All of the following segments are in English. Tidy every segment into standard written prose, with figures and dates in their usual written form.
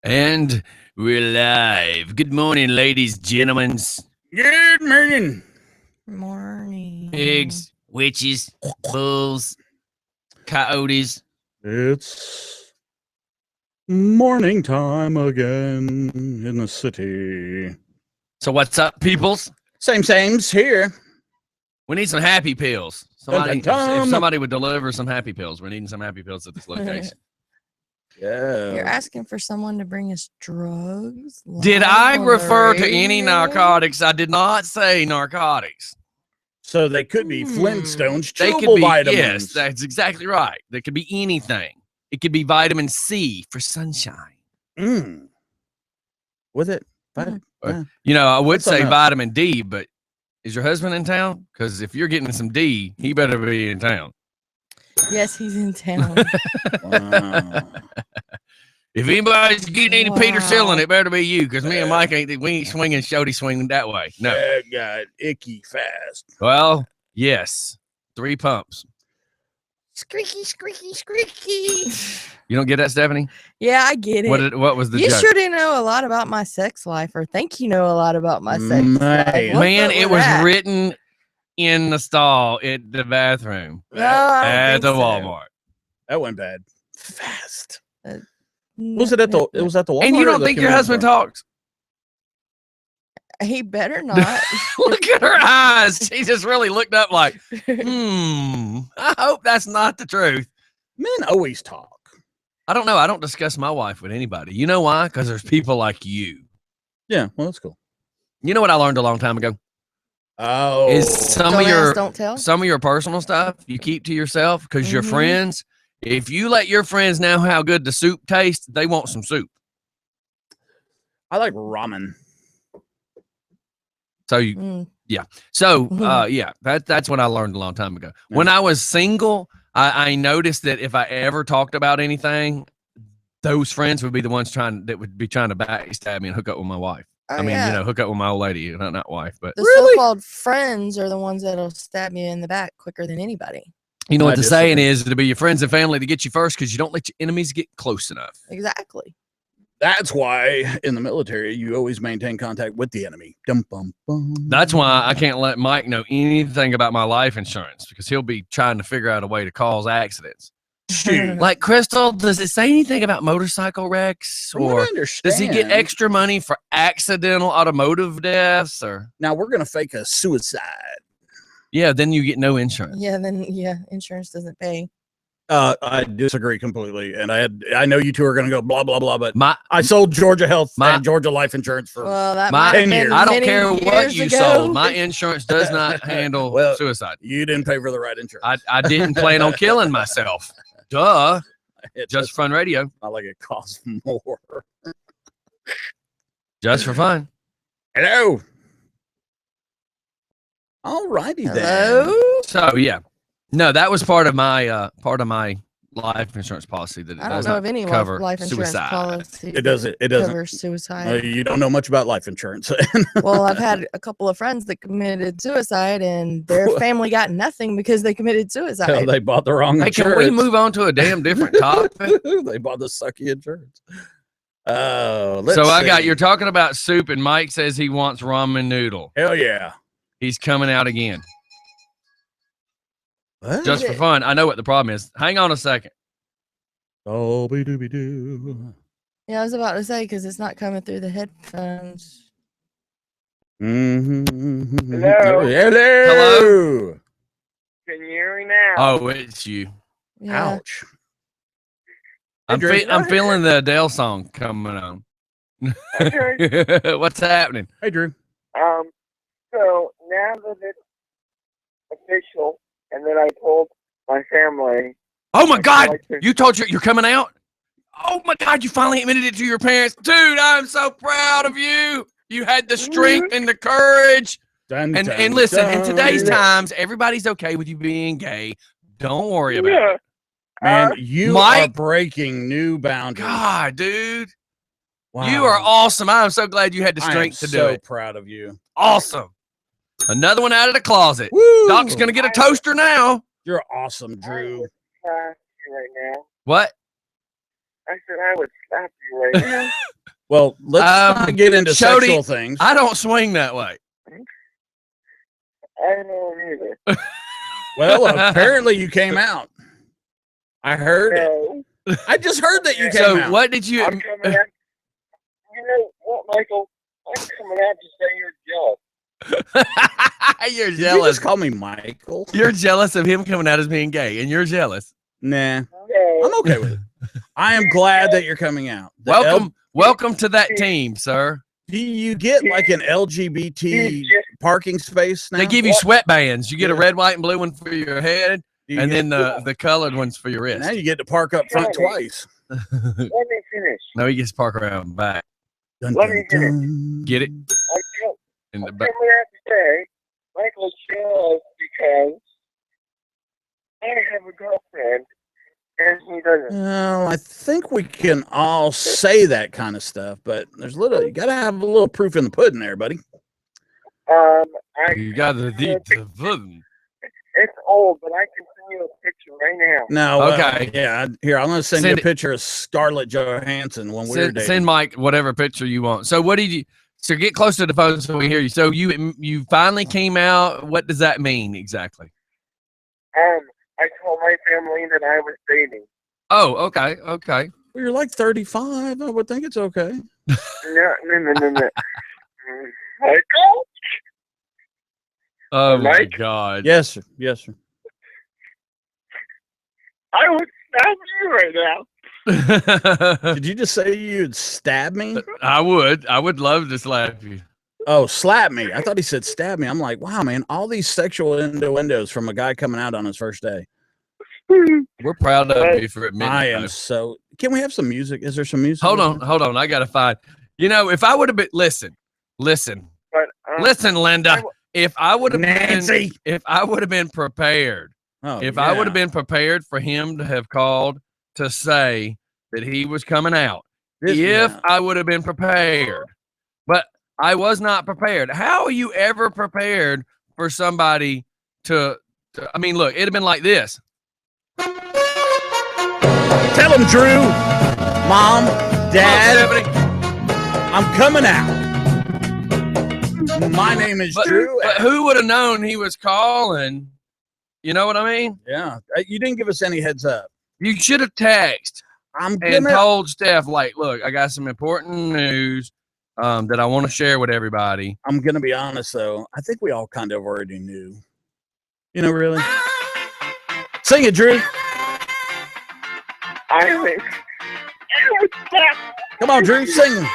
And we're live. Good morning, ladies, gentlemen. Good morning. Morning. Pigs, witches, bulls, coyotes. It's morning time again in the city. So what's up, peoples? Same's here. We need some happy pills. Somebody, Dun, dun, dun. if somebody would deliver some happy pills, we're needing some happy pills at this location. Yeah. You're asking for someone to bring us drugs? Did live I on the refer to any radio? narcotics? I did not say narcotics. So they could be Flintstones, They chewable could be, vitamins. yes, that's exactly right. They could be anything. It could be vitamin C for sunshine. Was it? You know, I would That's say enough. vitamin D, but is your husband in town? Because if you're getting some D, he better be in town. Yes, he's in town. Wow. If anybody's getting any Peter Wow. Cillin, it better be you, because me and Mike we ain't swinging shody swinging that way. No. That got icky fast. Well, yes, 3 pumps. Squeaky, squeaky, squeaky. You don't get that, Stephanie? Yeah, I get it. What was the You joke? sure do know a lot about my sex life, or think you know a lot about my sex Man. life. What's Man, up it with was that? written in the stall at the bathroom No, I don't at think the so. Walmart. That went bad. Fast. No, Was it at the? no, It was at the Walmart. And you or don't the think your convenience husband store? talks? He better not. Look at her eyes. She just really looked up like, I hope that's not the truth. Men always talk. I don't know. I don't discuss my wife with anybody. You know why? Because there's people like you. Yeah, well, that's cool. You know what I learned a long time ago? Oh, Is some Don't of your ask, don't tell. some of your personal stuff you keep to yourself because your Mhm. friends, if you let your friends know how good the soup tastes, they want some soup. I like ramen. So you Mm. that's what I learned a long time ago. When I was single, I noticed that if I ever talked about anything, those friends would be the ones that would be trying to backstab me and hook up with my wife. Oh, I mean, yeah. you know, hook up with my old lady, not wife, but The Really? so-called friends are the ones that'll stab you in the back quicker than anybody. you know I what the saying disagree. is to be your friends and family to get you first because you don't let your enemies get close enough. Exactly. That's why in the military you always maintain contact with the enemy. Dum, bum, bum. That's why I can't let Mike know anything about my life insurance because he'll be trying to figure out a way to cause accidents. Shoot. Like, Crystal, does it say anything about motorcycle wrecks? From what I Or does he get understand- extra money for accidental automotive deaths? Or Now we're gonna fake a suicide. yeah, then you get no insurance. Yeah, then insurance doesn't pay. I disagree completely, and I know you two are gonna go blah blah blah, but My I sold Georgia Health My- and Georgia Life Insurance for. Well, that My- might have 10 been years. I don't many care what years you ago. sold. My insurance does not handle Well, suicide. You didn't pay for the right insurance. I didn't plan on killing myself. Duh. It Just does fun radio. not like it costs more. Just for fun. Hello. All righty then. Hello? So yeah. No, that was part of my life insurance policy that it I don't does know not of any cover life insurance suicide. policy It doesn't. It doesn't. covers suicide. You don't know much about life insurance. Well, I've had a couple of friends that committed suicide, and their family got nothing because they committed suicide. They bought the wrong Hey, can insurance. we move on to a damn different topic? They bought the sucky insurance. Let's So I got see. you're talking about soup, and Mike says he wants ramen noodle. Hell yeah. He's coming out again. What? Just for fun. I know what the problem is. Hang on a second. Oh, be dooby doo. Yeah, I was about to say because it's not coming through the headphones. Mm-hmm. Hello? Hello. Can you hear me now? Oh, it's you. Yeah. Ouch. I'm Drew. I'm feeling the Adele song coming on. Okay. What's happening? Hey, Drew. So now that it's official, and then I told my family. Oh my God! like to- You told you're coming out? Oh my God! You finally admitted it to your parents, dude. I'm so proud of you. You had the strength and the courage. Dun, And dun, and listen, in dun. today's times, everybody's okay with you being gay. Don't worry about Yeah. it. Man, you are Mike? breaking new boundaries. God, dude, Wow. you are awesome. I'm so glad you had the I am strength to do so it. proud of you. Awesome. Another one out of the closet. Woo! Doc's gonna get a toaster now. You're awesome, Drew. Slap you right now. What? I said I would slap you right now. Well, let's not get into Shody, sexual things. I don't swing that way. I don't either. Well, apparently you came out. I heard it. No. I just heard that you came So out. what did you? I'm coming out. You know what, Michael? I'm coming out to say you're jealous. You're Did you jealous. just call me Michael? You're jealous of him coming out as being gay, and you're jealous. Nah, No. I'm okay with it. I am glad that you're coming out. Welcome to that team, sir. Do you get like an LGBT parking space now? They give you sweatbands. You get a red, white, and blue one for your head, Do you and get- then the colored ones for your wrist. now you get to park up front twice. Let me finish. No, he gets to park around back. Dun, Let me finish. dun. Get it I'm in the coming back. out to say Michael's jealous because I have a girlfriend and he doesn't. Well, I think we can all say that kind of stuff, but you got to have a little proof in the pudding there, buddy. You got the pudding. It's old, but I can send you a picture right now. No, Okay. Here, I'm going to send you Send a it. picture of Scarlett Johansson when we're dating. Send Mike whatever picture you want. So what did you? So get close to the phone so we hear you. So you finally came out. What does that mean exactly? I told my family that I was dating. Oh, okay. Well, you're like 35. I would think it's okay. No. Michael? Oh my Mike? God. Yes, sir. Yes, sir. I would stab you right now. Did you just say you'd stab me? I would love to slap you. Oh, slap me. I thought he said stab me. I'm like, wow, man, all these sexual innuendos from a guy coming out on his first day. We're proud of you for admitting. I it, am though. so. Can we have some music? Is there some music? Hold on. I gotta find. You know, if I would have been listen, But Linda. If I would have Nancy. if I would have been prepared, Oh, if I would yeah. have been prepared for him to have called to say that he was coming out, if I would have been prepared, but I was not prepared. How are you ever prepared for somebody to I mean, look, it'd have been like this. Tell him, Drew, Mom, Dad, Stephanie. I'm coming out. My name is Drew. But who would have known he was calling? You know what I mean? Yeah, you didn't give us any heads up. You should have texted I'm and gonna. told Steph, like, look, I got some important news that I want to share with everybody. I'm gonna be honest though. I think we all kind of already knew. You know, really. Sing it, Drew. Come on, Drew. Sing.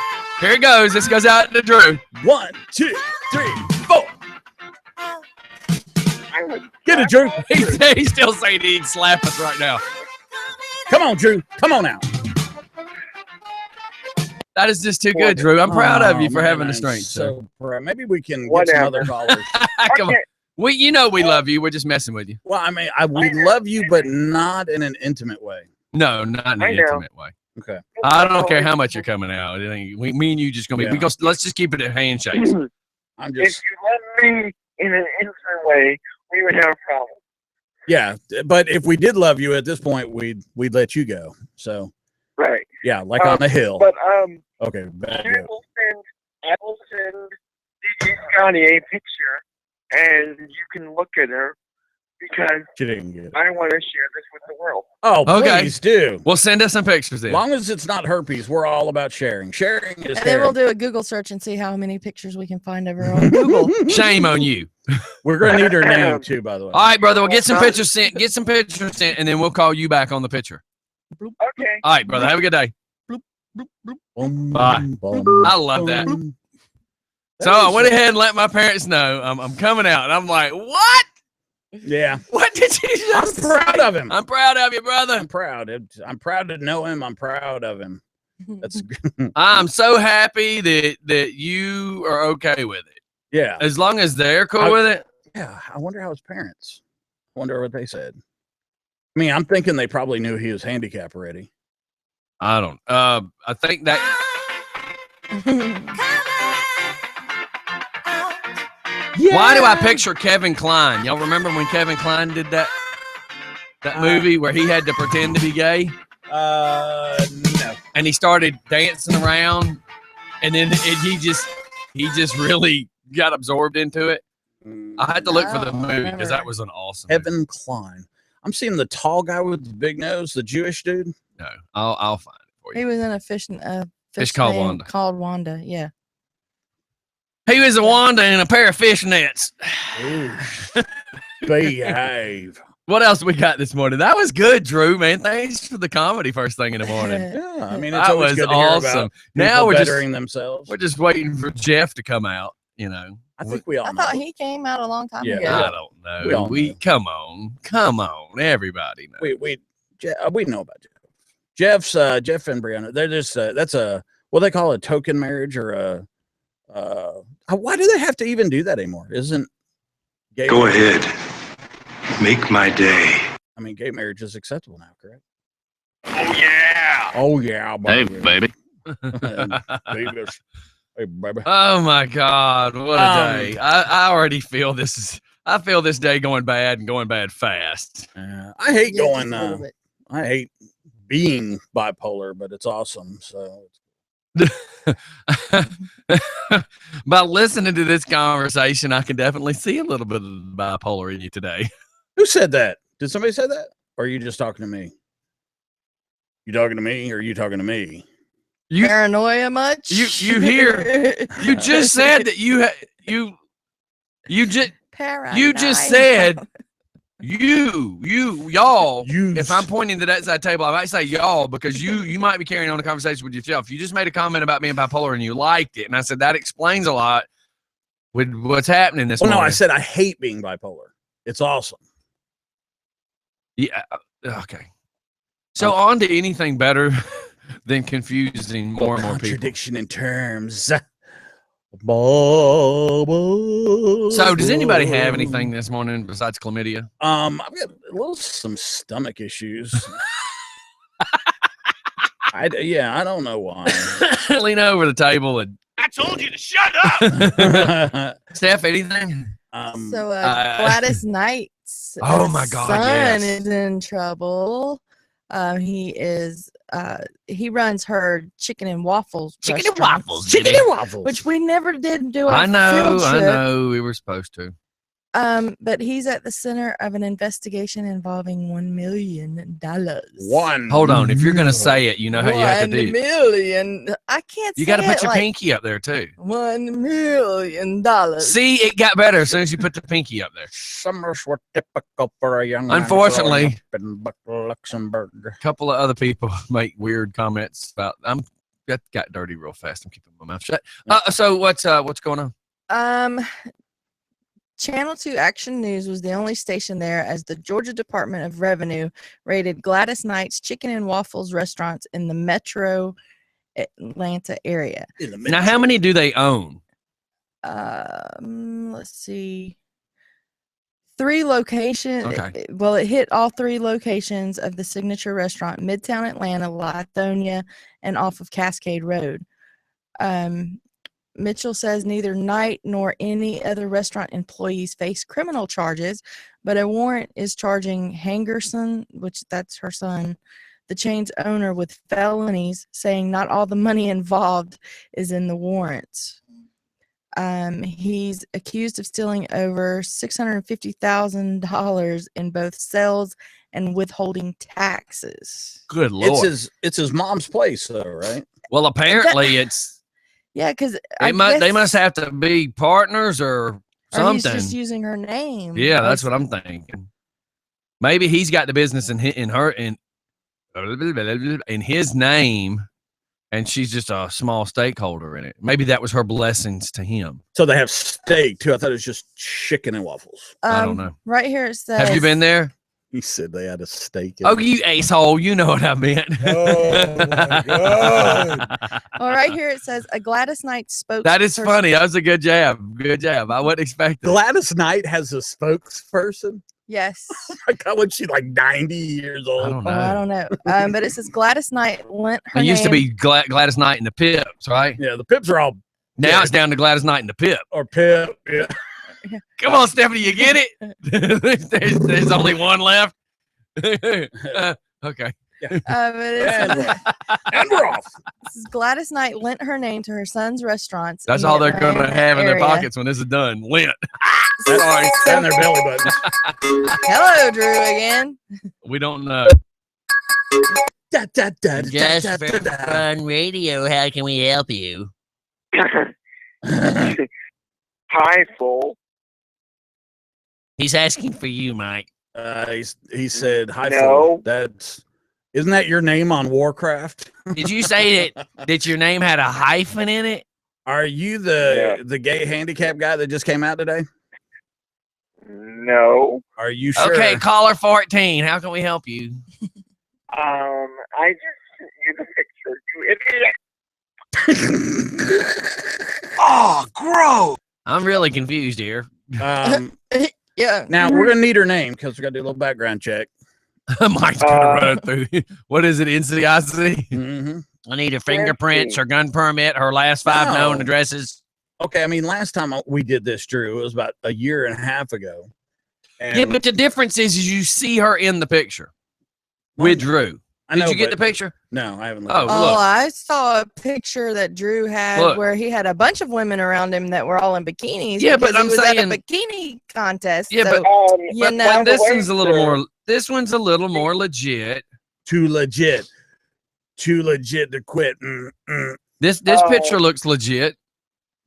Here it goes. This goes out to Drew. 1, 2, 3, 4. Get it, Drew. He's still saying he'd slap us right now. Come on, Drew. Come on now. That is just too good, Drew. I'm proud of you for man, having the I'm strength. So proud. Maybe we can get Whatever. some other callers. Come on. We love you. We're just messing with you. Well, I mean, we love you, but not in an intimate way. No, not in I an know. intimate way. Okay. I don't care how much you're coming out. It ain't, me and you just gonna be. Yeah. Let's just keep it at handshakes. I'm If just. you let me in an innocent way, we would have a problem. Yeah, but if we did love you at this point, we'd let you go. So Right. yeah, like on the hill. But Okay, bad I joke. will send DJ Scottie a picture, and you can look at her because She didn't get it. I want to share this with the world. Oh, Okay. please do. Well, send us some pictures As then. long as it's not herpes, we're all about sharing. Sharing is And then we'll caring. do a Google search and see how many pictures we can find of her on Google. Shame on you. We're gonna need her name too, by the way. All right, brother. We'll get some pictures sent. Get some pictures sent, and then we'll call you back on the picture. Okay. All right, brother. Have a good day. Boom, Bye. boom, I love that. boom. So I went ahead and let my parents know I'm coming out, and I'm like, what? Yeah, What did you I'm just proud say? of him. I'm proud of you, brother. I'm proud. I'm proud to know him. I'm proud of him. That's I'm so happy that you are okay with it. yeah. As long as they're cool with it. Yeah. I wonder how his parents. I wonder what they said. I mean, I'm thinking they probably knew he was handicapped already. I don't. I think that. Why do I picture Kevin Kline? Y'all remember when Kevin Kline did that movie where he had to pretend to be gay No. and he started dancing around and then he just really got absorbed into it. I had to look for the movie because that was an awesome Evan movie. Klein. I'm seeing the tall guy with the big nose, the Jewish dude. No, I'll find it for you. He was in a fish called name Wanda. Called Wanda, yeah. He was a Wanda in a pair of fishnets. Behave. What else we got this morning? That was good, Drew, man. Thanks for the comedy first thing in the morning. Yeah, I mean, it's That always was good to hear awesome. about Now we're bettering themselves. We're just waiting for Jeff to come out, you know. I think we all I know. thought he came out a long time Yeah, ago. I don't know. We all know. Come on, everybody knows. We know about Jeff. Jeff and Brianna. They're just that's a what they call a token marriage or a why do they have to even do that anymore? Isn't gay Go marriage, ahead. Make my day. I mean, gay marriage is acceptable now, correct? Oh, yeah. Oh yeah, Hey, baby. baby. Hey, baby. Oh my God, what a day. I already feel this day going bad and going bad fast. I hate Yeah, going. just a little bit. I hate being bipolar, but it's awesome. So By listening to this conversation, I can definitely see a little bit of the bipolar in you today. who said that? Did somebody say that? Or are you just talking to me? You talking to me or are you talking to me? You Paranoia much? you hear you just said that you just said y'all. If I'm pointing to that side table, I might say y'all because you might be carrying on a conversation with yourself. You just made a comment about being bipolar and you liked it, and I said that explains a lot with what's happening this morning. No, I said I hate being bipolar. It's awesome. Yeah. Okay. So on to anything better than confusing more and more people. Contradiction in terms. So does anybody have anything this morning besides chlamydia? I've got some stomach issues. I don't know why. Lean over the table and I told you to shut up. Steph, anything? So Gladys Knight's Oh my God, son yes. is in trouble. He runs her chicken and waffles. restaurant, Chicken and waffles. which we never did do. I Field trip. know. We were supposed to. But he's at the center of an investigation involving $1 million. Hold on. If you're gonna say it, you know how you have to do. $1 million. I can't. You got to say put it your like pinky up there too. $1 million. See, it got better as soon as you put the pinky up there. Summers were typical for a young man Unfortunately, growing up in Luxembourg. A couple of other people make weird comments about. That got dirty real fast. I'm keeping my mouth shut. So what's going on? Channel 2 Action News was the only station there as the Georgia Department of Revenue raided Gladys Knight's Chicken and Waffles restaurants in the metro Atlanta area. Now, how many do they own? Let's see. 3 locations. Okay. It hit all 3 locations of the signature restaurant, Midtown Atlanta, Lithonia, and off of Cascade Road. Mitchell says neither Knight nor any other restaurant employees face criminal charges, but a warrant is charging Hangerson, which that's her son, the chain's owner, with felonies, saying not all the money involved is in the warrants. He's accused of stealing over $650,000 in both sales and withholding taxes. Good Lord. It's his mom's place, though, right? Well, apparently it's. Yeah, because They must have to be partners or something. Or he's just using her name. Yeah, that's what I'm thinking. Maybe he's got the business in his name, and she's just a small stakeholder in it. Maybe that was her blessings to him. So they have steak too. I thought it was just chicken and waffles. I don't know. Right here it says. Have you been there? He said they had a steak. Oh, you asshole! You know what I meant. Oh my God. Well, right here it says a Gladys Knight spokesperson. That is funny. That was a good jab. Good jab. I wouldn't expect it. Gladys Knight has a spokesperson. Yes. I got when she's like 90 years old. I don't know. I don't know. But it says Gladys Knight lent her It used to name- be Gladys Knight and the Pips, right? Yeah, the Pips are all Now it's down to Gladys Knight and the Pip. or Pip. Yeah. Come on, Stephanie, you get it? there's only one left. Okay. But it's, And we're off. this is Gladys Knight lent her name to her son's restaurants. That's in all the they're going to Atlanta have in their area. pockets when this is done. Lint. Sorry. And their belly buttons. Hello, Drew, again. We don't know. Da, da, da, da, Just da, for da, da. fun radio, how can we help you? Hi, fool. He's asking for you, Mike. He said, "Hi, No. Phil. Isn't that your name on Warcraft? Did you say that your name had a hyphen in it? Are you the gay handicap guy that just came out today? No. Are you sure? Okay, caller 14. How can we help you? I just sent you the picture, you idiot. Oh, gross. I'm really confused here. Yeah. Now we're gonna need her name because we got to do a little background check. Mike's going to run it through. What is it, NCIC? Mm-hmm. I need her fingerprints, her gun permit, her last 5 known addresses. Okay, I mean, last time we did this, Drew, it was about a year and a half ago. And Yeah, but the difference is you see her in the picture with Drew. I know, Did you get but- the picture? No, I haven't. Looked Oh, at it. Oh, look. I saw a picture that Drew had Look. where he had a bunch of women around him that were all in bikinis. Yeah, but because I'm he was at a saying- bikini contest. Yeah, so, but- you But know, this one's a little more. This one's a little more legit. Too legit to quit. This picture looks legit.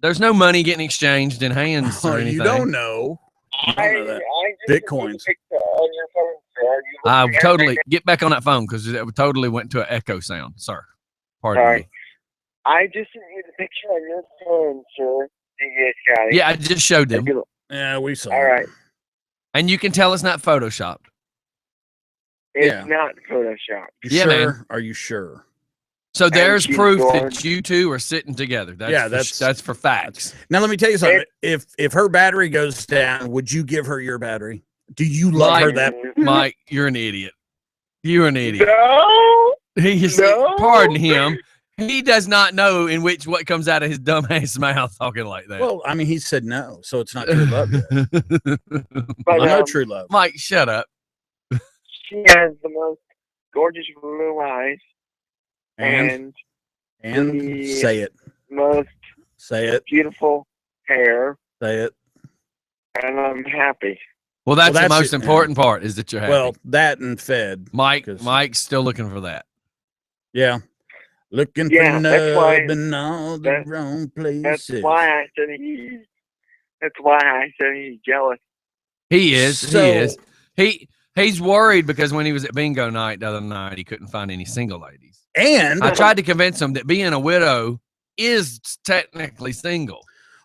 There's no money getting exchanged in hands or Oh, anything. you don't know. You don't know that. I just Bitcoins. sent you the picture on your phone, sir. Are you I looking at totally it? get back on that phone because it totally went to an echo sound, sir. Pardon Sorry. me. I just sent you the picture on your phone, sir. DJ Scottie. Yeah, I just showed them, Yeah, we saw. All it. right. and you can tell it's not photoshopped. It's Yeah. not Photoshop. You Yeah, sure? man. Are you sure? So there's she's proof gone. that you two are sitting together. That's Yeah, that's for facts. Now let me tell you something. If her battery goes down, would you give her your battery? Do you love her that? Mike, you're an idiot. You're an idiot. No. He is, No. pardon him. He does not know in which what comes out of his dumb ass mouth talking like that. Well, I mean, he said no, so it's not true love. Yet. But, I know true love. Mike, shut up. she has the most gorgeous blue eyes And and the- say it. most Say it. beautiful hair, Say it. and I'm happy. Well, that's, Well, the that's most it, important part is that you're happy. Well, that and fed. Mike's still looking for that. Yeah. Looking Yeah, for that's why- nub in all the that- wrong That's places. why I said he's. That's why I said he's jealous. He is. So- he is. He's worried because when he was at bingo night the other night, he couldn't find any single ladies. And I tried to convince him that being a widow is technically single.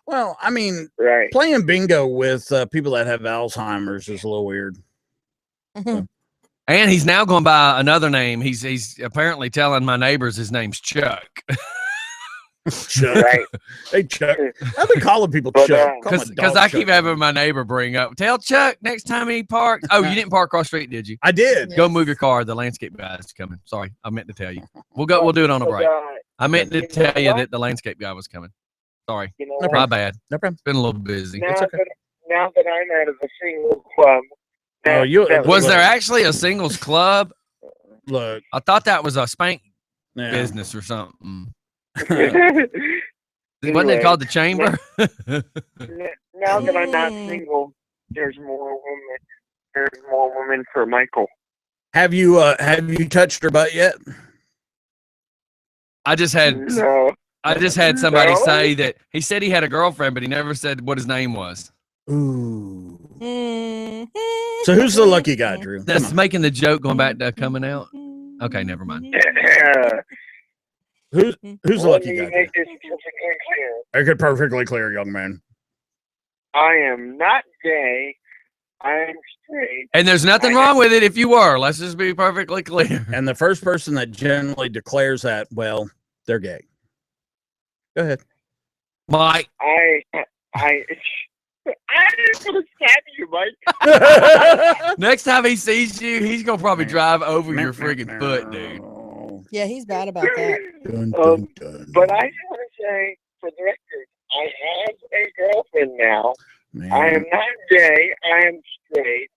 well, I mean, Right. playing bingo with people that have Alzheimer's is a little weird. And he's now going by another name. He's apparently telling my neighbors his name's Chuck. Chuck. Right. Hey, Chuck. I've been calling people But, Chuck. Call my Because dog I Chuck. keep having my neighbor bring up, tell Chuck next time he parks. Oh, you didn't park across the street, did you? I did. Go move your car. The landscape guy is coming. Sorry, I meant to tell you. We'll do it on a But, break. I meant to you know tell you what? that the landscape guy was coming. Sorry, You know No what? my bad. No problem. It's been a little busy. Now, It's okay. now that I'm out of the single club, Oh, you- Was Look. there actually a singles club? Look. I thought that was a spank Yeah. business or something. Anyway, Wasn't it called the chamber? now that I'm not single, there's more women. There's more women for Michael. Have you touched her butt yet? I just had No. somebody No. say that he said he had a girlfriend, but he never said what his name was. Ooh. Mhm. So who's the lucky guy, Drew? Come That's on. making the joke going back to coming out. Okay, never mind. Who's the lucky Let me guy? make Drew? this perfectly clear. Make it perfectly clear, young man. I am not gay. I am straight. And there's nothing wrong with it if you were. Let's just be perfectly clear. And the first person that generally declares that, well, they're gay. Go ahead. Mike, I didn't want to stab you, Mike. next time he sees you, he's gonna probably drive over your friggin' foot, dude. Yeah, he's bad about that. Dun, dun, dun. But I just want to say, for the record, I have a girlfriend now. Man. I am not gay. I am straight.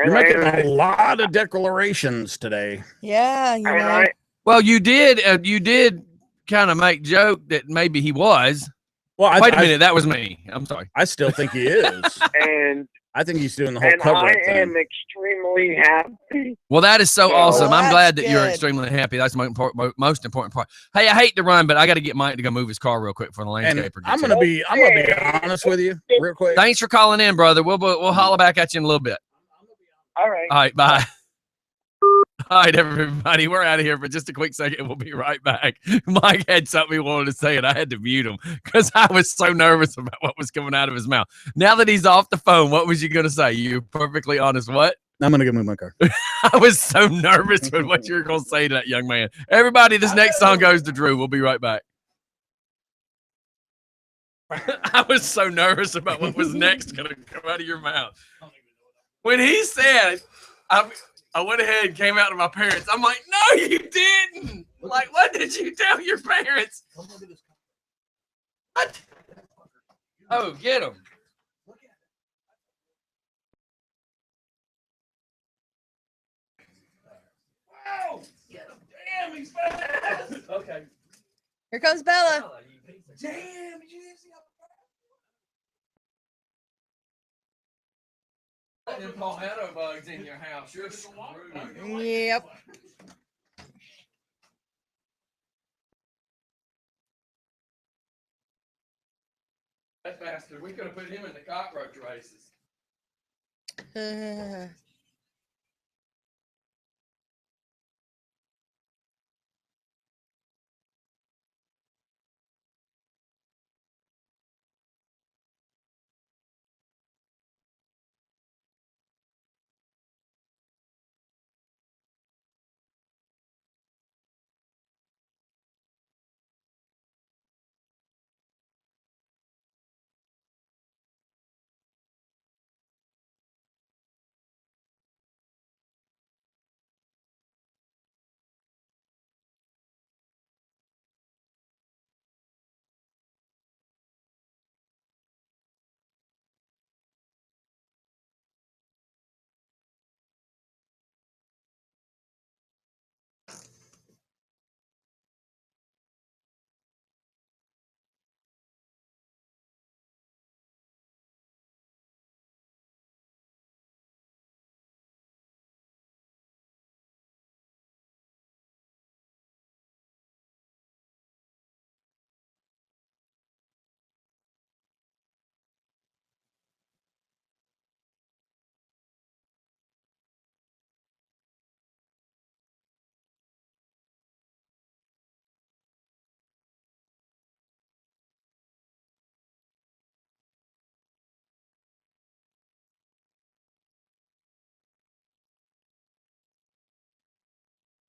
You're making a lot of declarations today. Yeah, you And know. Well, you did kind of make joke that maybe he was. Well, Wait a minute, that was me. I'm sorry. I still think he is. and I think he's doing the whole and cover I up thing. am extremely happy. Well, that is so Well, awesome. I'm that's glad that you're good. extremely happy. That's the most important part. Hey, I hate to run, but I got to get Mike to go move his car real quick for the And landscaper. I'm gonna be honest with you, real quick. Thanks for calling in, brother. We'll holler back at you in a little bit. All right. All right, bye. All right, everybody, we're out of here for just a quick second. We'll be right back. Mike had something he wanted to say, and I had to mute him because I was so nervous about what was coming out of his mouth. Now that he's off the phone, what was you going to say? You perfectly honest. What? I'm gonna go move my car. I was so nervous with what you were going to say to that young man. Everybody, this next song goes to Drew. We'll be right back. I was so nervous about what was next going to come out of your mouth. When he said, I went ahead and came out to my parents. I'm like, no, you didn't. Like, what did you tell your parents? What? Oh, get him. Wow. Get him. Damn, he's fast. Okay. Here comes Bella. Damn, did you see how them palmetto bugs in your house? You're screwed. Yep. That bastard. We could have put him in the cockroach races.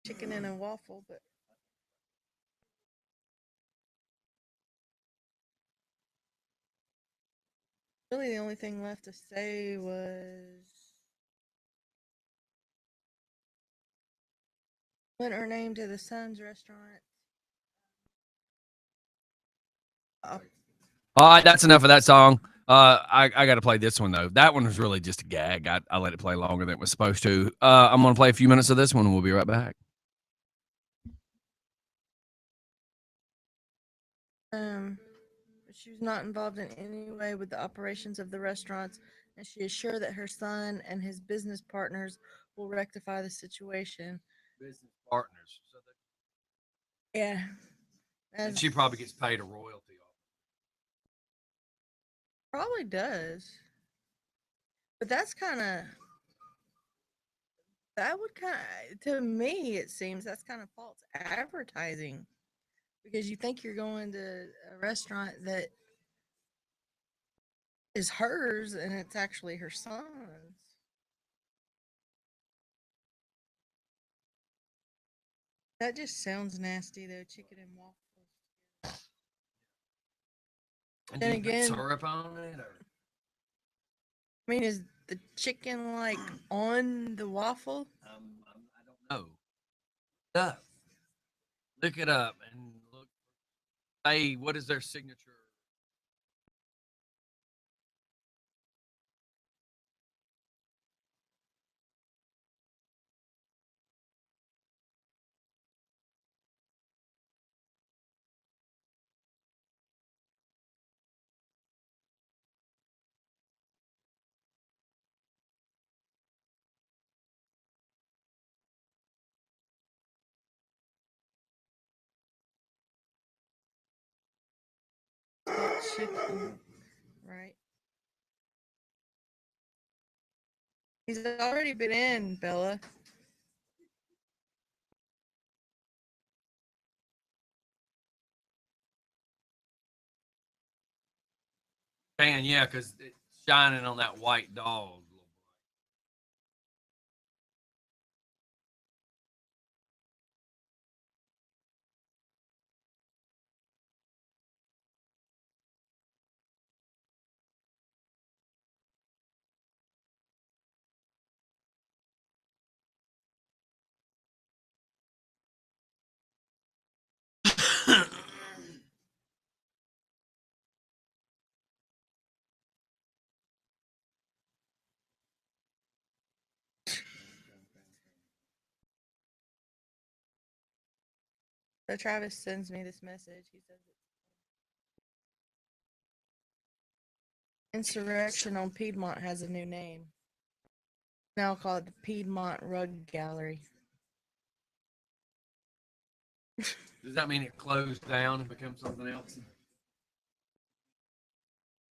Chicken and a waffle, but really the only thing left to say was went her name to the Sun's restaurant. All right, that's enough of that song. I got to play this one though. That one was really just a gag. I let it play longer than it was supposed to. I'm gonna play a few minutes of this one, and we'll be right back. She was not involved in any way with the operations of the restaurants, and she is sure that her son and his business partners will rectify the situation. Business partners. So Yeah. and she probably gets paid a royalty. Probably does. But that's that would to me, it seems that's kind of false advertising. Because you think you're going to a restaurant that is hers and it's actually her son's. That just sounds nasty though, chicken and waffles. And Then do you put again, syrup on it, or? I mean, is the chicken like on the waffle? I don't know. Look it up and look. Hey, what is their signature? chicken. Right. He's already been in, Bella. And yeah, because it's shining on that white dog. So Travis sends me this message. He says Insurrection on Piedmont has a new name. Now called the Piedmont Rug Gallery. Does that mean it closed down and became something else?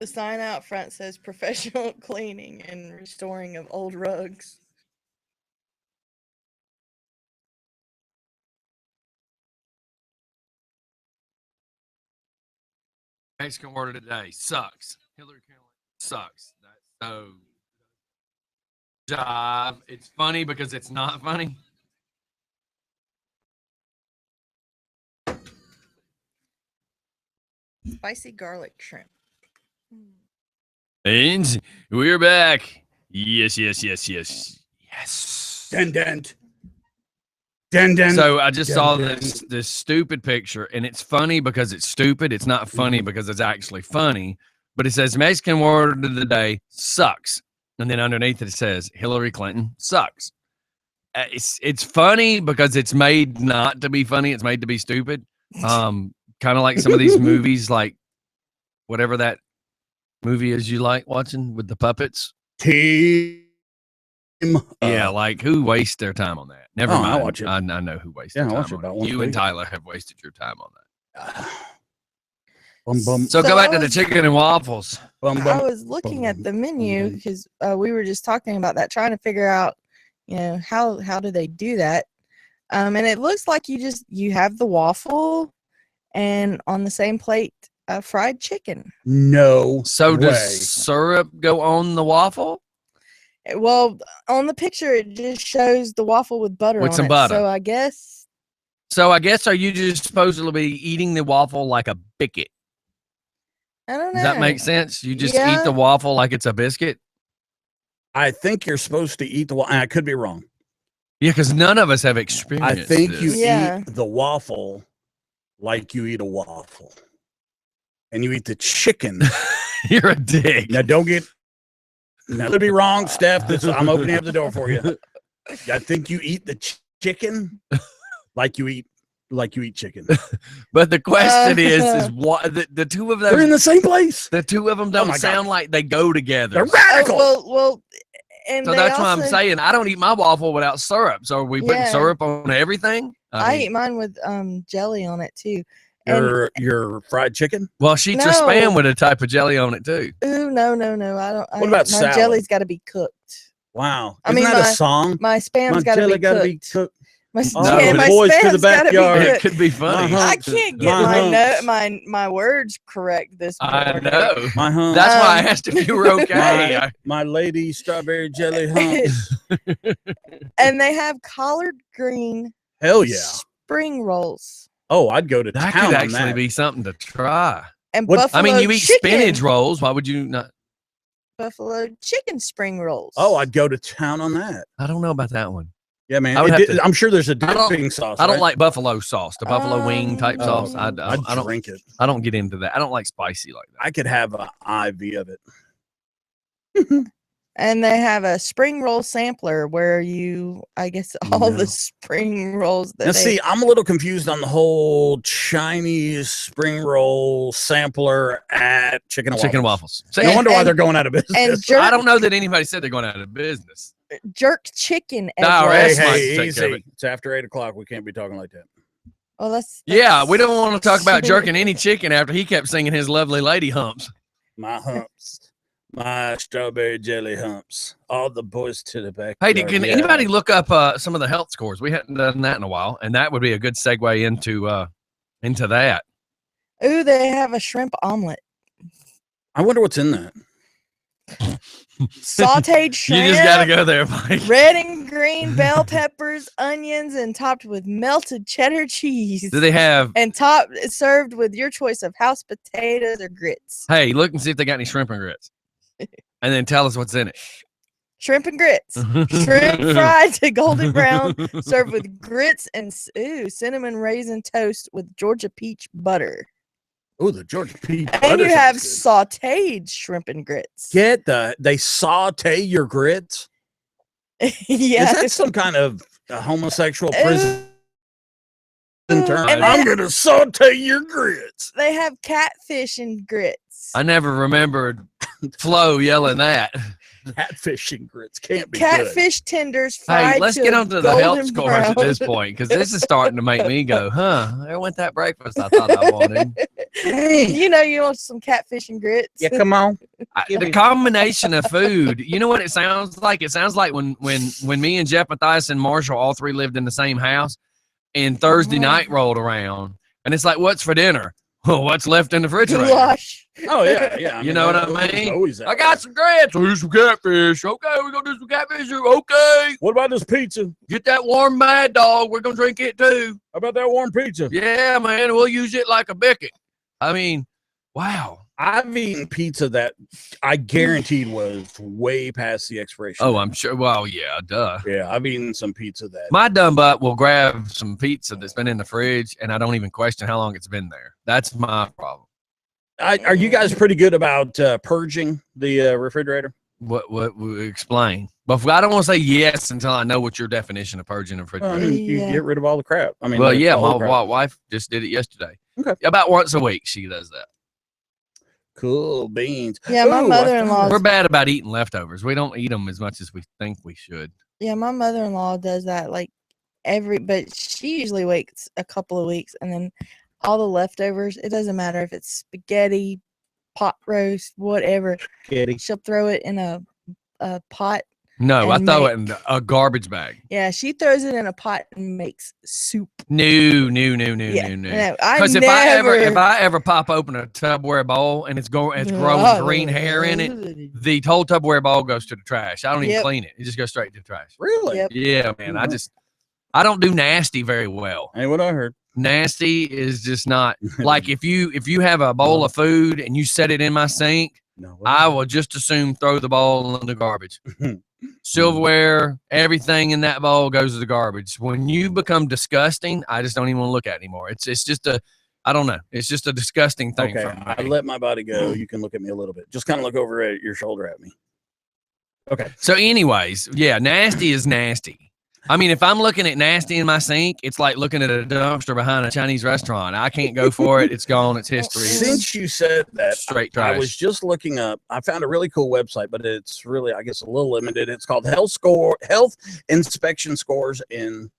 The sign out front says professional cleaning and restoring of old rugs. Mexican word of the day sucks. Hillary Clinton sucks. That's so jive. It's funny because it's not funny. Spicy garlic shrimp. And we're back. Yes. Dun dun. Dun dun. So I just saw dun. this stupid picture, and it's funny because it's stupid. It's not funny because it's actually funny. But it says Mexican word of the day sucks, and then underneath it says Hillary Clinton sucks. It's funny because it's made not to be funny. It's made to be stupid. Kind of like some of these movies, like whatever that movie is you like watching with the puppets. Yeah, like who wastes their time on that? Never mind. I watch it. I know who wastes Yeah, their I watch time it on about it. once You a and week. Tyler have wasted your time on that. Bum, bum, So So go back I to the was- chicken and waffles. bum, I bum. was looking at the menu bum. because we were just talking about that, trying to figure out, how do they do that? And it looks like you have the waffle, and on the same plate, fried chicken. No. So way. does syrup go on the waffle? Well, on the picture, it just shows the waffle with butter With on some it. butter. So I guess So I guess are you just supposed to be eating the waffle like a biscuit? I don't know. Does that make sense? You just eat Yeah. the waffle like it's a biscuit? I think you're supposed to eat the waffle. I could be wrong. Yeah, because none of us have I experienced think this. you Yeah. eat the waffle like you eat a waffle. And you eat the chicken. You're a dick. Now don't get now to be wrong, Steph. I'm opening up the door for you. I think you eat the chicken like you eat chicken. But the question is what the two of They're in them the same place. the two of them don't my God. sound like they go together. They're Oh, radical. well, and So they that's why I'm also- saying I don't eat my waffle without syrup. So are we putting Yeah. syrup on everything? I mean, eat mine with jelly on it too. And Your fried chicken. well, she eats her No. spam with a type of jelly on it too. ooh, no, I don't. What about my salad? jelly's got to be cooked. Wow, I isn't mean, that a song? My spam's My got to jelly be gotta cooked. be cooked. My, Oh, yeah, my boys to the spam's gotta be backyard. It cooked. could be funny. Uh-huh. I can't get My humps. my words correct this I morning. know. My hump. That's why I Um, asked if you were okay. my lady strawberry jelly humps. And they have collard green Hell yeah. spring rolls Oh, I'd go to That town could on actually that. be something to try. and What- buffalo I mean, you eat chicken, spinach rolls. Why would you not? buffalo chicken spring rolls. Oh, I'd go to town on that. I don't know about that one. Yeah, man. I would have to- I'm sure there's a I don't- dipping sauce. I don't right? like buffalo sauce, the buffalo wing type Oh, sauce. I I'd don't. drink it. I don't get into that. I don't like spicy like that. I could have an IV of it. And they have a spring roll sampler where I guess all No. the spring rolls that Now, they see, I'm a little confused on the whole Chinese spring roll sampler at Chicken and Chicken Waffles. waffles. See, No wonder why and- they're going out of business. and I don't know that anybody said they're going out of business. jerk chicken egg No, rolls. Rest Hey, might hey, take care of easy. it. It's after 8 o'clock. We can't be talking like that. Well, that's Yeah, we don't want to talk about jerking any chicken after he kept singing his lovely lady humps. My humps, my strawberry jelly humps. All the boys to the back. Hey, can anybody look up some of the health scores? We hadn't done that in a while, and that would be a good segue into that. Ooh, they have a shrimp omelet. I wonder what's in that. Sauteed shrimp. You just got to go there, Mike. Red and green bell peppers, onions, and topped with melted cheddar cheese. Do they have? And served with your choice of house potatoes or grits. Hey, look and see if they got any shrimp and grits, and then tell us what's in it. Shrimp and grits. Shrimp fried to golden brown, served with grits and cinnamon raisin toast with Georgia peach butter. Oh, the Georgia peach butter. And you have sauteed shrimp and grits. They saute your grits? Yeah. Is that some kind of homosexual prison term? And I'm going to saute your grits. They have catfish and grits. I never remembered Flo yelling that. Catfish and grits can't be Catfish good. tenders fried. Hey, let's to get on to the health golden scores brown. at this point, because this is starting to make me go, there went that breakfast I thought I wanted. Hey. You know you want some catfish and grits. Yeah, come on. The combination of food, you know what it sounds like? It sounds like when me and Jeff Mathias and Marshall, all three lived in the same house, and Thursday night rolled around, and it's like, what's for dinner? Well, what's left in the refrigerator? Goulash. Oh, yeah. You know what I mean? Always that I got some grits. Here's some catfish. Okay, we're going to do some catfish. Okay. What about this pizza? Get that warm Mad Dog. We're going to drink it too. How about that warm pizza? Yeah, man. We'll use it like a bicket. I mean, wow. I've eaten pizza that I guaranteed was way past the expiration. Oh, I'm sure. Well, yeah, duh. Yeah, I've eaten some pizza that. My dumb butt will grab some pizza that's been in the fridge, and I don't even question how long it's been there. That's my problem. Are you guys pretty good about purging the refrigerator? What explain? But I don't want to say yes until I know what your definition of purging a refrigerator. You get rid of all the crap. I mean, well, like, yeah, all my the crap. wife just did it yesterday. Okay. About once a week, she does that. Cool beans. Yeah, my Ooh, mother-in-law. We're bad about eating leftovers. We don't eat them as much as we think we should. Yeah, my mother-in-law does that like but she usually waits a couple of weeks, and then all the leftovers, it doesn't matter if it's spaghetti, pot roast, whatever. Kitty. She'll throw it in a pot. No, I And throw it in a garbage bag. Yeah, she throws it in a pot and makes soup. No. Yeah, No. no, I Because never. if I ever pop open a Tupperware bowl and it's growing green hair in it, the whole Tupperware bowl goes to the trash. I don't even Yep. clean it. It just goes straight to the trash. Really? Yep. Yeah, man. I don't do nasty very well. Ain't what I heard. Nasty is just not like if you have a bowl of food and you set it in my sink, No. I will just assume throw the bowl in the garbage. Silverware, everything in that bowl goes to the garbage. When you become disgusting, I just don't even want to look at it anymore. It's just I don't know. It's just a disgusting thing. Okay, For me. I let my body go. You can look at me a little bit. Just kind of look over at your shoulder at me. Okay. So, anyways, yeah, nasty is nasty. I mean, if I'm looking at nasty in my sink, it's like looking at a dumpster behind a Chinese restaurant. I can't go for it. It's gone. It's history. Since you said that, Straight trash. I was just looking up. I found a really cool website, but it's really, I guess, a little limited. It's called Health Inspection Scores and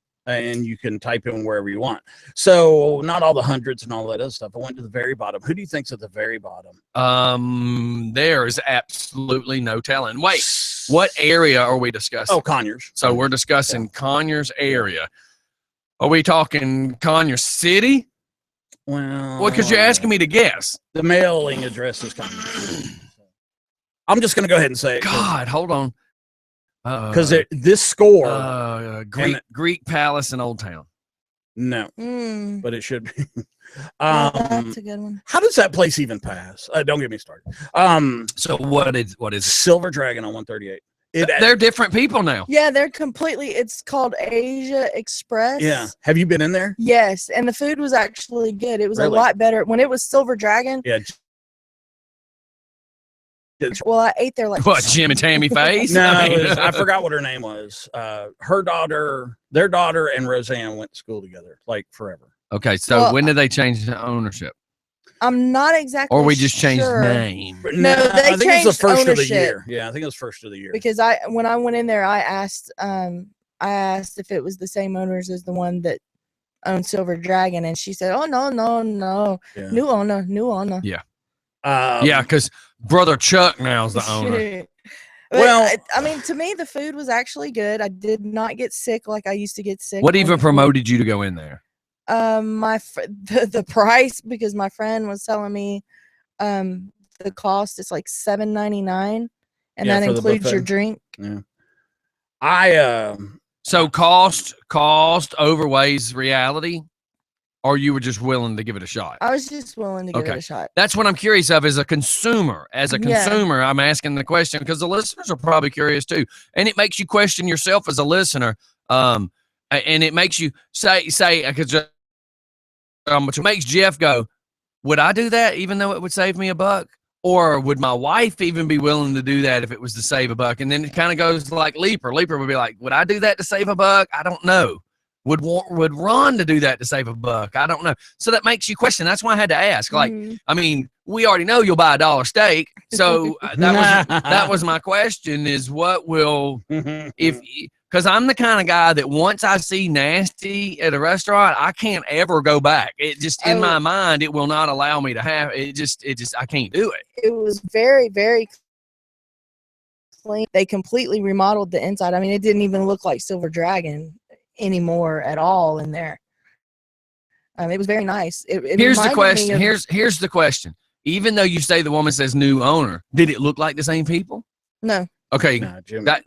you can type in wherever you want. So not all the hundreds and all that other stuff. I went to the very bottom. Who do you think's at the very bottom? There is absolutely no telling. Wait, what area are we discussing? Oh, Conyers. So we're discussing Conyers area. Are we talking Conyers City? Well, Because you're asking me to guess. The mailing address is Conyers. I'm just going to go ahead and say it. God, hold on. Because this score. Greek Palace in Old Town. No, Mm. but it should be. Well, that's a good one. How does that place even pass? Don't get me started. So what is it? Silver Dragon on 138. They're different people now. Yeah, they're completely. It's called Asia Express. Yeah. Have you been in there? Yes, and the food was actually good. It was Really? a lot better when it was Silver Dragon. Yeah. Well, I ate there like What, Jim and Tammy Face? No, I mean, I forgot what her name was. Their daughter and Roseanne went to school together, like forever. Okay, so Well, when did they change the ownership? I'm not exactly. Or we just changed sure, name? No, they I think it's the changed first of the ownership. year. Yeah, I think it was first of the year. because when I went in there, I asked if it was the same owners as the one that own Silver Dragon, and she said, "Oh no, Yeah. new owner." Yeah, because Brother Chuck now's the owner. But Well- I mean, to me, the food was actually good. I did not get sick like I used to get sick. What going even before. promoted you to go in there? The price, because my friend was telling me the cost is like $7.99, and Yeah, that for the includes your buffet. drink. Yeah. I So cost overweighs reality, or you were just willing to give it a shot? I was just willing to give Okay. it a shot. That's what I'm curious of as a consumer. As a Yeah. consumer, I'm asking the question because the listeners are probably curious too. And it makes you question yourself as a listener. And it makes you say, because which makes Jeff go, would I do that even though it would save me $1? Or would my wife even be willing to do that if it was to save $1? And then it kind of goes like Leaper. Leaper would be like, would I do that to save $1? I don't know. Would Ron to do that to save $1? I don't know. So that makes you question. That's why I had to ask. Like, Mhm. I mean, we already know you'll buy $1 steak. So that was my question: is what will because I'm the kind of guy that once I see nasty at a restaurant, I can't ever go back. It just in my mind, it will not allow me to have it. Just I can't do it. It was very, very clean. They completely remodeled the inside. I mean, it didn't even look like Silver Dragon anymore at all in there. It was very nice. It Here's the reminded me question. of- Here's the question. Even though you say the woman says new owner, did it look like the same people? No. Okay. Nah, Jim, That-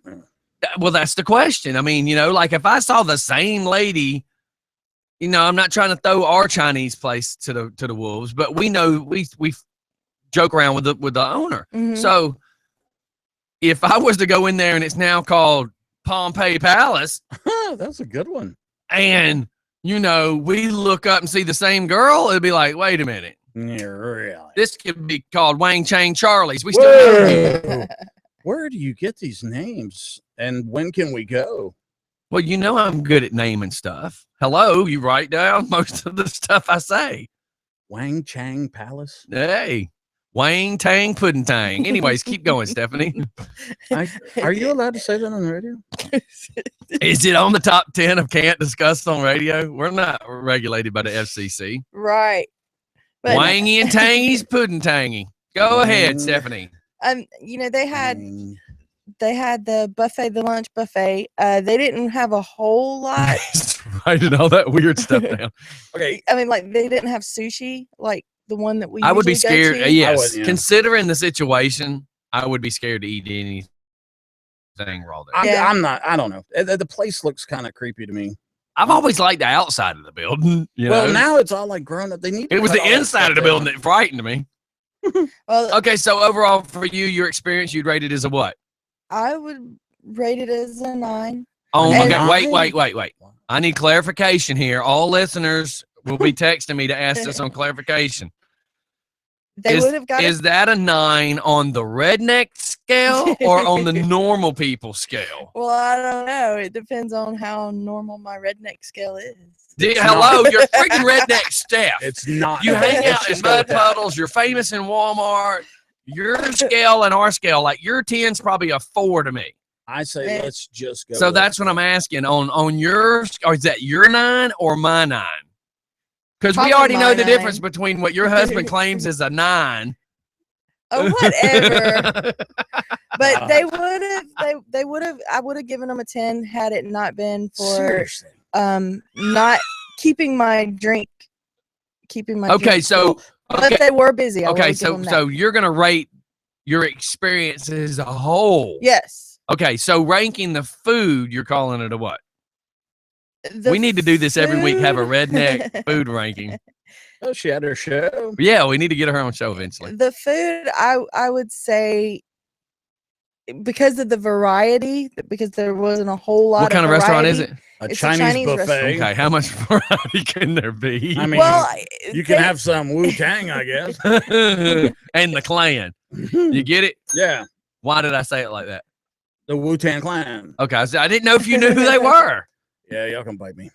Well, that's the question. I mean, like if I saw the same lady, I'm not trying to throw our Chinese place to the wolves, but we know we joke around with the owner. Mhm. So if I was to go in there and it's now called Pompeii Palace, that's a good one. and we look up and see the same girl, it'd be like, wait a minute, Yeah, really. this could be called Wang Chang Charlie's. We still know you. Whoa. Where do you get these names, and when can we go? Well, I'm good at naming stuff. Hello, you write down most of the stuff I say. Wang Chang Palace. Hey, Wang Tang Pudding Tang. Anyways, keep going, Stephanie. Are you allowed to say that on the radio? Is it on the top 10 of can't discuss on radio? We're not regulated by the FCC. Right. But Wangy and Tangy's Pudding Tangy. Go ahead, Stephanie. they had Wang. the buffet, the lunch buffet. They didn't have a whole lot. Writing all that weird stuff down. Okay. I mean, like they didn't have sushi, like the one that we. I would be usually go scared. to. Yes. would, yeah. Considering the situation, I would be scared to eat anything raw there. Yeah. I'm not. I don't know. The place looks kind of creepy to me. I've always liked the outside of the building. Well, know? now it's all like grown up. They need. To It was cut the all that inside of the stuff building down. that frightened me. Well, Okay, so overall for you, your experience, you'd rate it as a what? I would rate it as a 9. Oh, And- okay. Wait. I need clarification here. All listeners will be texting me to ask us on clarification. They would have got Is that a 9 on the redneck scale or on the normal people scale? Well, I don't know. It depends on how normal my redneck scale is. Hello, you're freaking redneck Steph. It's not. You hang Let's out in just go mud with that. puddles. You're famous in Walmart. Your scale and our scale, like your 10's probably a 4 to me. I say let's just go. So with that's what I'm asking on your, or is that your 9 or my 9? Because we Probably already know my the 9. difference between what your husband claims is a 9. Oh, whatever. But Uh, they would have. They would have. I would have given them a 10 had it not been for Seriously. not keeping my drink. Okay, drink so full. But they were busy. I okay, will give them that. so you're gonna rate your experience as a whole. Yes. Okay, so ranking the food, you're calling it a what? The We need to do this every week. Have a food- redneck food ranking. Oh, she had her show. Yeah, we need to get her on show eventually. The food, I would say, because of the variety, because there wasn't a whole lot. What kind of restaurant is it? A It's a Chinese, Chinese buffet. restaurant. Okay, how much variety can there be? I mean, Well, you can have some Wu Tang, I guess. And the clan. You get it? Yeah, Why did I say it like that? the Wu Tang Clan. Okay, I didn't know if you knew who they were. Yeah, y'all can bite me.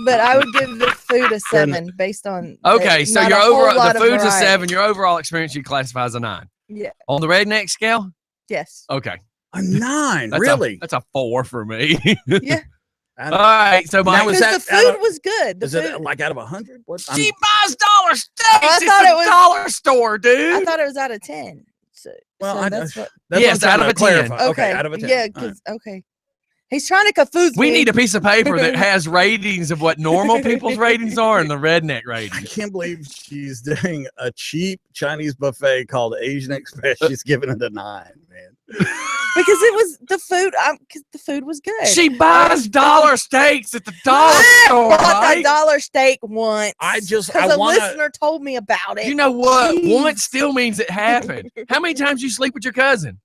But I would give the food a 7 based on. Okay, so not your a whole overall lot the of food's a variety. 7. Your overall experience you classify as a 9. Yeah. On the redneck scale? Yes. Okay. A 9, That's really? That's a 4 for me. Yeah. I All don't- right, so Now, Mike, was Because the that out food of- was good. The Is food, it like out of 100? What? She buys dollar steaks. I It's thought a it was- dollar store, dude. I thought it was out of 10. So, Well, so I- that's what. That's Yes, what I'm out trying of to a 10. clarify. Okay, Out of a 10. yeah, All right. because okay, he's trying to confuse we me. need a piece of paper that has ratings of what normal people's ratings are and the redneck I ratings. can't believe she's doing a cheap Chinese buffet called Asian Express. She's giving it a 9, man. because it was the food. Because the food was good. She buys dollar steaks at the dollar I store, bought that right? dollar steak once. I because a wanna- listener told me about it. You know what? Jeez. Once still means it happened. How many times you sleep with your cousin?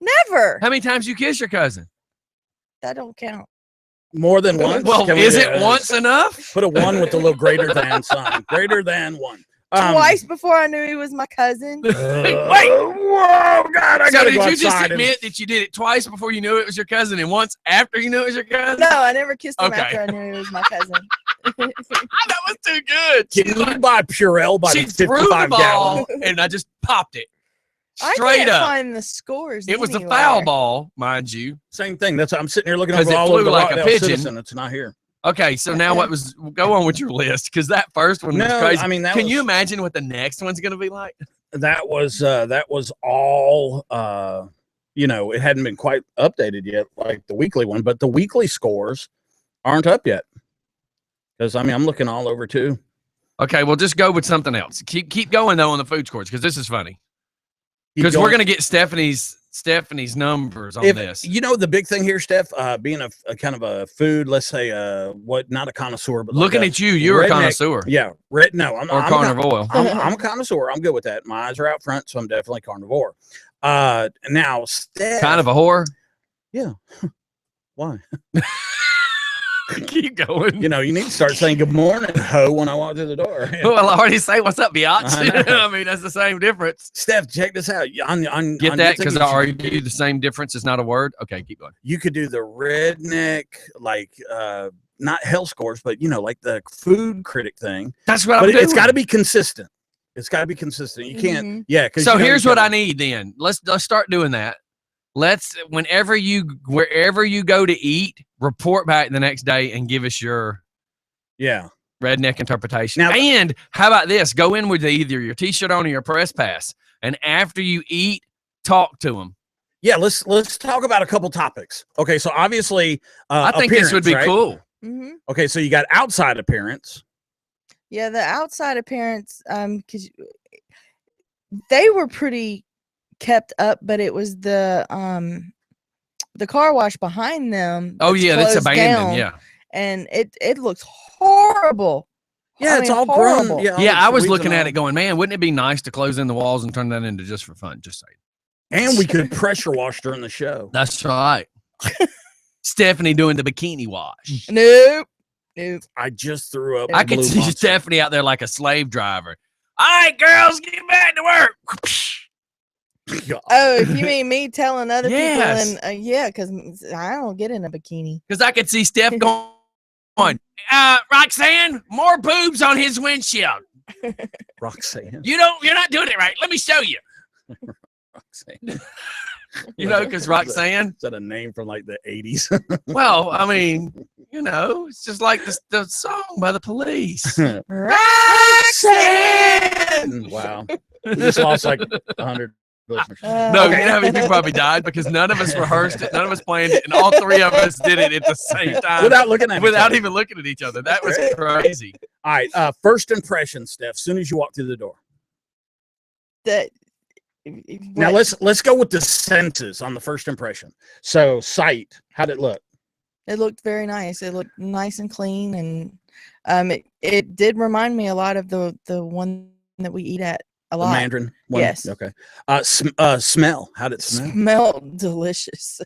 Never. How many times you kiss your cousin? That don't count. More than once. Well, Can we is do it once enough? Put a 1 with the little greater than sign. Greater than 1. Twice before I knew he was my cousin. Wait. Whoa, God! I So gotta did go you just outside and- admit that you did it twice before you knew it was your cousin and once after you knew it was your cousin? No, I never kissed him Okay. after I knew he was my cousin. That was too good. Can you buy Purell by She the threw the 55 ball gallon? and I just popped it. I Straight can't up. find the scores. It was the anywhere. foul ball, mind you. Same thing. That's I'm sitting here looking 'Cause over it all flew over the like a Rockdale pigeon. Citizen. It's not here. Okay, so now what was go on with your list? Because that first one was No, crazy. I mean, that Can was- you imagine what the next one's gonna be like? That was all it hadn't been quite updated yet, like the weekly one, but the weekly scores aren't up yet. Because I mean, I'm looking all over too. Okay, well just go with something else. Keep going though on the food scores because this is funny. Keep Because we're going. gonna get Stephanie's numbers on If this. you know the big thing here, Steph, being a kind of a food, let's say not a connoisseur, but Looking like at you, you're a redneck- connoisseur Yeah, no, I'm or I'm a con- carnivore. I'm a connoisseur. I'm good with that. My eyes are out front, so I'm definitely carnivore. Now, Steph, Kind of a whore. why? Keep going. You need to start saying good morning, ho, when I walk through the door. Well, I already say what's up, biatch. I know. I mean, that's the same difference. Steph, check this out. On Get your that? thing, Because you I should- argue the same difference is not a word. Okay, keep going. you could do the redneck, like not health scores, but like the food critic thing. That's what But I'm doing. it's got to be consistent. It's got to be consistent. You can't, Mhm. yeah. Because So here's what I need then. Let's start doing that. Wherever you go to eat, report back the next day and give us your Yeah. redneck interpretation. Now- And how about this? Go in with either your t-shirt on or your press pass. And after you eat, talk to them. Yeah. Let's talk about a couple topics. Okay. So obviously, I think this would be appearance, right? cool. hmm Okay. So you got outside appearance. Yeah, the outside appearance, because they were pretty kept up, but it was the car wash behind them. Oh yeah, that's closed abandoned. down, Yeah. and it looks horrible. Yeah. I it's mean, all horrible. grown. Yeah. all Yeah, the I was weeds looking and at all. it going, man, wouldn't it be nice to close in the walls and turn that into just for fun? Just saying. And we could pressure wash during the show. That's right. Stephanie doing the bikini wash. Nope. I just threw up. I a could Blue see Monster. Stephanie out there like a slave driver. All right, girls, get back to work. Oh, if you mean me telling other Yes. people, and yeah, because I don't get in a bikini. Because I could see Steph going, Roxanne, more boobs on his windshield. Roxanne. You're not doing it right. Let me show you. Roxanne. Because Roxanne. Is that a name from like the 80s? Well, I mean, it's just like the song by the Police. Roxanne! Wow. We just lost like 100 listeners. No, Okay. you know how many people probably died because none of us rehearsed it, none of us planned it, and all three of us did it at the same time Without looking at each without other. even looking at each other. That was Great. crazy. All right. First impression, Steph, as soon as you walk through the door. That, Now what- let's go with the senses on the first impression. So sight, how'd it look? It looked very nice. It looked nice and clean, and it did remind me a lot of the one that we eat at a The lot. Mandarin one? Yes. Okay. Smell. How'd it smell? Smelled delicious.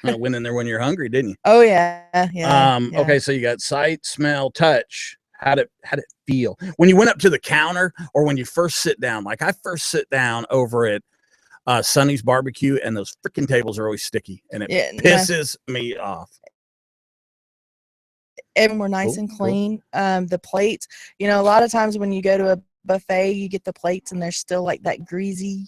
Went in there when you're hungry, didn't you? Oh yeah, yeah. yeah. Okay, so you got sight, smell, touch. How'd it feel when you went up to the counter or when you first sit down? Like I first sit down over at Sonny's Barbecue, and those freaking tables are always sticky, and it Yeah, no. pisses me off. And we're nice Cool, and cool. clean. The plates, a lot of times when you go to a buffet, you get the plates and there's still like that greasy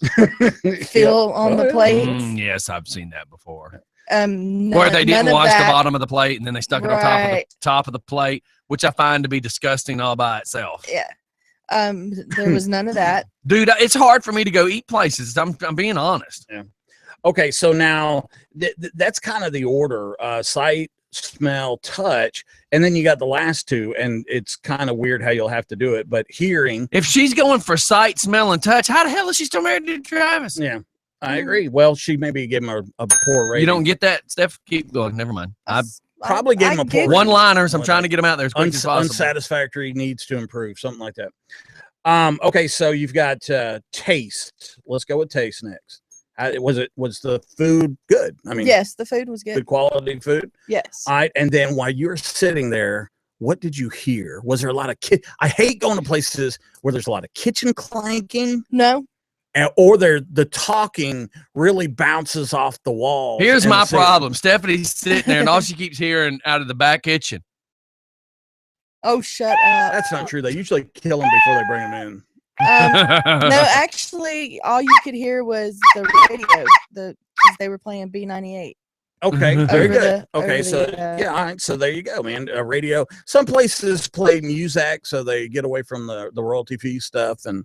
feel on Oh, the yeah. plates. Yes, I've seen that before. Where they didn't none of wash the that. bottom of the plate and then they stuck it on Right. top of the plate, which I find to be disgusting all by itself. Yeah. There was none of that. Dude, it's hard for me to go eat places. I'm being honest. Yeah. Okay, so now that's kind of the order: sight, smell, touch, and then you got the last two. And it's kind of weird how you'll have to do it. But hearing, If she's going for sight, smell, and touch, how the hell is she still married to Travis? yeah, I agree. Well, she maybe gave him a poor rating. You don't get that, Steph? Keep going. Never mind. I probably gave him a poor one-liners. I'm trying to get them out there as quick as possible. unsatisfactory, needs to improve, something like that. Okay, so you've got taste. Let's go with taste next. Was the food good? I mean, yes, the food was good good. quality food. Yes. All right, and then while you're sitting there, what did you hear? Was there a lot of I hate going to places where there's a lot of kitchen clanking. No. Or the talking really bounces off the walls. Here's my problem. Stephanie's sitting there, and all she keeps hearing out of the back kitchen. Oh, shut up. That's not true. They usually kill them before they bring them in. No, actually, all you could hear was the radio. Because they were playing B98. Okay, very good. Okay, so yeah, all right. So there you go, man. A radio. Some places play music, so they get away from the royalty fee stuff, and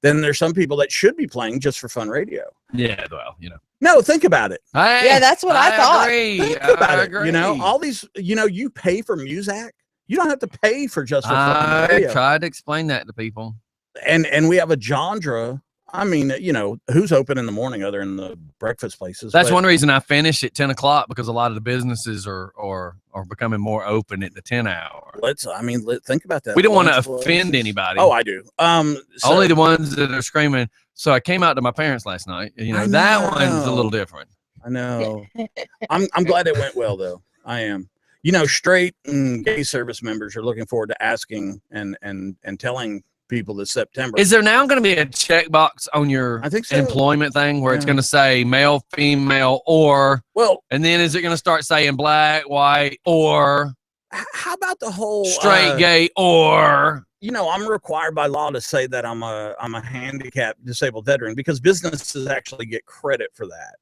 then there's some people that should be playing just for fun radio. Yeah, well, you know. No, think about it. Yeah, that's what I thought. Agree. Think about it. Agree. You know, all these. You know, you pay for music. You don't have to pay for just for fun I radio. tried to explain that to people. And we have a genre. I mean, you know, who's open in the morning other than the breakfast places? That's one reason I finish at 10 o'clock, because a lot of the businesses are becoming more open at the 10 hour. Think about that. We don't want to offend anybody. Oh, I do. Only the ones that are screaming. So I came out to my parents last night. You know, that one's a little different. I know. I'm glad it went well, though. I am. You know, straight and gay service members are looking forward to asking and telling people this September. Is there now going to be a checkbox on your I think so. employment thing where it's going to say male, female, or and then is it going to start saying black, white, or how about the whole straight, gay, or you know, I'm required by law to say that I'm a handicapped disabled veteran because businesses actually get credit for that,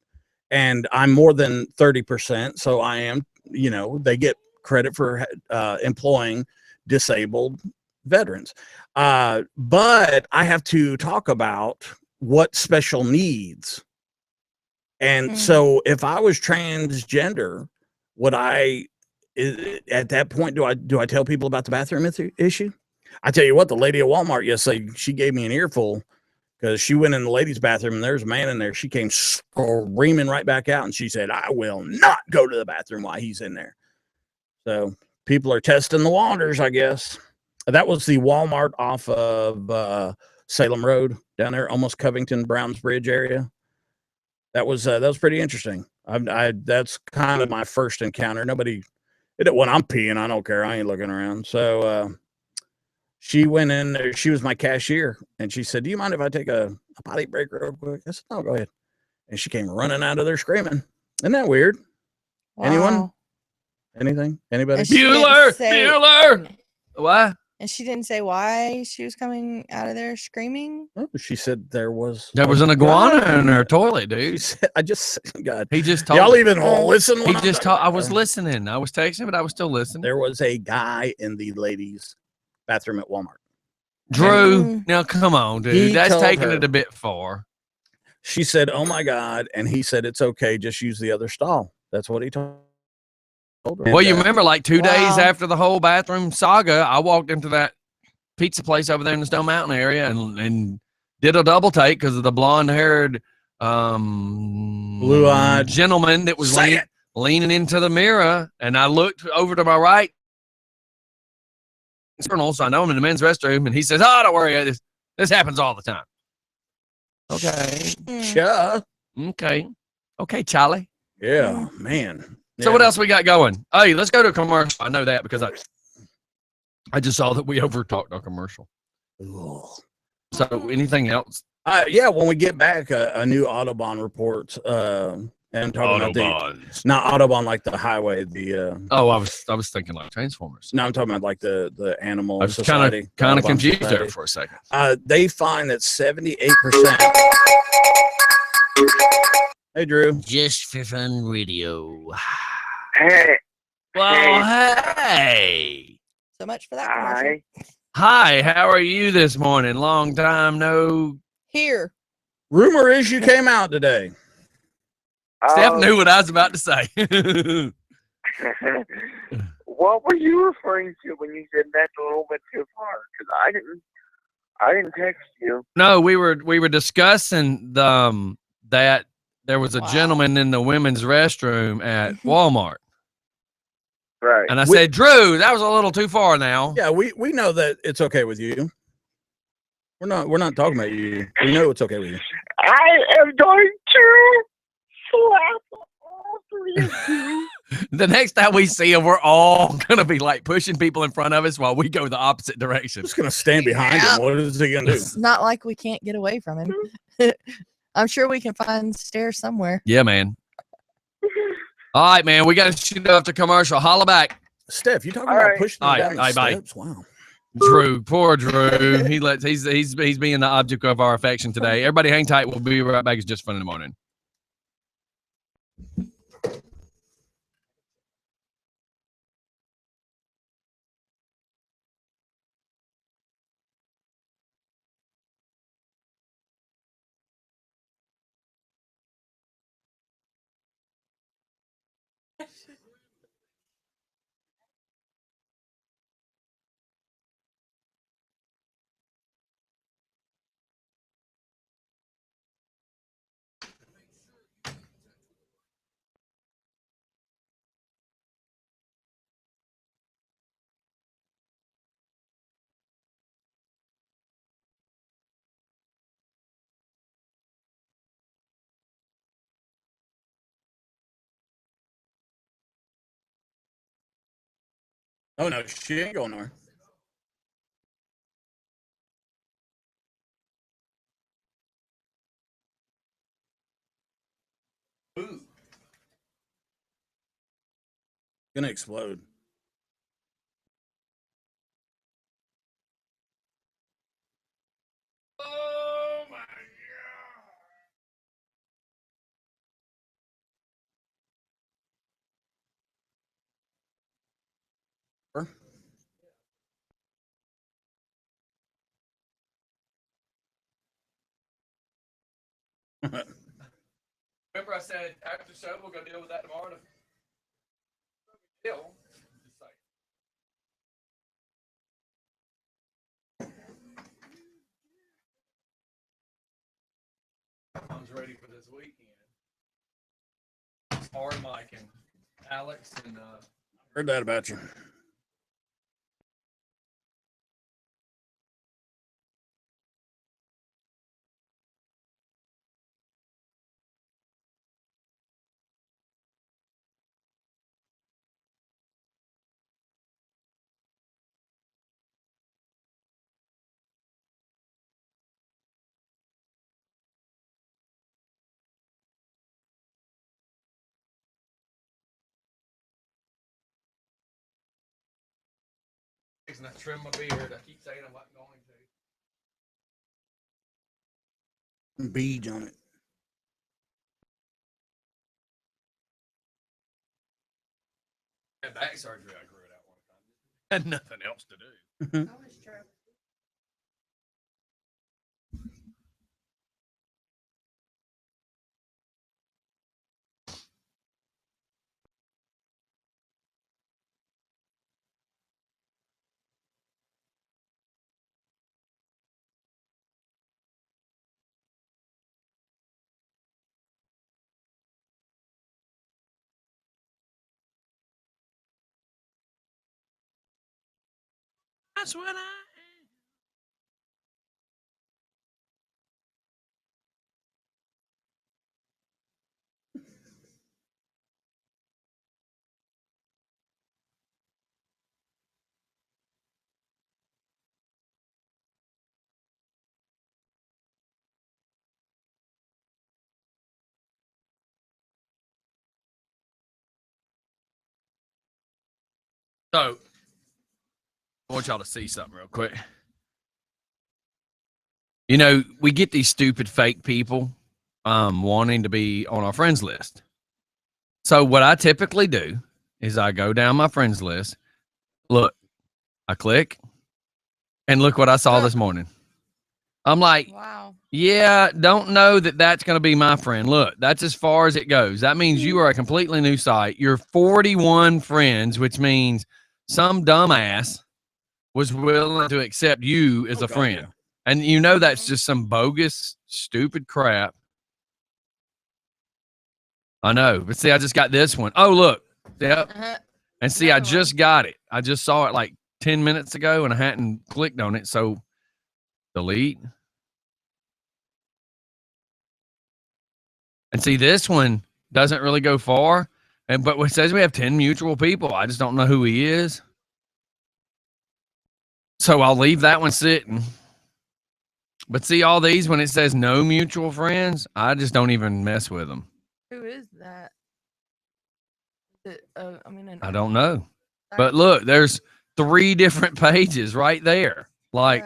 and I'm more than 30%, so I am. You know, they get credit for employing disabled veterans. But I have to talk about what special needs. And so if I was transgender, would I, at that point, do I tell people about the bathroom issue? I tell you what, the lady at Walmart yesterday, she gave me an earful because she went in the ladies' bathroom and there's a man in there. She came screaming right back out and she said, I will not go to the bathroom while he's in there. So people are testing the waters, I guess. That was the Walmart off of Salem Road down there, almost Covington Browns Bridge area. That was pretty interesting. That's kind of my first encounter. Nobody, when I'm peeing, I don't care. I ain't looking around. So she went in there. She was my cashier, and she said, "Do you mind if I take a potty break real quick?" I said, "No, go ahead." And she came running out of there screaming. Isn't that weird? Wow. Anyone? Anything? Anybody? Bueller. What? And she didn't say why she was coming out of there screaming. Oh, she said there was an iguana in her toilet, dude. Said, God. He just told y'all me. even listen. He just told. I was listening. I was texting, but I was still listening. There was a guy in the ladies' bathroom at Walmart. Drew, now come on, dude. He That's told taking her. it a bit far. She said, "Oh my God," and he said, "It's okay. Just use the other stall." That's what he told her. Well, you remember, like 2 days Wow. after the whole bathroom saga, I walked into that pizza place over there in the Stone Mountain area and did a double take because of the blonde-haired, blue-eyed gentleman that was leaning into the mirror, and I looked over to my right. So I know I'm in the men's restroom, and he says, "Oh, don't worry, this happens all the time." Okay. Sure. Okay, Charlie. Yeah, man. So what else we got going? Hey, let's go to a commercial. I know that because I just saw that we overtalked our commercial. Ugh. So anything else? Yeah, when we get back, a new Autobahn report. And I'm talking about not Autobahn like the highway. I was thinking like Transformers. No, I'm talking about like the animal I was society. kind of Autobahn confused society. there for a second. They find that 78%. Hey, Drew. Just for fun radio. Hey, Well, hey. So much for that commercial. hi. Hi, how are you this morning? Long time no. Here. Rumor is you came out today. Steph Um, knew what I was about to say. what were you referring to when you said that's a little bit too far? Because I didn't text you. No, we were discussing that there was a Wow. gentleman in the women's restroom at Walmart, Right. and I said, "Drew, that was a little too far now." Yeah, we know that it's okay with you. We're not talking about you. We know it's okay with you. I am going to slap all three of you. The next time we see him, we're all gonna be like pushing people in front of us while we go the opposite direction. I'm just gonna stand behind him. What is he gonna do? It's not like we can't get away from him. I'm sure we can find stairs somewhere. Yeah, man. All right, man. We got to shoot off the commercial. Holla back, Steph, you talking All about right. pushing All him right, down all right, the bye. steps? Wow. Drew. Poor Drew. He's being the object of our affection today. Everybody, hang tight. We'll be right back. It's just fun in the morning. Oh no, she ain't going nowhere. Gonna explode. Oh my Remember I said after the show we're gonna deal with that tomorrow. Deal. I'm ready for this weekend. Hard Mike and Alex and Heard that about you. and I trim my beard. I keep saying I'm not going to. Beads on it. Had back surgery. I grew it out one time. Had nothing else to do. That's what I am. So, I want y'all to see something real quick. You know, we get these stupid fake people wanting to be on our friends list. So what I typically do is I go down my friends list. Look, I click, and look what I saw this morning. I'm like, Wow. yeah, don't know that that's going to be my friend. Look, that's as far as it goes. That means you are a completely new site. You're 41 friends, which means some dumbass was willing to accept you as a friend. Yeah. And you know that's just some bogus, stupid crap. I know. But see, I just got this one. Oh, look. Yep. And see, I just got it. I just saw it like 10 minutes ago, and I hadn't clicked on it. So delete. And see, this one doesn't really go far. But it says we have 10 mutual people. I just don't know who he is. So I'll leave that one sitting. But see, all these, when it says no mutual friends, I just don't even mess with them. Who is that? I don't know. But look, there's 3 different pages right there. Like,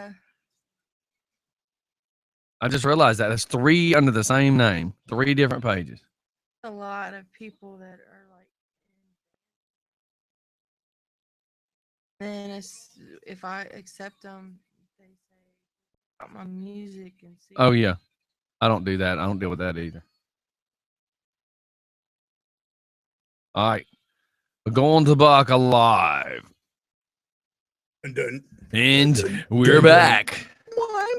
I just realized that. There's 3 under the same name. 3 different pages. A lot of people that are like, then if I accept them, they say about my music and see. Oh, yeah. I don't do that. I don't deal with that either. All right. We're going to Buck Alive. And we're back.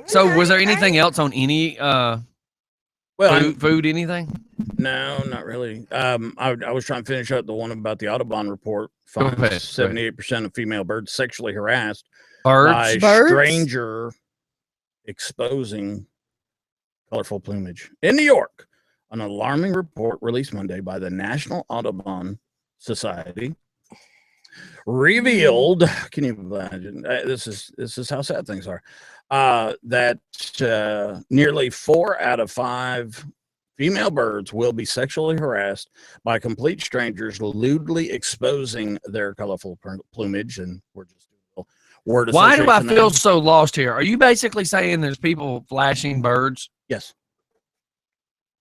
So was there anything else on any food anything? No, not really. I was trying to finish up the one about the Audubon report. Go ahead. 78% of female birds sexually harassed Birds? by stranger exposing colorful plumage. In New York, an alarming report released Monday by the National Audubon Society revealed, can you imagine, this is how sad things are, that nearly 4 out of 5 female birds will be sexually harassed by complete strangers lewdly exposing their colorful plumage. And we're just word. Why do I feel so lost here? Are you basically saying there's people flashing birds? Yes.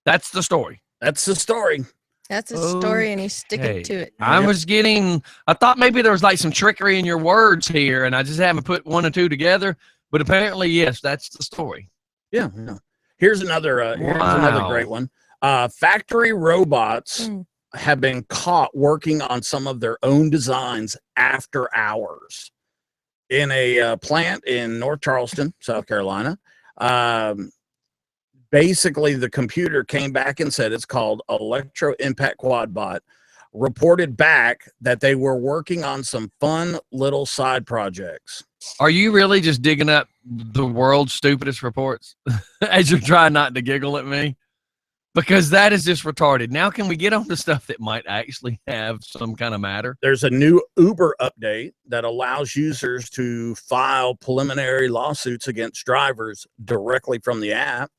That's the story. That's the story. That's a story, and he's sticking to it. I thought maybe there was like some trickery in your words here, and I just haven't put 1 and 2 together. But apparently, yes, that's the story. Yeah. Here's another great one. Factory robots have been caught working on some of their own designs after hours in a plant in North Charleston, South Carolina. Basically, the computer came back and said it's called Electro Impact Quadbot, reported back that they were working on some fun little side projects. Are you really just digging up the world's stupidest reports as you're trying not to giggle at me? Because that is just retarded. Now, can we get on to stuff that might actually have some kind of matter? There's a new Uber update that allows users to file preliminary lawsuits against drivers directly from the app.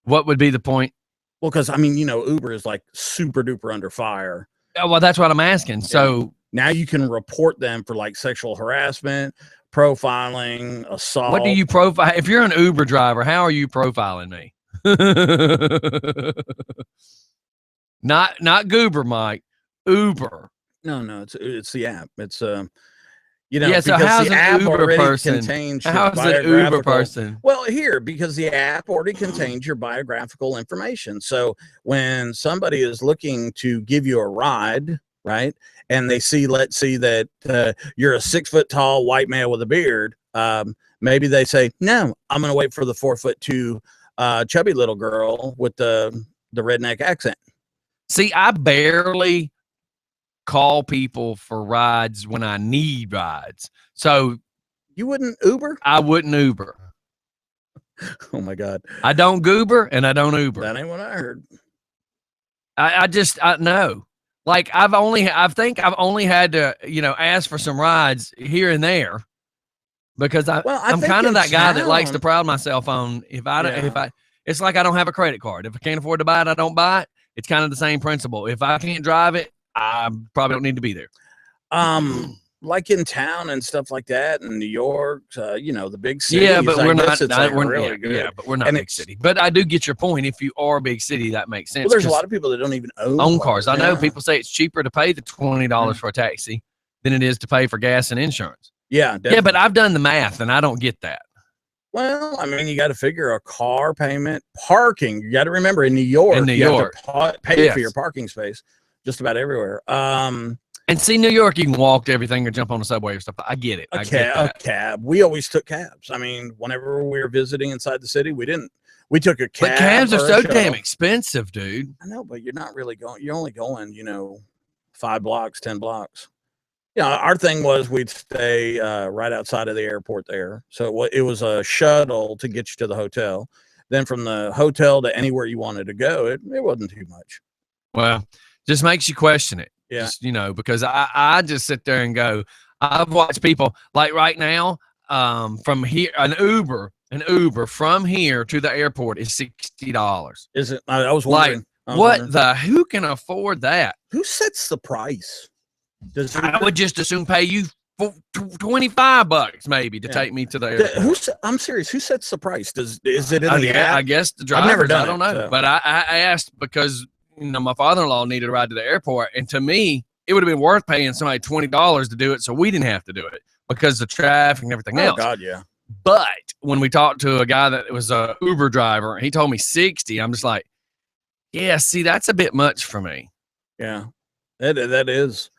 What would be the point? Well, because, I mean, Uber is like super duper under fire. Oh, well, that's what I'm asking. So now you can report them for like sexual harassment, profiling, assault. What do you profile? If you're an Uber driver, how are you profiling me? Not Goober, Mike. Uber. No, it's the app. It's so how's the an app Uber person? Contains how's an Uber person? Well, because the app already contains your biographical information. So when somebody is looking to give you a ride, right, and let's see that you're a 6 foot tall white male with a beard, maybe they say, no, I'm going to wait for the 4'2" chubby little girl with the redneck accent. See, I barely call people for rides when I need rides. So you wouldn't Uber? I wouldn't Uber. Oh my God. I don't Goober and I don't Uber. That ain't what I heard. I know. Like I think I've only had to, ask for some rides here and there because I'm kind of that guy that likes to pride myself on if it's like I don't have a credit card. If I can't afford to buy it, I don't buy it. It's kind of the same principle. If I can't drive it, I probably don't need to be there. like in town and stuff like that, in New York, you know, the big cities. Yeah, but we're not. It's like we're, really yeah, good. yeah, but we're not And big city. But I do get your point. If you are a big city, that makes sense. Well, there's a 'cause lot of people that don't even own cars. I know Yeah. people say it's cheaper to pay the $20 for a taxi than it is to pay for gas and insurance. Yeah, definitely. Yeah, but I've done the math and I don't get that. Well, I mean, you got to figure a car payment, parking. You got to remember in New York, you have to pay for your parking space just about everywhere. And see, New York, you can walk to everything or jump on the subway or stuff. I get it. A cab. We always took cabs. I mean, whenever we were visiting inside the city, we took a cab. But cabs are so damn expensive, dude. I know, but you're not really going. You're only going, 5 blocks, 10 blocks. Our thing was we'd stay right outside of the airport there. So it was a shuttle to get you to the hotel. Then from the hotel to anywhere you wanted to go, it wasn't too much. Well, just makes you question it. Yeah. Just, because I just sit there and go, I've watched people like right now from here, an Uber from here to the airport is $60. Is it? I was wondering. Who can afford that? Who sets the price? I would just assume pay you $25 maybe to take me to the airport. I'm serious. Who sets the price? Is it in the app? app? I guess the drivers. I've never done I don't know. So. But I asked because my father-in-law needed a ride to the airport, and to me, it would have been worth paying somebody $20 to do it, so we didn't have to do it because the traffic and everything else. Oh God, yeah. But when we talked to a guy that was a Uber driver, he told me 60. I'm just like, yeah, see, that's a bit much for me. Yeah, that is.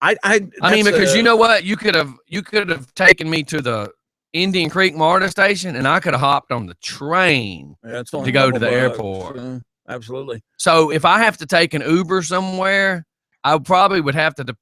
I mean, because you know what, you could have taken me to the Indian Creek MARTA station, and I could have hopped on the train to go to the airport. Absolutely. So if I have to take an Uber somewhere, I probably would have to.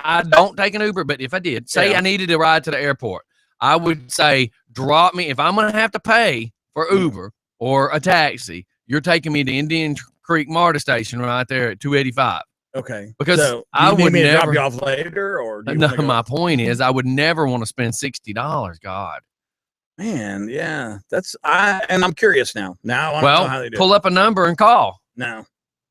I don't take an Uber, but if I did, say I needed a ride to the airport, I would say, drop me. If I'm going to have to pay for Uber or a taxi, you're taking me to Indian Creek MARTA station right there at 285. Okay. Because so I would never drop you off later, or no. My point is, I would never want to spend $60. God. Man, yeah, and I'm curious now. Now, I well, know how they do pull up a number and call. No.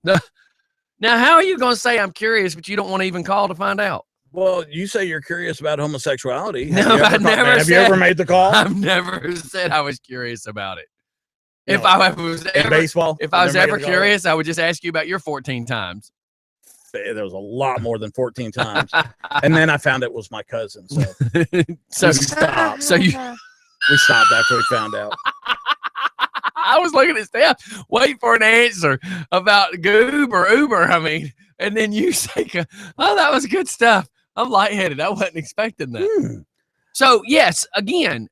Now, how are you going to say I'm curious, but you don't want to even call to find out? Well, you say you're curious about homosexuality. No, Have you ever made the call? I've never said I was curious about it. If I was ever curious, I would just ask you about your 14 times. There was a lot more than 14 times, and then I found it was my cousin. So, we stopped. We stopped after we found out. I was looking at Steph, waiting for an answer about Uber. I mean, and then you say, "Oh, that was good stuff." I'm lightheaded. I wasn't expecting that. So yes, again,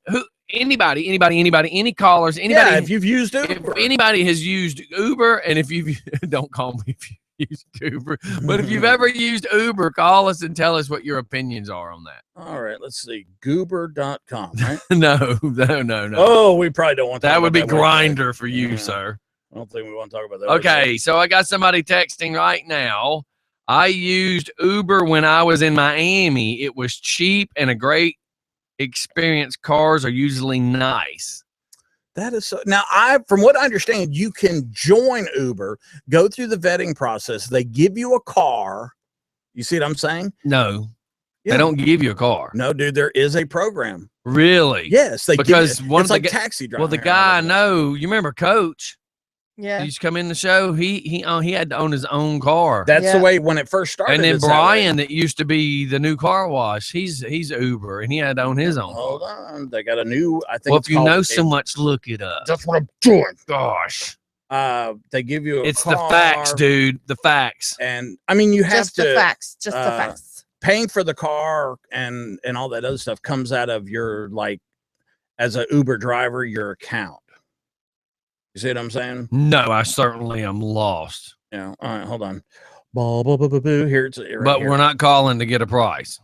anybody, any callers, anybody. Yeah, if you've used Uber, if anybody has used Uber, and if you don't call me if you used Uber, but if you've ever used Uber, call us and tell us what your opinions are on that. All right, let's see, Goober.com, right? No. Oh, we probably don't want that would be Grindr for you, sir. I don't think we want to talk about that. Okay, so I got somebody texting right now. I used Uber when I was in Miami. It was cheap and a great experience. Cars are usually nice. That is so. Now, from what I understand, you can join Uber, go through the vetting process. They give you a car. You see what I'm saying? No, yeah. They don't give you a car. No, dude, there is a program. Really? Yes, because one of the taxi driver. Well, the guy I know, you remember Coach? Yeah. He used to come in the show. He had to own his own car. That's the way when it first started. And then Brian, that used to be the new car wash, he's Uber, and he had to own his own. Hold on, they got a new. I think. Well, if you know so much, look it up. That's what I'm doing. Gosh. They give you. It's the facts, dude. The facts. And I mean, you have just the facts. Just the facts. Paying for the car and all that other stuff comes out of your, like, as a Uber driver, your account. You see what I'm saying? No, I certainly am lost. Yeah. All right, hold on. Here it's right but here. We're not calling to get a price.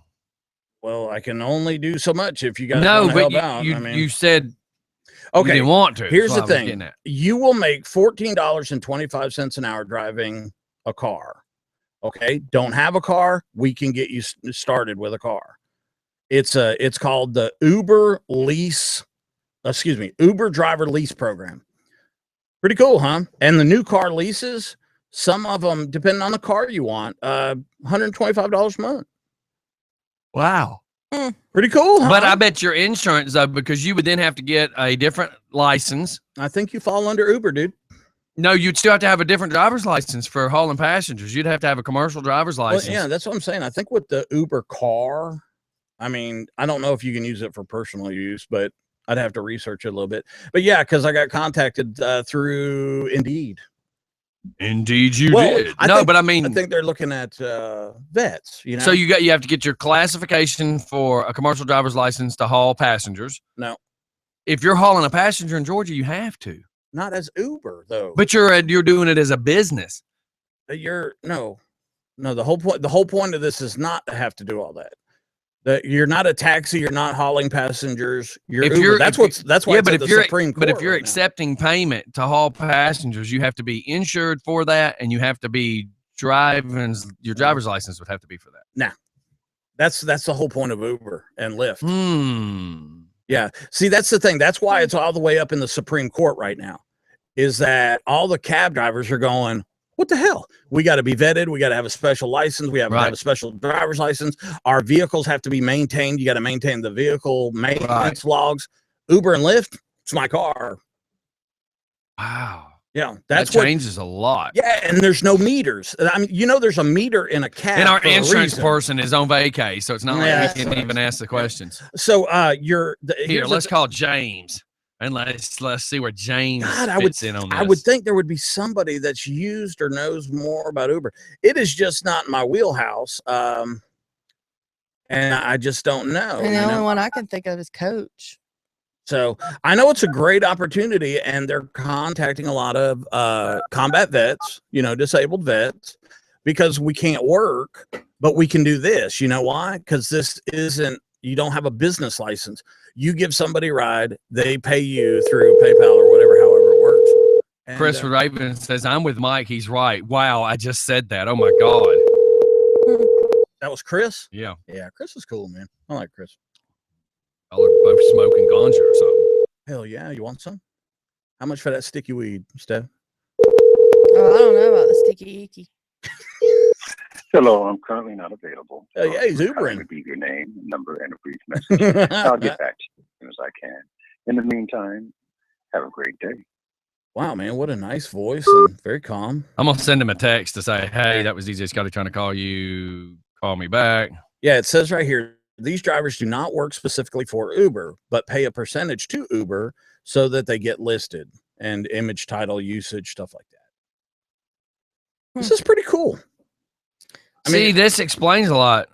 Well, I can only do so much if you guys no, want to but help out. You said okay. You didn't want to. Here's the thing: you will make $14.25 an hour driving a car. Okay, don't have a car, we can get you started with a car. It's called the Uber driver lease program. Pretty cool, huh? And the new car leases, some of them, depending on the car you want, $125 a month. Wow. Pretty cool, huh? But I bet your insurance, though, because you would then have to get a different license. I think you fall under Uber, dude. No, you'd still have to have a different driver's license for hauling passengers. You'd have to have a commercial driver's license. Well, yeah, that's what I'm saying. I think with the Uber car, I mean, I don't know if you can use it for personal use, but I'd have to research it a little bit. But yeah, because I got contacted through Indeed. Indeed, you did. But I mean, I think they're looking at vets. You know, so you have to get your classification for a commercial driver's license to haul passengers. No, if you're hauling a passenger in Georgia, you have to. Not as Uber though. But you're doing it as a business. No. The whole point of this is not to have to do all that. That you're not a taxi, you're not hauling passengers. That's why. Yeah, but if you're accepting payment to haul passengers, you have to be insured for that, and you have to be your driver's license would have to be for that. Nah, that's the whole point of Uber and Lyft. Yeah, see, that's the thing. That's why it's all the way up in the Supreme Court right now. Is that all the cab drivers are going, what the hell? We got to be vetted. We got to have a special license. We have to have a special driver's license. Our vehicles have to be maintained. You got to maintain the vehicle maintenance logs. Uber and Lyft, it's my car. Wow. Yeah, that changes a lot. Yeah, and there's no meters. I mean, there's a meter in a cab. And our insurance person is on vacay, so it's not like we can even ask the questions. So let's call James. And let's see where James fits in on this. I would think there would be somebody that's used or knows more about Uber. It is just not in my wheelhouse, and I just don't know. And the only one I can think of is Coach. So I know it's a great opportunity, and they're contacting a lot of combat vets, disabled vets, because we can't work, but we can do this. You know why? Because you don't have a business license. You give somebody a ride, they pay you through PayPal or whatever, however it works. And, Chris Raven says, I'm with Mike. He's right. Wow, I just said that. Oh, my God. That was Chris? Yeah. Yeah, Chris is cool, man. I like Chris. Y'all are both smoking ganja or something. Hell yeah. You want some? How much for that sticky weed, Steph? Oh, I don't know about the sticky icky. Hello, I'm currently not available. Yeah, he's Ubering. Repeat your name, number, and a brief message. I'll get back to you as soon as I can. In the meantime, have a great day. Wow, man, what a nice voice and very calm. I'm gonna send him a text to say, "Hey, that was DJ Scottie trying to call you. Call me back." Yeah, it says right here, these drivers do not work specifically for Uber, but pay a percentage to Uber so that they get listed and image, title, usage, stuff like that. This is pretty cool. This explains a lot.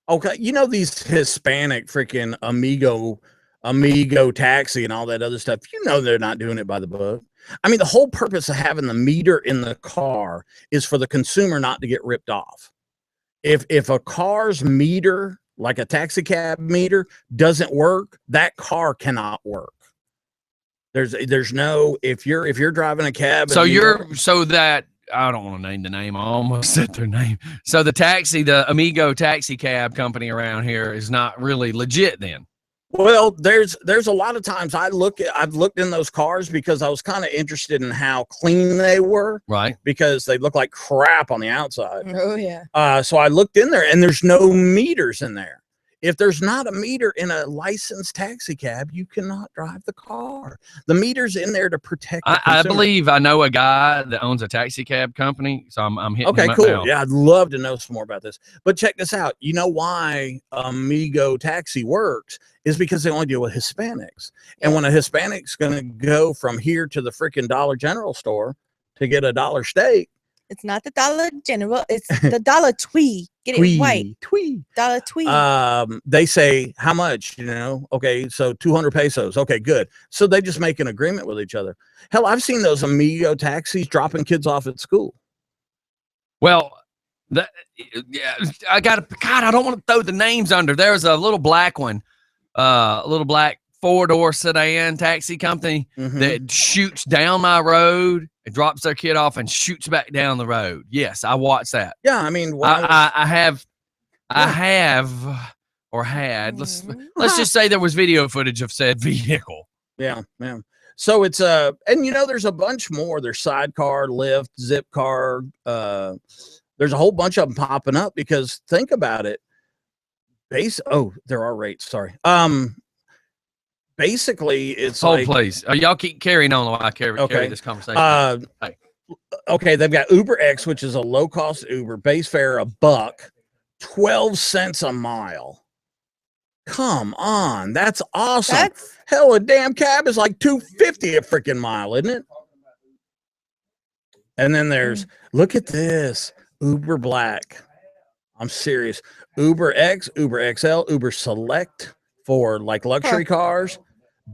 Okay, these Hispanic freaking Amigo taxi and all that other stuff, they're not doing it by the book. I mean, the whole purpose of having the meter in the car is for the consumer not to get ripped off. If a car's meter, like a taxi cab meter, doesn't work, that car cannot work. There's no, if you're driving a cab. I don't want to name the name. I almost said their name. So the Amigo taxi cab company around here is not really legit then. Well, there's a lot of times I've looked in those cars because I was kind of interested in how clean they were. Right. Because they look like crap on the outside. Oh yeah. So I looked in there and there's no meters in there. If there's not a meter in a licensed taxi cab, you cannot drive the car. The meter's in there to protect the consumer. I believe I know a guy that owns a taxi cab company, so I'm hitting him up cool. now. Yeah, I'd love to know some more about this. But check this out. You know why Amigo Taxi works is because they only deal with Hispanics. And when a Hispanic's going to go from here to the freaking Dollar General store to get a dollar steak, it's not the Dollar General. It's the Dollar Twee. Get it right. Twee. Dollar Twee. They say, how much? Okay, so 200 pesos. Okay, good. So they just make an agreement with each other. Hell, I've seen those Amigo taxis dropping kids off at school. Well, I don't want to throw the names under. There's a little black one, a little black 4-door sedan taxi company that shoots down my road. It drops their kid off and shoots back down the road. Yes, I watched that. Yeah, I mean, I have or had. Let's just say there was video footage of said vehicle. Yeah. So it's and there's a bunch more. There's Sidecar, Lyft, Zipcar. There's a whole bunch of them popping up because think about it. There are rates. Sorry. Basically, it's Hold, like, please. Y'all keep carrying on while I carry Okay. this conversation. Hey. Okay, they've got Uber X, which is a low cost Uber, base fare $1, 12 cents a mile. Come on, that's awesome. That's Hell, a damn cab is like $2.50 a freaking mile, isn't it? And then there's look at this Uber Black. I'm serious. Uber X, Uber XL, Uber Select for like luxury cars.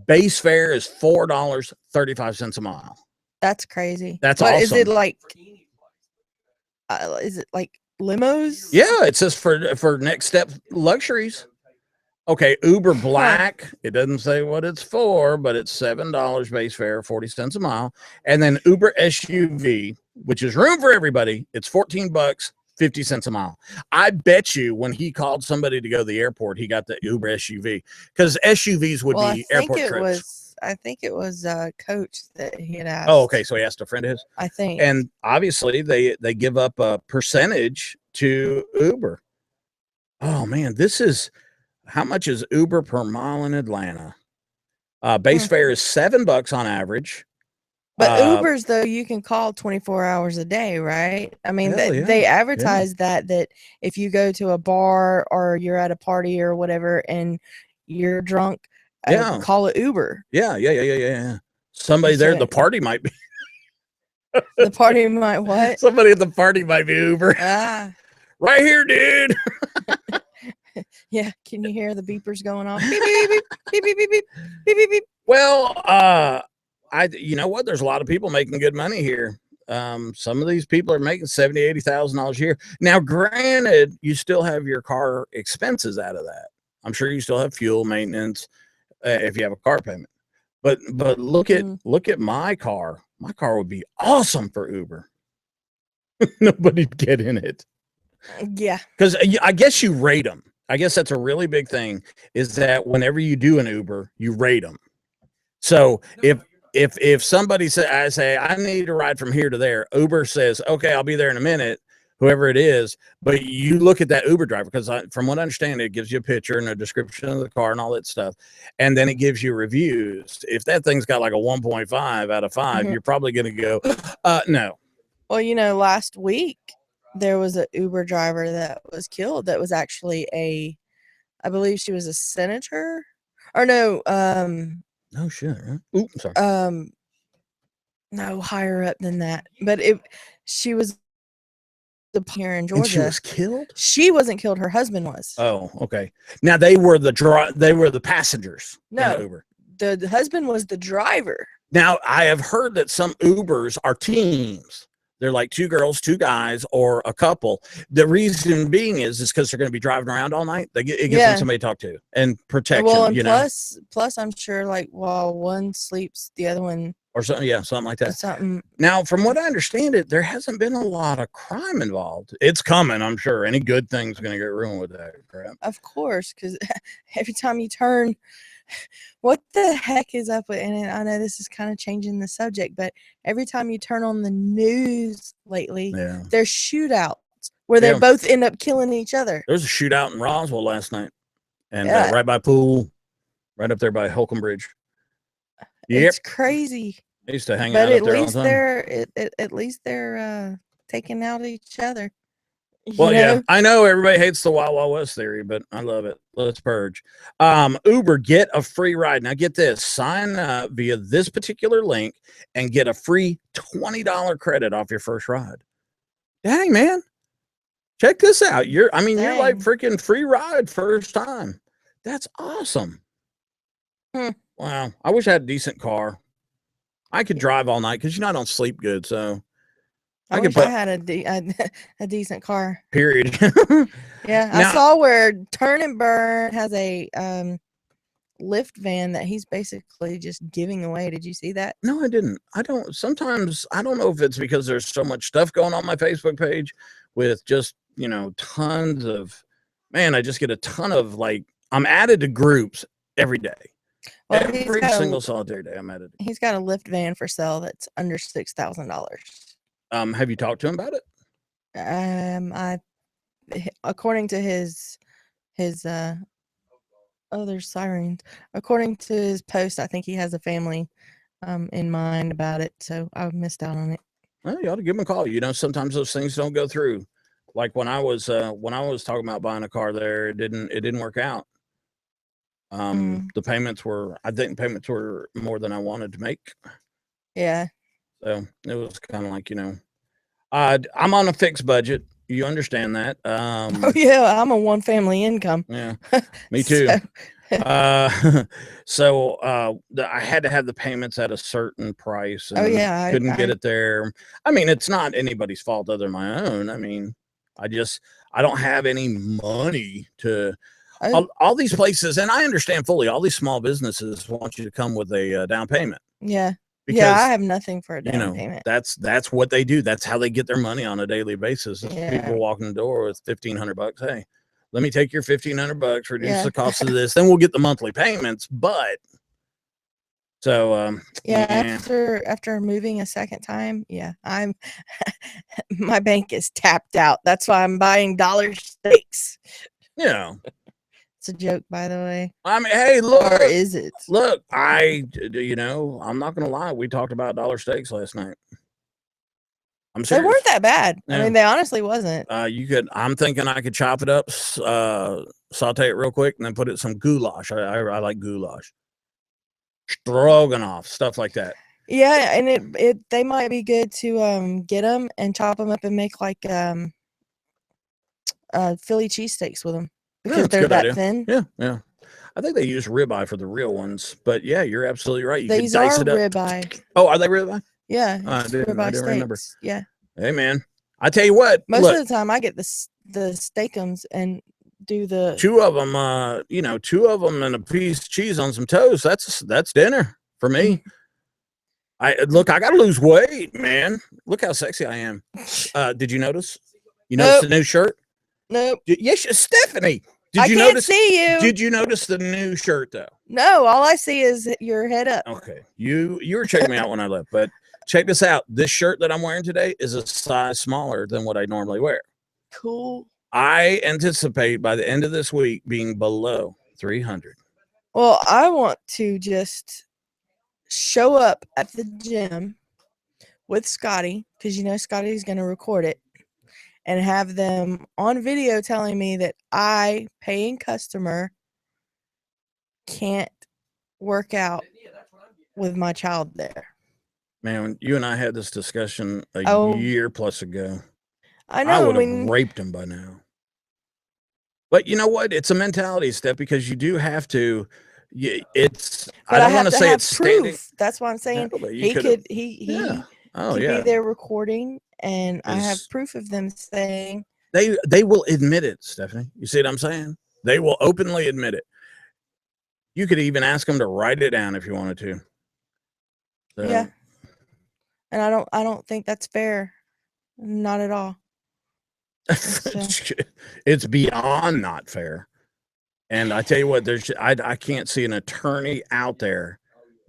Base fare is $4.35 a mile. that's crazy. That's But awesome. Is it like limos? Yeah, it says for next step luxuries. Okay, Uber Black. It doesn't say what it's for, but it's $7 base fare, 40 cents a mile. And then Uber SUV, which is room for everybody, it's $14, 50 cents a mile. I bet you when he called somebody to go to the airport, he got the Uber SUV because SUVs would be airport trips. I think it was Coach that he had asked. Oh, okay. So he asked a friend of his. I think. And obviously they give up a percentage to Uber. Oh man, this is how much is Uber per mile in Atlanta? Base fare is $7 on average. But Ubers, though, you can call 24 hours a day, right? I mean, they advertise that if you go to a bar or you're at a party or whatever and you're drunk, call it Uber. Yeah. Somebody there at the party might be. The party might what? Somebody at the party might be Uber. Right here, dude. Yeah, can you hear the beepers going off? Beep, beep, beep, beep, beep, beep, beep, beep, beep, beep. Well, you know what? There's a lot of people making good money here. Some of these people are making $70,000, $80,000 a year. Now, granted, you still have your car expenses out of that. I'm sure you still have fuel maintenance if you have a car payment. But look at my car. My car would be awesome for Uber. Nobody'd get in it. Yeah, because I guess you rate them. I guess that's a really big thing is that whenever you do an Uber, you rate them. So if somebody say I need to ride from here to there, Uber says, okay, I'll be there in a minute, whoever it is. But you look at that Uber driver, because from what I understand, it gives you a picture and a description of the car and all that stuff. And then it gives you reviews. If that thing's got like a 1.5 out of 5, you're probably going to go, no. Well, last week there was an Uber driver that was killed. That was actually I believe she was a senator, or no, oh shit, right? Ooh, sorry. No, higher up than that. But she was here in Georgia. And she was killed? She wasn't killed. Her husband was. Oh, okay. Now they were the passengers. No, in Uber. The husband was the driver. Now I have heard that some Ubers are teams. They're like 2 girls, 2 guys, or a couple. The reason being is because they're going to be driving around all night. It gives them somebody to talk to and protection. Well, and plus, I'm sure like while one sleeps, the other one or something. Yeah, something like that. Something. Now, from what I understand, there hasn't been a lot of crime involved. It's coming, I'm sure. Any good thing's going to get ruined with that crap. Of course, because every time you turn. What the heck is up with, and I know this is kind of changing the subject, but every time you turn on the news lately, there's shootouts where they both end up killing each other. There was a shootout in Roswell last night, and right by Pool, right up there by Holcomb Bridge. It's crazy. I used to hang out up there all the time. At least they're taking out each other. Well, yeah, I know everybody hates the Wild Wild West theory, but I love it. Let's purge. Uber, get a free ride. Now, get this. Sign up via this particular link and get a free $20 credit off your first ride. Dang, man. Check this out. You're like freaking free ride first time. That's awesome. Wow. I wish I had a decent car. I could drive all night because, I don't sleep good, so. I had a decent car. Period. Yeah, I saw where Turn and Burn has a Lyft van that he's basically just giving away. Did you see that? No, I didn't. Sometimes I don't know if it's because there's so much stuff going on my Facebook page with just, tons of, man, I just get a ton of I'm added to groups every day. Well, every single solitary day I'm added. He's got a Lyft van for sale that's under $6,000. Have you talked to him about it? According to his his there's sirens. According to his post, I think he has a family in mind about it, so I missed out on it. Well, you ought to give him a call. You know, sometimes those things don't go through. Like when I was talking about buying a car there, it didn't work out. The payments were, I think payments were more than I wanted to make. Yeah. So it was kind of like, you know, I'm on a fixed budget. You understand that. Oh yeah, I'm a one family income. Yeah, me too. So I had to have the payments at a certain price, and yeah, couldn't get it there. I mean, it's not anybody's fault other than my own. I mean, I don't have any money to all these places, and I understand fully. All these small businesses want you to come with a down payment. Yeah. Because, yeah, I have nothing for a down payment. That's what they do. That's how they get their money on a daily basis. People walk in the door with $1,500. Hey, let me take your $1,500, reduce the cost of this, then we'll get the monthly payments. But so after moving a second time, I'm my bank is tapped out. That's why I'm buying dollar steaks. Yeah. It's a joke, by the way. I mean, hey, look. Or is it? Look, you know, I'm not going to lie. We talked about dollar steaks last night. I'm serious. They weren't that bad. Yeah. I mean, they honestly wasn't. I'm thinking I could chop it up, saute it real quick, and then put it in some goulash. I like goulash. Stroganoff, stuff like that. Yeah, and they might be good to get them and chop them up and make like Philly cheesesteaks with them. Because they're that thin. Yeah. I think they use ribeye for the real ones, but yeah, you're absolutely right. These can dice are it up. Ribeye. Oh, are they ribeye? Yeah, I didn't remember. Yeah. Hey, man, I tell you what. Most of the time, I get the steakums and do the two of them. Two of them and a piece of cheese on some toast. That's dinner for me. I gotta lose weight, man. Look how sexy I am. Did you notice? You notice the new shirt? Nope. Yes, Stephanie. I can't see you. Did you notice the new shirt though? No, all I see is your head up. Okay. You were checking me out when I left, but check this out. This shirt that I'm wearing today is a size smaller than what I normally wear. Cool. I anticipate by the end of this week being below 300. Well, I want to just show up at the gym with Scottie, because you know Scottie's going to record it, and have them on video telling me that I, paying customer, can't work out with my child there. Man, you and I had this discussion a year plus ago. I know. I would have raped him by now. But you know what? It's a mentality step, because you do have to. I don't want to say it's standing. That's why I'm saying he could be there recording, and I have proof of them saying they will admit it, Stephanie. You see what I'm saying? They will openly admit it. You could even ask them to write it down if you wanted to. So. Yeah. And I don't think that's fair. Not at all. It's beyond not fair. And I tell you what, I can't see an attorney out there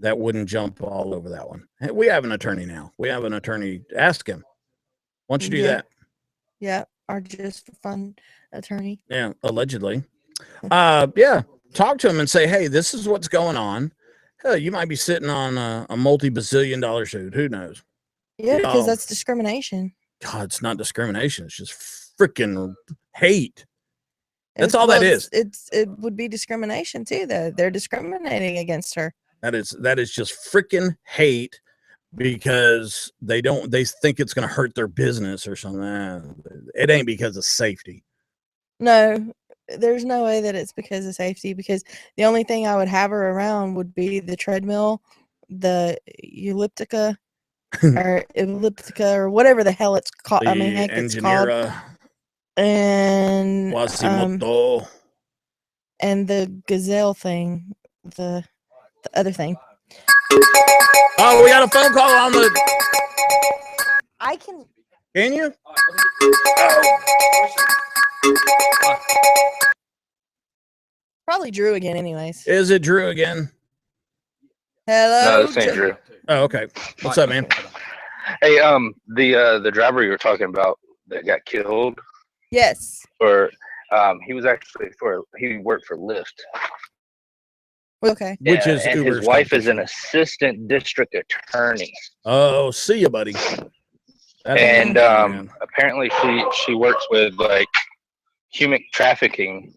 that wouldn't jump all over that one. We have an attorney now. We have an attorney. Ask him. Why don't you do that? Yeah, our just for fun attorney. Yeah, allegedly. Yeah. Talk to him and say, hey, this is what's going on. Hell, you might be sitting on a multi-bazillion-dollar suit. Who knows? Yeah, because that's discrimination. God, it's not discrimination. It's just freaking hate. That's all that is. It would be discrimination too, though. They're discriminating against her. That is just freaking hate, because they think it's going to hurt their business or something. It ain't because of safety. No, there's no way that it's because of safety, because the only thing I would have her around would be the treadmill, the elliptica or whatever the hell it's called. I mean, heck, it's called. And Quasimodo. And the gazelle thing, the other thing. Oh, we got a phone call on the. I can. Can you? Probably Drew again, anyways. Is it Drew again? Hello. No, this ain't Drew. Oh, okay. What's up, man? Hey, the driver you were talking about that got killed. Yes. Or He worked for Lyft. Okay. Which is and Uber's his wife is an competition. assistant district attorney. Oh, see you, buddy. And apparently she works with like human trafficking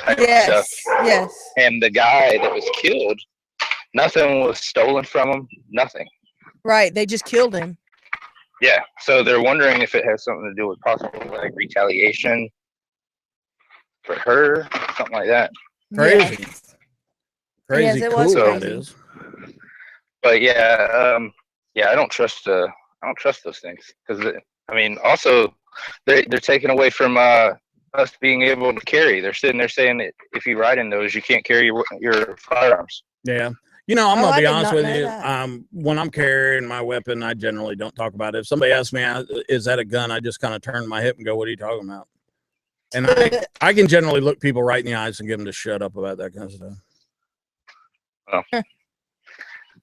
type stuff. Yes. And the guy that was killed, nothing was stolen from him. Nothing. Right. They just killed him. Yeah. So they're wondering if it has something to do with possible like retaliation for her, something like that. Crazy. Yes. Crazy Yes, it cool was that crazy. is. But yeah, I don't trust those things because I mean, also they're taking away from us being able to carry. They're sitting there saying that if you ride in those, you can't carry your firearms. Yeah. You know, I'm Oh, gonna I be did honest not with know you. that. When I'm carrying my weapon, I generally don't talk about it. If somebody asks me, "Is that a gun?" I just kind of turn my hip and go, "What are you talking about?" And I can generally look people right in the eyes and get them to shut up about that kind of stuff. Well,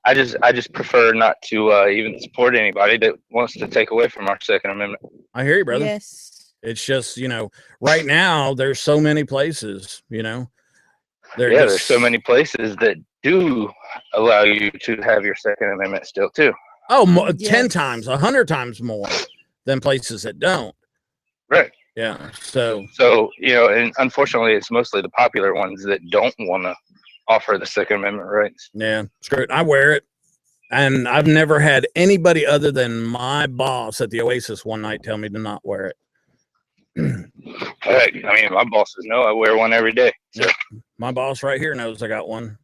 I just prefer not to even support anybody that wants to take away from our Second Amendment. I hear you, brother. Yes. It's just, you know, right now there's so many places, you know. There's so many places that do allow you to have your Second Amendment still too. Oh, 10 Yes. times, 100 times more than places that don't. Right. Yeah. So you know, and unfortunately, it's mostly the popular ones that don't want to offer the Second Amendment rights. yeah, screw it. I wear it. And I've never had anybody other than my boss at the Oasis one night tell me to not wear it. Heck, I mean, my bosses know I wear one every day. So. My boss right here knows I got one.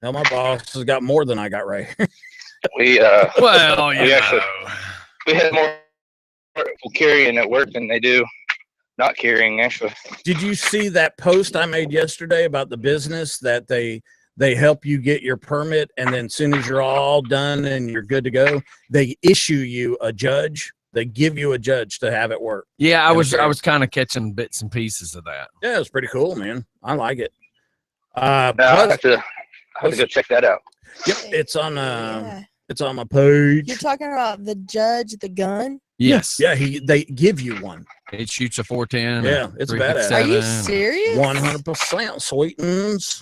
Hell, my boss has got more than I got right here. We Well, we had more people carrying at work than they do not carrying. Actually, Did you see that post I made yesterday about the business that they help you get your permit, and then as soon as you're all done and you're good to go, they issue you a judge. They give you a judge to have it work. Yeah, I was kind of catching bits and pieces of that. Yeah, it's pretty cool, man. I like it. I have to go check that out. Yep, it's on Yeah. it's on my page. You're talking about the judge, the gun? Yes. Yeah, they give you one. It shoots a 410. Yeah, it's badass. Are you 357. serious? 100% sweetens.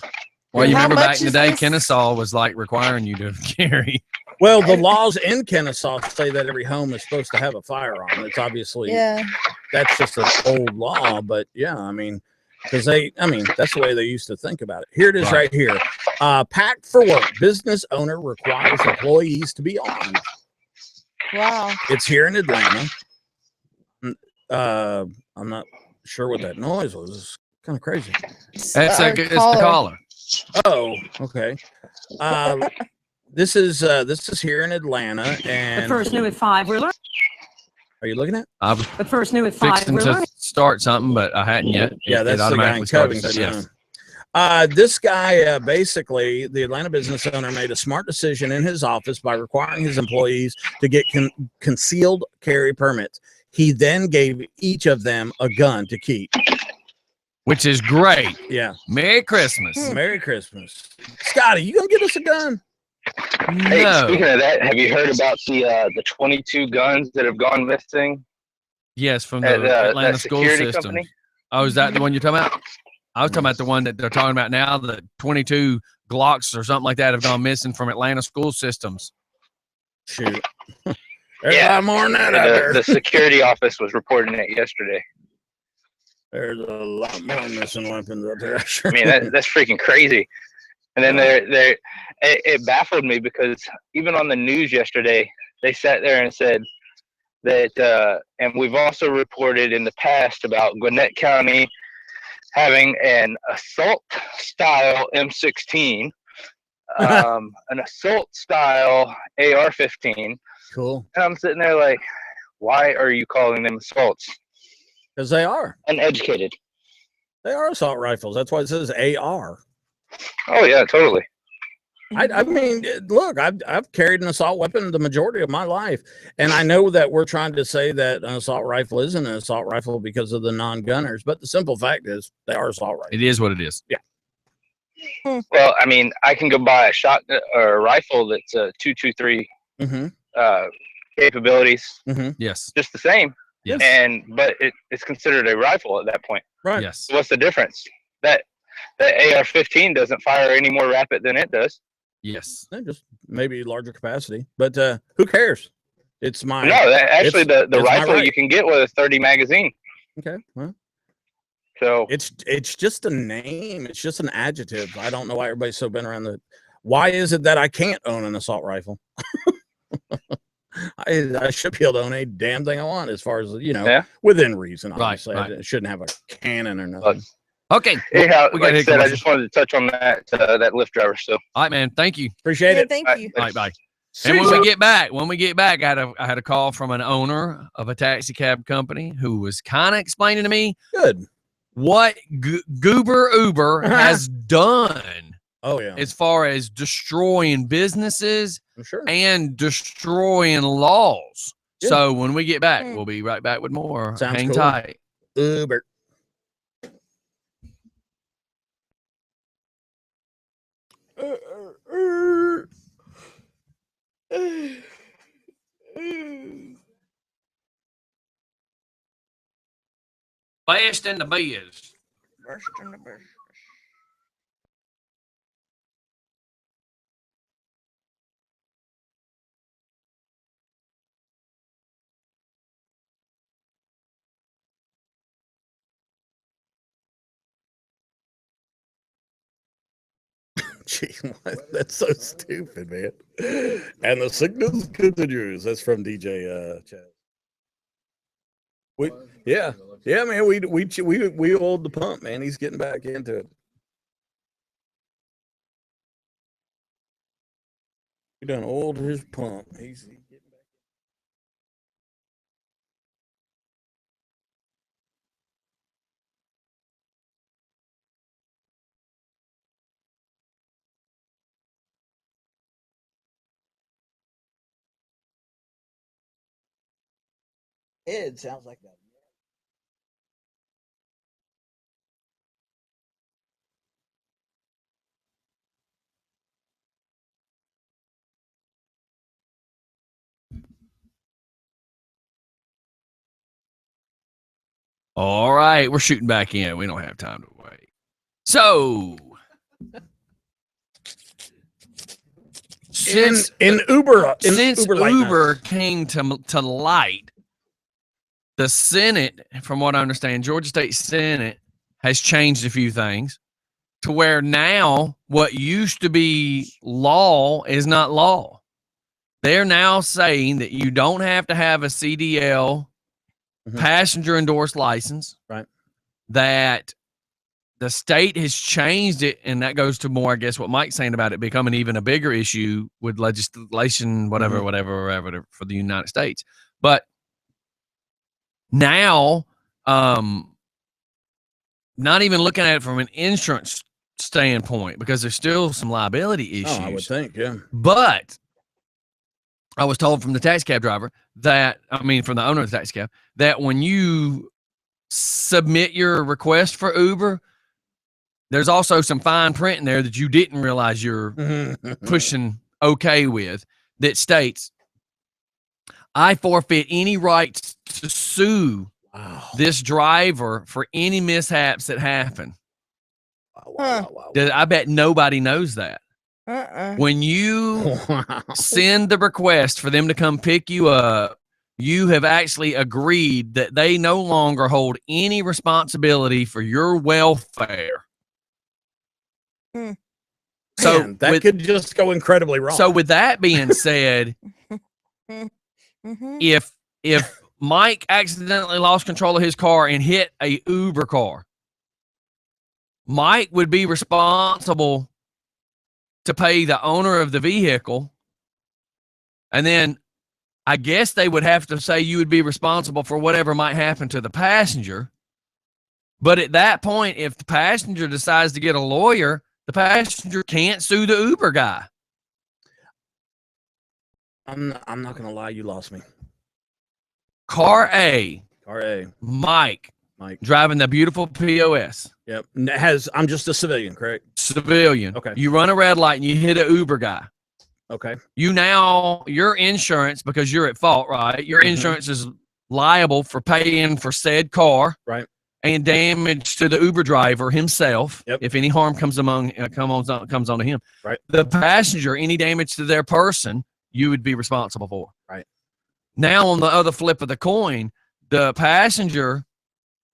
Well, you How remember back much in the is day, this? Kennesaw was like requiring you to carry. Well, the laws in Kennesaw say that every home is supposed to have a firearm. It's obviously Yeah. that's just an old law, but yeah, I mean, because that's the way they used to think about it. Here it is right here. Packed for work. Business owner requires employees to be armed. Wow. It's here in Atlanta. I'm not sure what that noise was. It's kind of crazy. It's Our the caller. Oh, okay. This is here in Atlanta, and But first new at 5. We're learning. are you looking at? I was But first new at 5. fixing We're to learning. start something, but I hadn't yet. Yeah, It that's the guy in automatically started. Covington. Yes. This guy, basically, the Atlanta business owner made a smart decision in his office by requiring his employees to get concealed carry permits. He then gave each of them a gun to keep. Which is great. Yeah. Merry Christmas. Merry Christmas. Scotty, you gonna get us a gun? Hey, No. speaking of that, have you heard about the 22 guns that have gone missing Yes, from the at Atlanta that school security system. company? Oh, is that the one you're talking about? I was talking about the one that they're talking about now. The 22 Glocks or something like that have gone missing from Atlanta school systems. Shoot. There's a lot more than that out there. The security office was reporting it yesterday. There's a lot more missing weapons out there. I mean, that's freaking crazy. And then it baffled me because even on the news yesterday, they sat there and said that, and we've also reported in the past about Gwinnett County having an assault-style M16, an assault-style AR-15. Cool. And I'm sitting there like, why are you calling them assaults? Because they are. Uneducated. They are assault rifles. That's why it says AR. Oh, yeah, totally. I mean, look, I've carried an assault weapon the majority of my life, and I know that we're trying to say that an assault rifle isn't an assault rifle because of the non-gunners, but the simple fact is they are assault rifles. It is what it is. Yeah. Well, I mean, I can go buy a shot or a rifle that's a 223 capabilities, Yes. just the same. Yes. But it's considered a rifle at that point. Right. Yes. What's the difference? That AR-15 doesn't fire any more rapid than it does. Yes. Just maybe larger capacity, but who cares? It's my actually the it's my rifle right. you can get with a 30 magazine. Okay. Well, so it's just a name. It's just an adjective. I don't know why everybody's so bent around the. Why is it that I can't own an assault rifle? I should be able to own a damn thing I want, as far as within reason. Obviously, Right. I shouldn't have a cannon or nothing. Okay. Anyhow, we like got I said, I just wanted to touch on that Lyft driver. So, all right, man. Thank you. Appreciate it. Thank you. All right, bye. And when we get back, I had a call from an owner of a taxi cab company who was kind of explaining to me what Goober Uber has done. Oh yeah, as far as destroying businesses sure. and destroying laws. Yeah. So when we get back, we'll be right back with more. Sounds Hang cool. tight. Uber. Best in the biz. Best in the biz. Gee, that's so stupid, man. And the sickness continues. That's from DJ Chad. Yeah, man. We oiled the pump, man. He's getting back into it. We done oiled his pump. He's getting back. Ed sounds like that. All right, we're shooting back in. We don't have time to wait. So, since Uber came to light, the Senate, from what I understand, Georgia State Senate has changed a few things to where now what used to be law is not law. They're now saying that you don't have to have a CDL passenger endorsed license. Right. That the state has changed it, and that goes to more, I guess, what Mike's saying about it becoming even a bigger issue with legislation, whatever, for the United States. But now, not even looking at it from an insurance standpoint, because there's still some liability issues. Oh, I would think, yeah. But I was told from the taxi cab driver from the owner of the taxi cab, that when you submit your request for Uber, there's also some fine print in there that you didn't realize you're pushing okay with, that states, I forfeit any rights to sue this driver for any mishaps that happen. I bet nobody knows that. When you send the request for them to come pick you up, you have actually agreed that they no longer hold any responsibility for your welfare. So man, that could just go incredibly wrong. So with that being said, if Mike accidentally lost control of his car and hit a Uber car, Mike would be responsible to pay the owner of the vehicle. And then I guess they would have to say you would be responsible for whatever might happen to the passenger. But at that point, if the passenger decides to get a lawyer, the passenger can't sue the Uber guy. I'm not going to lie. You lost me. Car A. Mike. Driving the beautiful POS. Yep. I'm just a civilian, correct? Civilian. Okay. You run a red light and you hit an Uber guy. Okay. Your insurance, because you're at fault, right? Your insurance is liable for paying for said car. Right. and damage to the Uber driver himself, Yep. if any harm comes comes onto him, Right. the passenger, any damage to their person, you would be responsible for. Right. Now, on the other flip of the coin, the passenger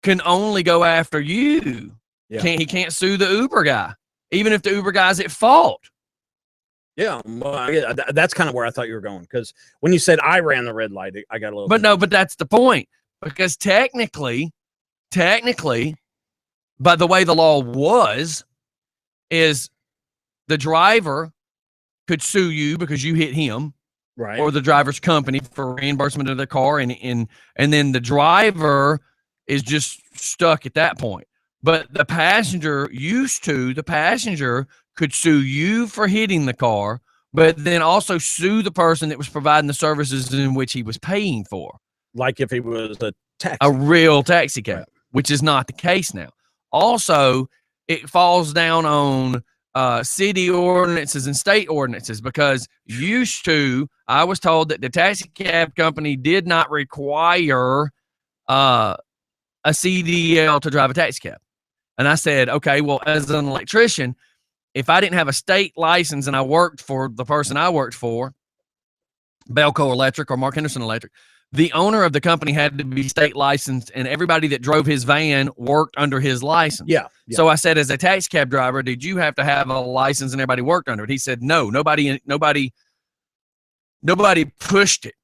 can only go after you. Yeah. He can't sue the Uber guy, even if the Uber guy's at fault. Yeah, well, that's kind of where I thought you were going, because when you said I ran the red light, I got a little. But no, but that's the point, because technically, by the way the law is the driver could sue you because you hit him, right, or the driver's company for reimbursement of their car, and then the driver is just stuck at that point. But the passenger could sue you for hitting the car, but then also sue the person that was providing the services in which he was paying for. Like if he was a real taxi cab, right, which is not the case now. Also, it falls down on city ordinances and state ordinances, because I was told that the taxi cab company did not require a CDL to drive a taxi cab. And I said, okay, well, as an electrician, if I didn't have a state license and I worked for the person I worked for, Belco Electric or Mark Henderson Electric, the owner of the company had to be state licensed, and everybody that drove his van worked under his license. Yeah. So I said, as a taxi cab driver, did you have to have a license and everybody worked under it? He said, no, nobody pushed it.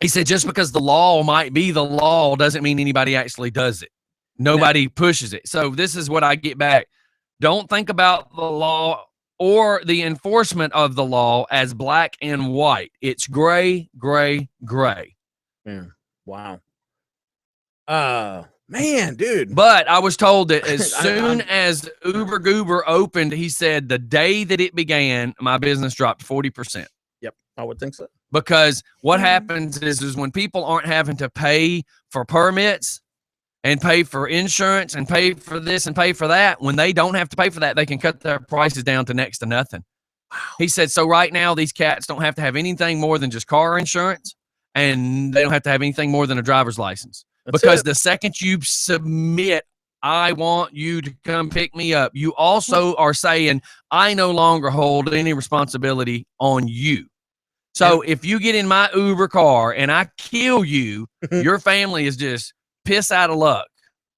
He said, just because the law might be the law doesn't mean anybody actually does it. Nobody pushes it. So this is what I get back. Don't think about the law or the enforcement of the law as black and white. It's gray, gray, gray. Yeah. Wow. Man, dude. But I was told that as soon as Uber Goober opened, he said the day that it began, my business dropped 40%. Yep, I would think so. Because what happens is when people aren't having to pay for permits and pay for insurance and pay for this and pay for that, when they don't have to pay for that, they can cut their prices down to next to nothing. Wow. He said, so right now these cats don't have to have anything more than just car insurance, and they don't have to have anything more than a driver's license. Because the second you submit, I want you to come pick me up, you also are saying, I no longer hold any responsibility on you. So if you get in my Uber car and I kill you, your family is just piss out of luck.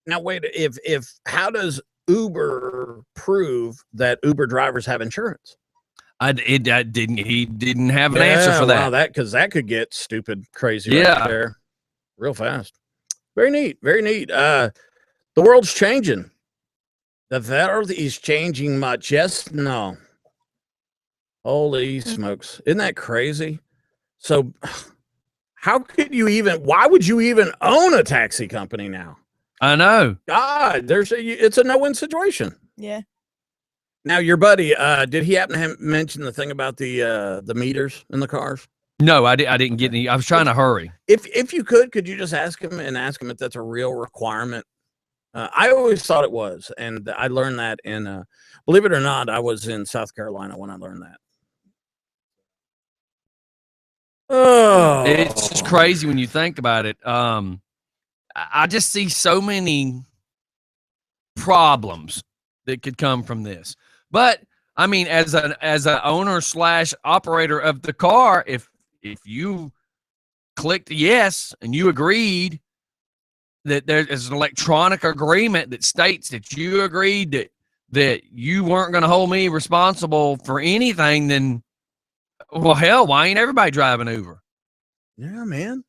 Now wait, if how does Uber prove that Uber drivers have insurance? He didn't have an answer for that. Wow, because that could get stupid crazy right there real fast. Very neat, very neat. The world's changing. The world is changing much. Yes, no. Holy smokes. Isn't that crazy? So how could you why would you even own a taxi company now? I know. God, it's a no-win situation. Yeah. Now, your buddy, did he happen to mention the thing about the meters in the cars? No, I didn't get any. I was trying to hurry. If you could you just ask him if that's a real requirement? I always thought it was, and I learned that in, believe it or not, I was in South Carolina when I learned that. Oh, it's just crazy when you think about it. I just see so many problems that could come from this. But I mean, as an owner / operator of the car, if you clicked yes and you agreed that there is an electronic agreement that states that you agreed that you weren't going to hold me responsible for anything, then well, hell, why ain't everybody driving Uber? Yeah, man.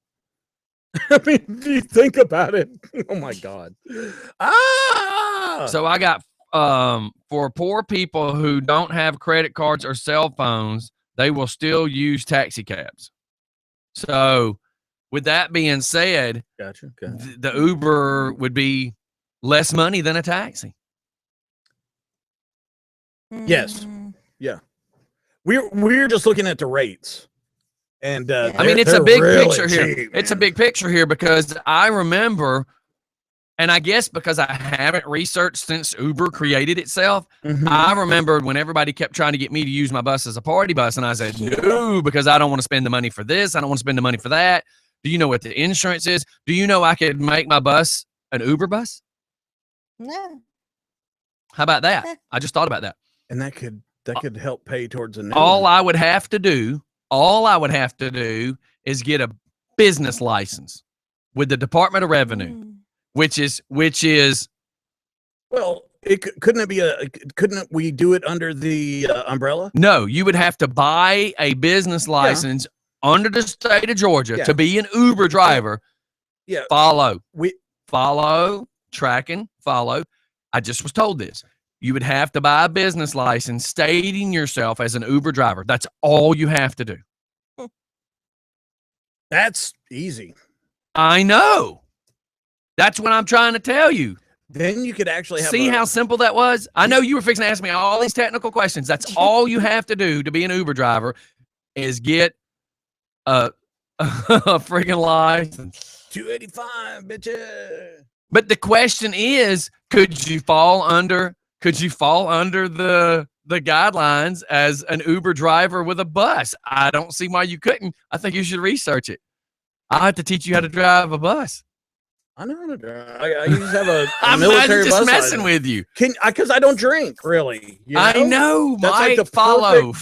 I mean, if you think about it, oh my God. So I got for poor people who don't have credit cards or cell phones, they will still use taxi cabs. So with that being said, gotcha. The Uber would be less money than a taxi. Yes. Yeah. We're just looking at the rates. And I mean, it's a big picture here. It's a big picture here because I remember, and I guess because I haven't researched since Uber created itself, I remembered when everybody kept trying to get me to use my bus as a party bus, and I said, no, because I don't want to spend the money for this. I don't want to spend the money for that. Do you know what the insurance is? Do you know I could make my bus an Uber bus? No. How about that? I just thought about that. And that could help pay towards a new All one. I would have to do is get a business license with the Department of Revenue, which is Well, couldn't we do it under the umbrella? no, you would have to buy a business license under the state of Georgia to be an Uber driver. Yeah. Follow. Tracking. I just was told this. You would have to buy a business license stating yourself as an Uber driver. That's all you have to do. That's easy. I know. That's what I'm trying to tell you. Then you could actually have See how simple that was? I know you were fixing to ask me all these technical questions. That's all you have to do to be an Uber driver is get a freaking license. 285, bitches. But the question is, could you fall under the guidelines as an Uber driver with a bus? I don't see why you couldn't. I think you should research it. I have to teach you how to drive a bus. I know how to drive. I used to have a I'm military just bus messing license. with you. Because I don't drink, really. You know? I know, That's Mike. like the follow.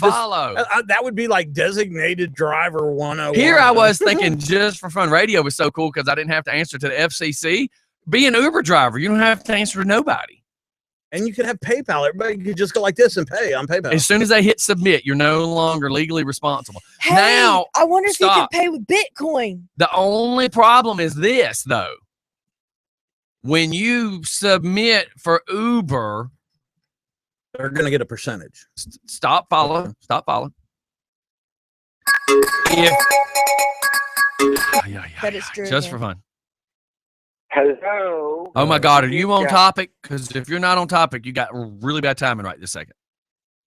that would be like designated driver 101. Here I was thinking just for fun, radio was so cool because I didn't have to answer to the FCC. Be an Uber driver. You don't have to answer to nobody. And you could have PayPal. Everybody could just go like this and pay on PayPal. As soon as they hit submit, you're no longer legally responsible. Hey, Now, I wonder if stop. you can pay with Bitcoin. The only problem is this, though. When you submit for Uber, they're going to get a percentage. Stop following. But it's true. Just for fun. Hello. Oh my God, are you on topic? Because if you're not on topic, you got really bad timing right this second.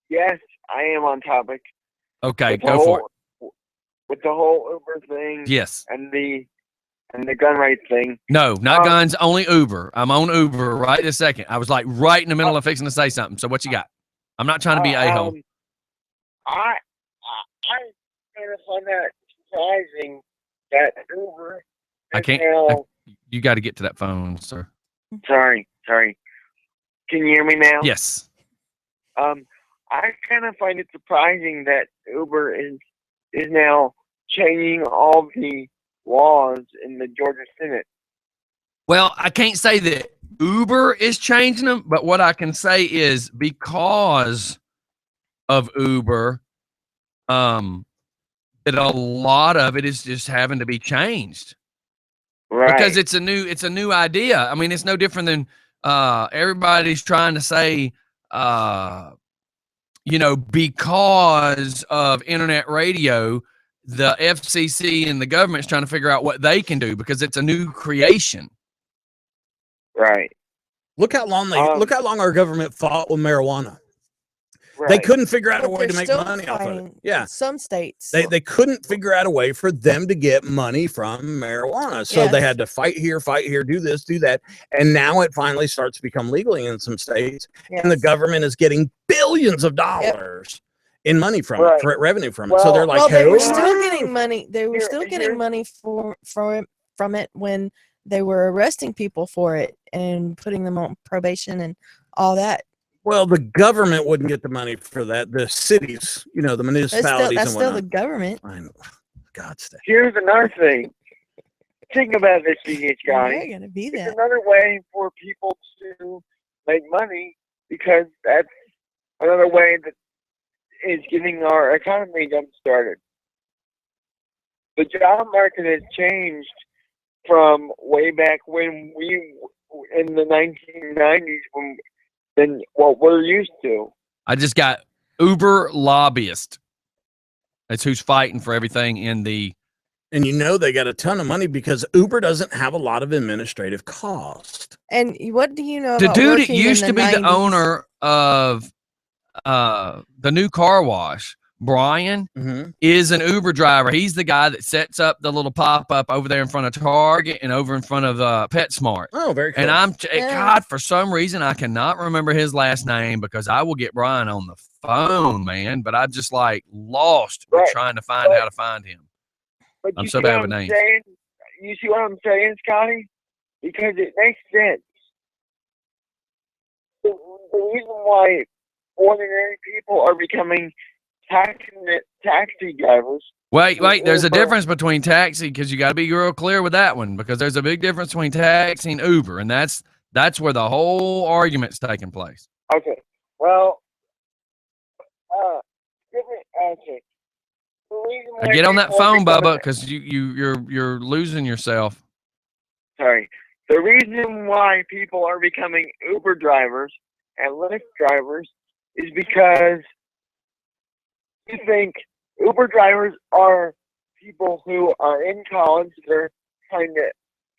Yes, I am on topic. Okay, go for it. With the whole Uber thing. Yes. And the gun rights thing. No, not guns, only Uber. I'm on Uber right this second. I was like right in the middle of fixing to say something. So what you got? I'm not trying to be a-hole. I kind of find that surprising that Uber I can't. You got to get to that phone, sir. Sorry. Can you hear me now? Yes. I kind of find it surprising that Uber is now changing all the laws in the Georgia Senate. Well, I can't say that Uber is changing them, but what I can say is because of Uber, that a lot of it is just having to be changed. Right. Because it's a new idea. I mean, it's no different than everybody's trying to say, because of internet radio, the FCC and the government's trying to figure out what they can do because it's a new creation. Right. Look how long our government fought with marijuana. Right. They couldn't figure out But a way to they're make still money off of it. fighting Yeah. in some states. They couldn't figure out a way for them to get money from marijuana. So they had to fight here, do this, do that. And now it finally starts to become legal in some states. Yes. And the government is getting billions of dollars in money from it, for revenue from it. So they're like, they were hey, still getting money. They were still getting money from it when they were arresting people for it and putting them on probation and all that. well, the government wouldn't get the money for that. The cities, the municipalities. That's and still the whatnot. government. I know. God, stay. Here's another thing. Think about this, djscottie. They're gonna be It's that. another way for people to make money because that's another way that is getting our economy jump started. The job market has changed from way back when we in the 1990s than what we're used to. I just got Uber lobbyist. That's who's fighting for everything in the. And they got a ton of money because Uber doesn't have a lot of administrative cost. And what do you know The about dude that working in used the to be the 90s? owner of the new car wash, Brian, is an Uber driver. He's the guy that sets up the little pop-up over there in front of Target and over in front of PetSmart. Oh, very cool. And God, for some reason, I cannot remember his last name because I will get Brian on the phone, man. But I'm just like lost with trying to find how to find him. But I'm you so see bad what with I'm names. saying? You see what I'm saying, Scotty? because it makes sense. The reason why ordinary people are becoming taxi drivers. Wait. There's a Uber. difference between taxi, because you got to be real clear with that one, because there's a big difference between taxi and Uber, and that's where the whole argument's taking place. Okay. Well, okay. The reason Now why get on that people are phone, becoming- Bubba, because you're losing yourself. Sorry. The reason why people are becoming Uber drivers and Lyft drivers is because you think Uber drivers are people who are in college. They're trying to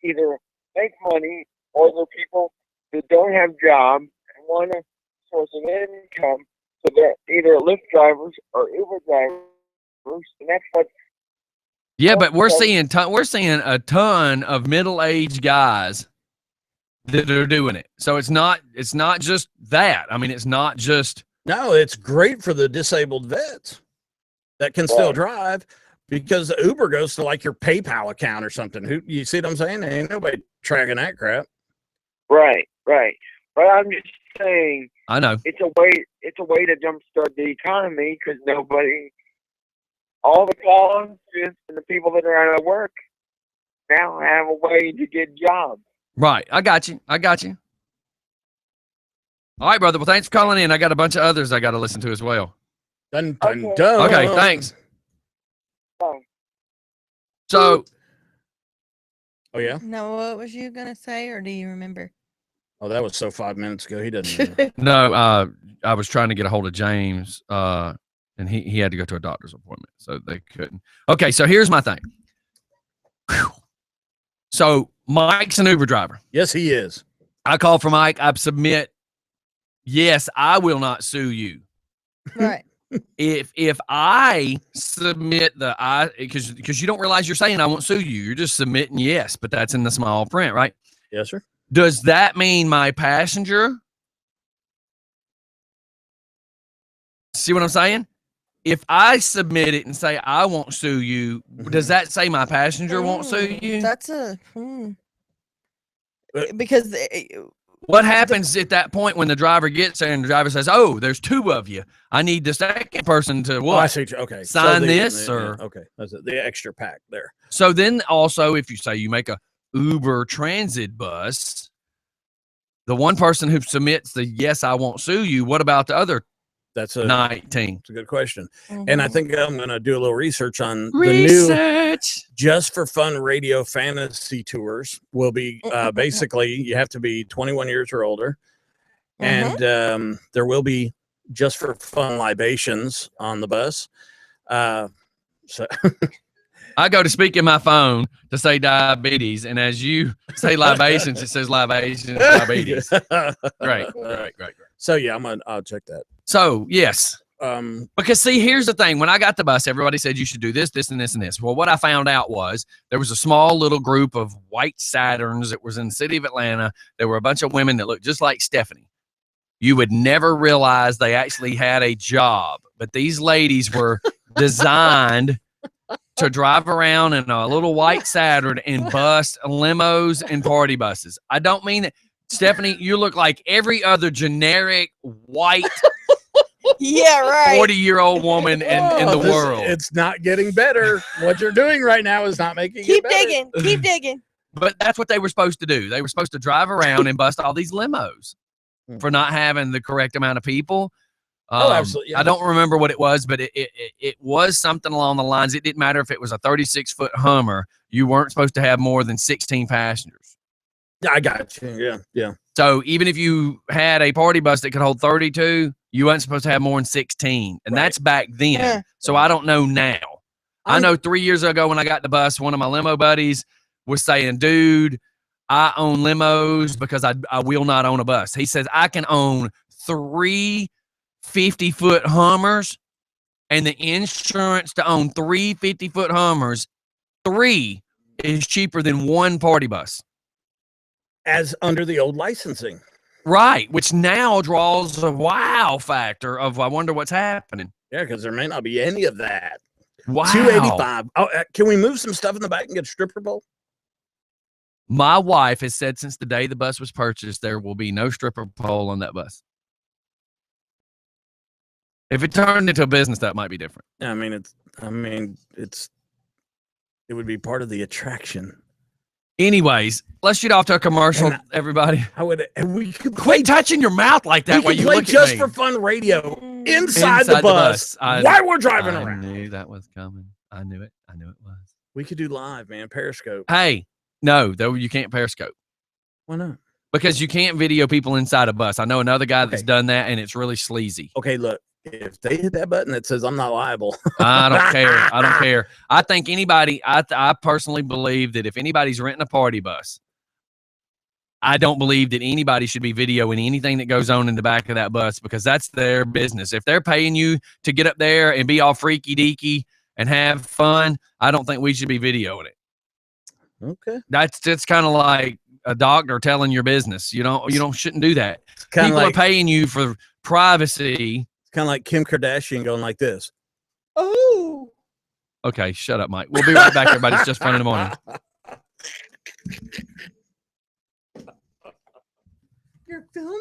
either make money, or they're people that don't have jobs and want a source of income. So they're either Lyft drivers or Uber drivers, and that's what. Yeah, but we're seeing a ton of middle-aged guys that are doing it. So it's not just that. I mean, it's not just. No, it's great for the disabled vets that can still drive, because the Uber goes to like your PayPal account or something. Who, you see what I'm saying? Ain't nobody tracking that crap. Right. But I'm just saying, I know. it's a way to jumpstart the economy, because all the college students and the people that are out of work now have a way to get jobs. Right. I got you. All right, brother. Well, thanks for calling in. I got a bunch of others I got to listen to as well. Dun, Okay. dun. Okay, thanks. Bye. So, Oh, yeah? No, what was you gonna say, or do you remember? Oh, that was so 5 minutes ago. He doesn't know. no, I was trying to get a hold of James, and he had to go to a doctor's appointment, so they couldn't. Okay, so here's my thing. Whew. So Mike's an Uber driver. Yes, he is. I call for Mike. I submit, yes, I will not sue you. Right. If I submit because you don't realize you're saying I won't sue you. You're just submitting yes, but that's in the small print, right? Yes, sir. Does that mean my passenger? See what I'm saying? If I submit it and say I won't sue you, does that say my passenger won't sue you? That's because What happens at that point when the driver gets there and the driver says, "Oh, there's two of you. I need the second person to what? Oh, I see. Okay. Sign this or okay. That's it. The extra pack there. So then also, if you say you make a Uber transit bus, the one person who submits the yes, I won't sue you, what about the other That's a 19? That's a good question. And I think I'm going to do a little research on the new Just for Fun radio fantasy tours. Will be basically you have to be 21 years or older, and there will be Just for Fun libations on the bus. So I go to speak in my phone to say diabetes, and as you say libations, it says libations, diabetes. Great. So yeah, I'll check that. So yes. Because see, here's the thing. When I got the bus, everybody said you should do this, this, and this, and this. Well, what I found out was there was a small little group of white Saturns that was in the city of Atlanta. There were a bunch of women that looked just like Stephanie. You would never realize they actually had a job, but these ladies were designed to drive around in a little white Saturn and bust limos and party buses. I don't mean that. Stephanie, you look like every other generic white 40-year-old woman in the world. It's not getting better. What you're doing right now is not making it better. Keep digging. But that's what they were supposed to do. They were supposed to drive around and bust all these limos for not having the correct amount of people. Absolutely. Yeah. I don't remember what it was, but it was something along the lines. It didn't matter if it was a 36-foot Hummer. You weren't supposed to have more than 16 passengers. Yeah, I got you. Yeah. So even if you had a party bus that could hold 32, you weren't supposed to have more than 16. And that's back then. Yeah. So I don't know now. I know 3 years ago when I got the bus, one of my limo buddies was saying, dude, I own limos because I will not own a bus. He says, I can own 3 50-foot Hummers, and the insurance to own 3 50-foot Hummers, 3 is cheaper than 1 party bus. As under the old licensing. Right, which now draws a wow factor of I wonder what's happening. Yeah, because there may not be any of that. Wow. $285. Oh, can we move some stuff in the back and get a stripper bowl? My wife has said since the day the bus was purchased, there will be no stripper pole on that bus. If it turned into a business, that might be different. I mean, it would be part of the attraction. Anyways, let's shoot off to a commercial, everybody. We could Quit touching your mouth like that while you look just at me. for fun radio inside the bus while we're driving around. I knew that was coming. I knew it. I knew it was. We could do live, man. Periscope. Hey, no, though you can't Periscope. Why not? Because you can't video people inside a bus. I know another guy that's done that, and it's really sleazy. Okay, look. If they hit that button that says I'm not liable, I don't care. I don't care. I think anybody, I personally believe that if anybody's renting a party bus, I don't believe that anybody should be videoing anything that goes on in the back of that bus because that's their business. If they're paying you to get up there and be all freaky deaky and have fun, I don't think we should be videoing it. Okay. That's kind of like a doctor telling your business. You shouldn't do that. People are paying you for privacy. Kind of like Kim Kardashian going like this. Oh. Okay, shut up, Mike. We'll be right back, everybody. It's just fun in the morning. You're filming?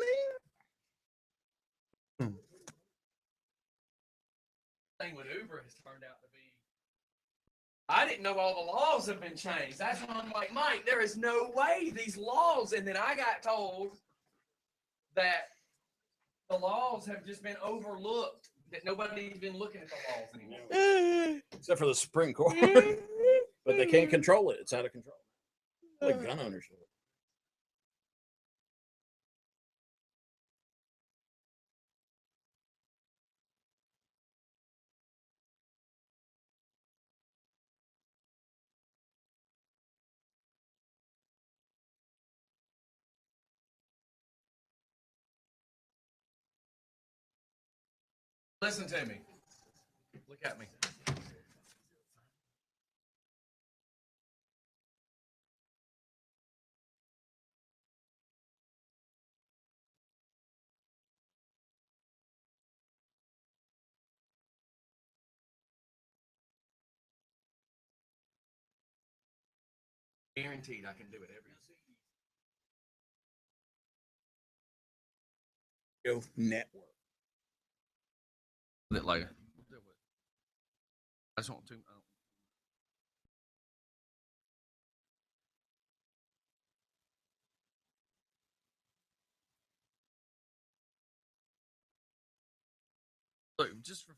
Thing with Uber has turned out to be. I didn't know all the laws have been changed. That's why I'm like, Mike, there is no way these laws. And then I got told that the laws have just been overlooked, that nobody's been looking at the laws anymore. Except for the Supreme Court. But they can't control it. It's out of control. Like gun ownership. Listen to me. Look at me. Guaranteed I can do it every network. bit later. I just want to. Look, just for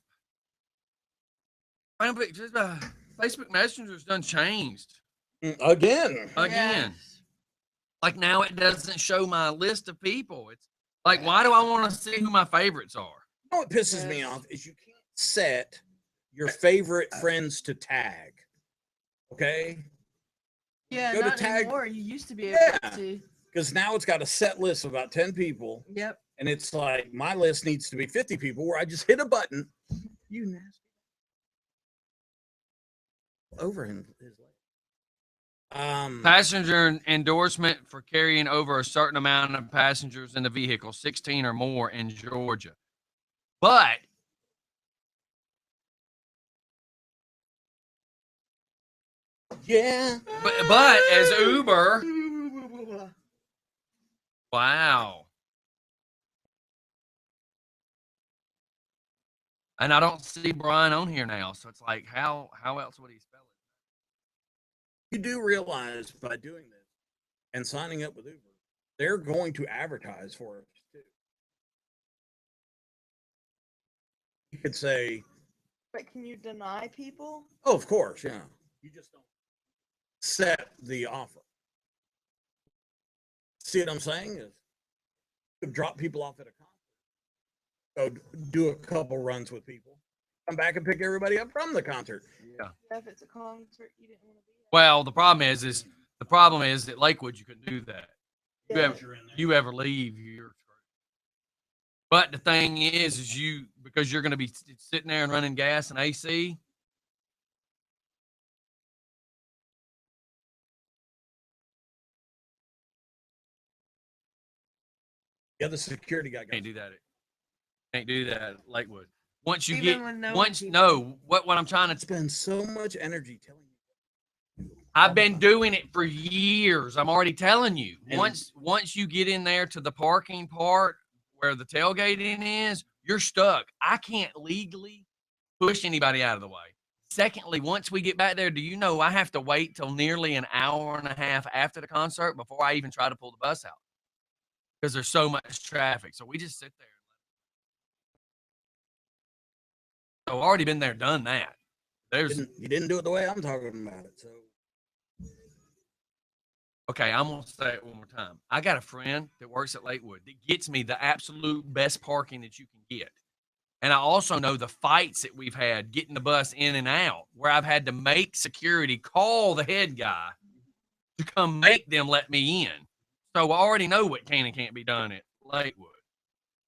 Facebook Messenger's done changed again. Yes. Like now it doesn't show my list of people. It's like, why do I want to see who my favorites are? You know what pisses me off is you can't set your favorite friends to tag. Okay. Yeah, Go to not tag. anymore. You used to be able to. Because now it's got a set list of about 10 people. Yep. And it's like my list needs to be 50 people where I just hit a button. You nasty. Over his leg. Passenger endorsement for carrying over a certain amount of passengers in the vehicle, 16 or more in Georgia. But yeah. But as Uber, wow. And I don't see Brian on here now, so it's like, how else would he spell it? You do realize by doing this and signing up with Uber, they're going to advertise for us too. You could say, but can you deny people? oh, of course, yeah. You just don't set the offer. See what I'm saying? Is you drop people off at a concert, go do a couple runs with people, come back and pick everybody up from the concert. Yeah. If it's a concert you didn't want to be at. Well, the problem is that Lakewood you couldn't do that. You ever leave, you're screwed. But the thing is because you're going to be sitting there and running gas and AC. Yeah, the security guy Can't do that. Can't do that at Lakewood. Once you Even get, when no once one no, what I'm trying to spend so much energy telling you. I've been doing it for years. I'm already telling you. And- Once you get in there to the parking part where the tailgating is, you're stuck. I can't legally push anybody out of the way. Secondly, once we get back there, do you know I have to wait till nearly an hour and a half after the concert before I even try to pull the bus out because there's so much traffic. So we just sit there. So I've already been there, done that. You didn't do it the way I'm talking about it. So Okay, I'm gonna say it one more time. I got a friend that works at Lakewood that gets me the absolute best parking that you can get. And I also know the fights that we've had getting the bus in and out, where I've had to make security call the head guy to come make them let me in. So I already know what can and can't be done at Lakewood.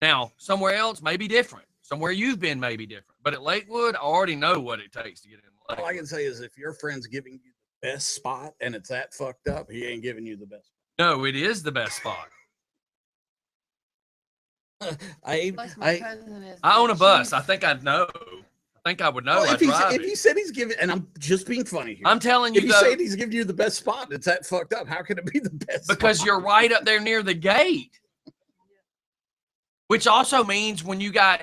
Now, somewhere else may be different. Somewhere you've been may be different. But at Lakewood, I already know what it takes to get in Lakewood. all I can say is if your friend's giving you the best spot and it's that fucked up, he ain't giving you the best. No, it is the best spot. I own a bus. I think I'd know. I think I would know. Well, I'd drive if it. he said he's giving, and I'm just being funny here. I'm telling you, if he though, said he's giving you the best spot, and it's that fucked up. How can it be the best? because spot? you're right up there near the gate. Which also means when you got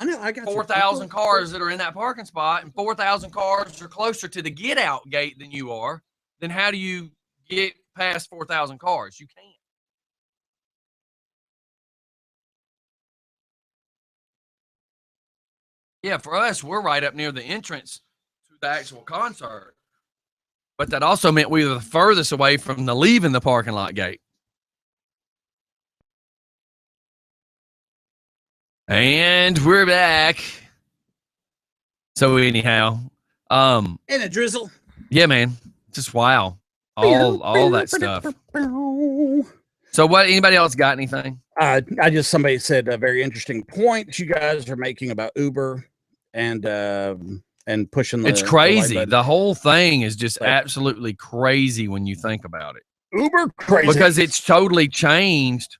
I know I got 4,000 cars that are in that parking spot and 4,000 cars are closer to the get out gate than you are, then how do you get past 4,000 cars? You can't. Yeah, for us, we're right up near the entrance to the actual concert. But that also meant we were the furthest away from the leaving the parking lot gate. And we're back. So anyhow, And a drizzle. yeah, man, just wow, all that stuff. So what? Anybody else got anything? I just somebody said a very interesting point you guys are making about Uber and pushing the. It's crazy. The The whole thing is just Like- absolutely crazy when you think about it, Uber crazy because it's totally changed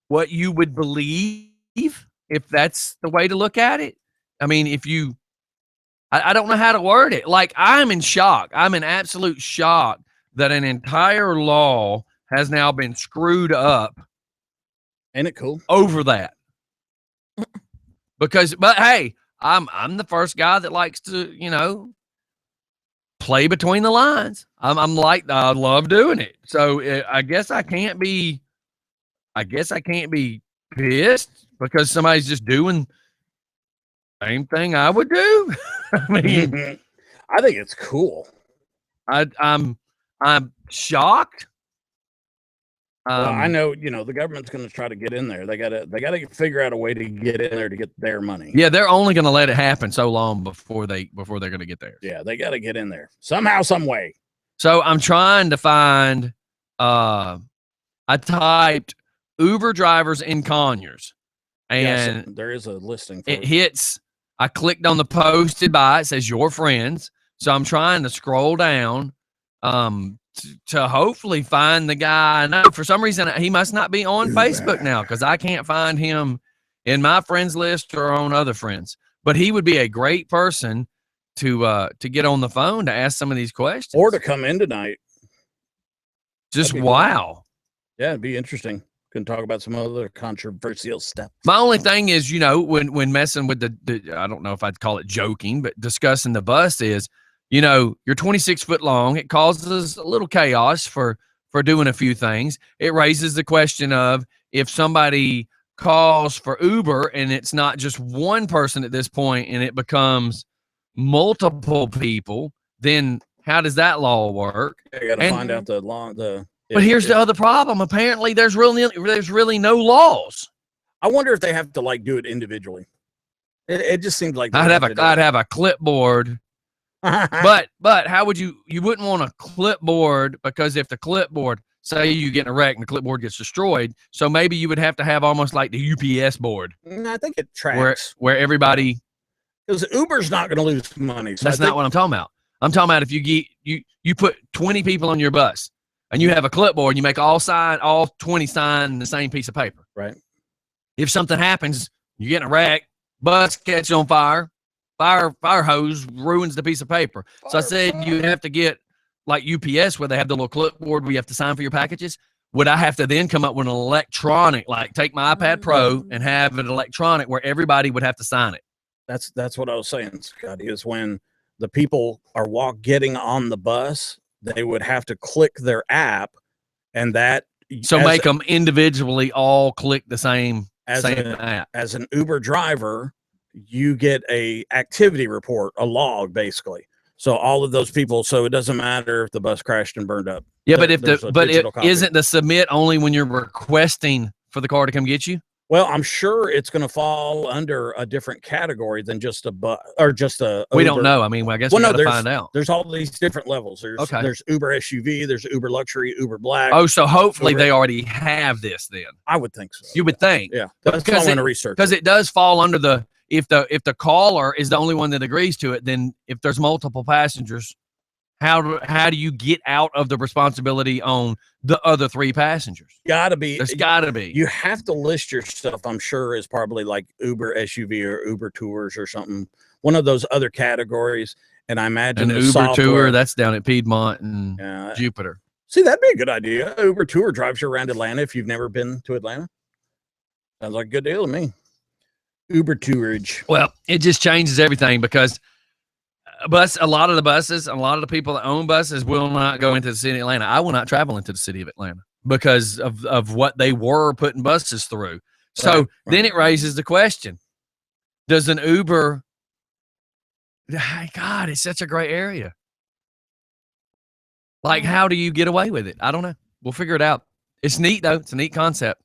what you would believe if that's the way to look at it. I mean, if you, I don't know how to word it. Like, I'm in shock. I'm in absolute shock that an entire law has now been screwed up. Ain't it cool? Over that. But hey, I'm the first guy that likes to, play between the lines. I'm like, I love doing it. So I guess I can't be pissed because somebody's just doing the same thing I would do. I mean, I think it's cool. I'm shocked. Well, I know, the government's going to try to get in there. They gotta figure out a way to get in there to get their money. Yeah, they're only going to let it happen so long before they're going to get there. Yeah, they got to get in there somehow, some way. So I'm trying to find. I typed Uber drivers in Conyers, and Yes, there is a listing. For it hits. I clicked on the posted by. It says your friends. So I'm trying to scroll down. To hopefully find the guy I know. For some reason, he must not be on Facebook now because I can't find him in my friends list or on other friends. But he would be a great person to get on the phone to ask some of these questions. Or to come in tonight. Just That'd be wow. Cool. Yeah, it'd be interesting. Can talk about some other controversial stuff. My only thing is, when messing with the I don't know if I'd call it joking, but discussing the bus is, you're 26 foot long. It causes a little chaos for doing a few things. It raises the question of if somebody calls for Uber and it's not just one person at this point and it becomes multiple people, then how does that law work? You got to find out the law. But here's the other problem. Apparently, there's really no laws. I wonder if they have to do it individually. It just seems like I'd have a clipboard. but how would you wouldn't want a clipboard, because if the clipboard, say you get in a wreck and the clipboard gets destroyed, so maybe you would have to have almost like the UPS board. I think it tracks where everybody, because Uber's not going to lose money. So that's not what I'm talking about. I'm talking about if you put 20 people on your bus and you have a clipboard and you make all 20 sign the same piece of paper. Right. If something happens, you get in a wreck, bus catches on fire, fire hose ruins the piece of paper. So I said you have to get like UPS where they have the little clipboard where you have to sign for your packages. Would I have to then come up with an electronic, like take my iPad Pro and have an electronic where everybody would have to sign it? That's what I was saying, Scotty, is when the people are getting on the bus, they would have to click their app, and that make them individually all click the same app. As an Uber driver, you get a activity report, a log, basically. So all of those people, so it doesn't matter if the bus crashed and burned up. Yeah, but isn't the submit only when you're requesting for the car to come get you? Well, I'm sure it's going to fall under a different category than just a bus or just a. We Uber. don't know. I mean, I guess we got to find out. There's all these different levels. There's Uber SUV, there's Uber Luxury, Uber Black. Oh, so hopefully they already have this then. I would think so. You would think. Yeah, that's following research. Because it does fall under the if the caller is the only one that agrees to it, then if there's multiple passengers, how do you get out of the responsibility on the other 3 passengers? There's gotta be. You have to list your stuff, I'm sure, is probably like Uber SUV or Uber Tours or something. One of those other categories. And I imagine an Uber Tour, that's down at Piedmont and Jupiter. See, that'd be a good idea. Uber Tour drives you around Atlanta if you've never been to Atlanta. Sounds like a good deal to me. Uber Tourage. Well, it just changes everything because a lot of the buses, a lot of the people that own buses will not go into the city of Atlanta. I will not travel into the city of Atlanta because of what they were putting buses through. So then it raises the question, does an Uber, God, it's such a great area. Like, how do you get away with it? I don't know. We'll figure it out. It's neat, though. It's a neat concept.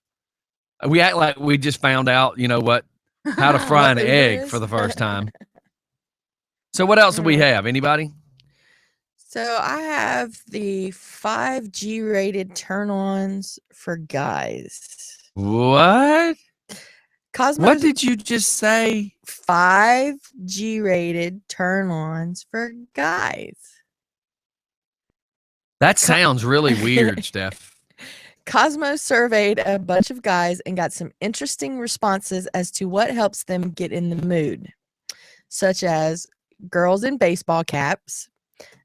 We act like we just found out, how to fry an egg for the first time. So what else do we have? Anybody? So I have the 5G rated turn-ons for guys. What? Cosmos, what did you just say? 5G rated turn-ons for guys. That sounds really weird, Steph. Cosmos surveyed a bunch of guys and got some interesting responses as to what helps them get in the mood, such as girls in baseball caps.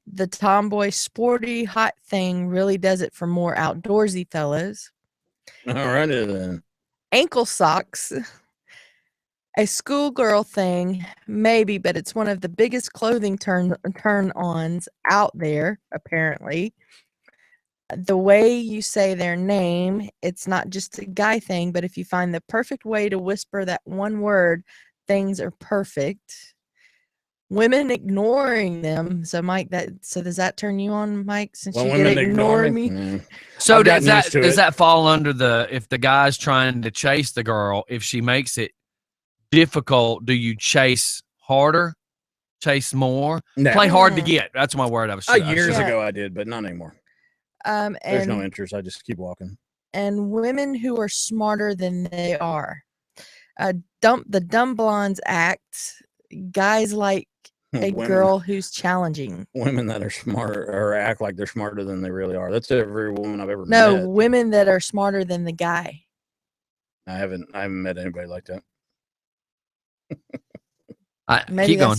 The tomboy sporty hot thing really does it for more outdoorsy fellas. All right then. Ankle socks. A schoolgirl thing, maybe, but it's one of the biggest clothing turn-ons out there, apparently. The way you say their name, it's not just a guy thing, but if you find the perfect way to whisper that one word, things are perfect. Women ignoring them. So, Mike, does that turn you on, Mike? Since you get ignoring me. So does that fall under if the guy's trying to chase the girl, if she makes it difficult, do you chase harder, chase more, play hard to get? That's my word. I was years ago I did, but not anymore. There's no interest. I just keep walking. And women who are smarter than they are. The Dumb Blondes Act. Guys like a girl who's challenging. Women that are smart or act like they're smarter than they really are. That's every woman I've ever met. No, women that are smarter than the guy. I haven't met anybody like that. Maybe keep going.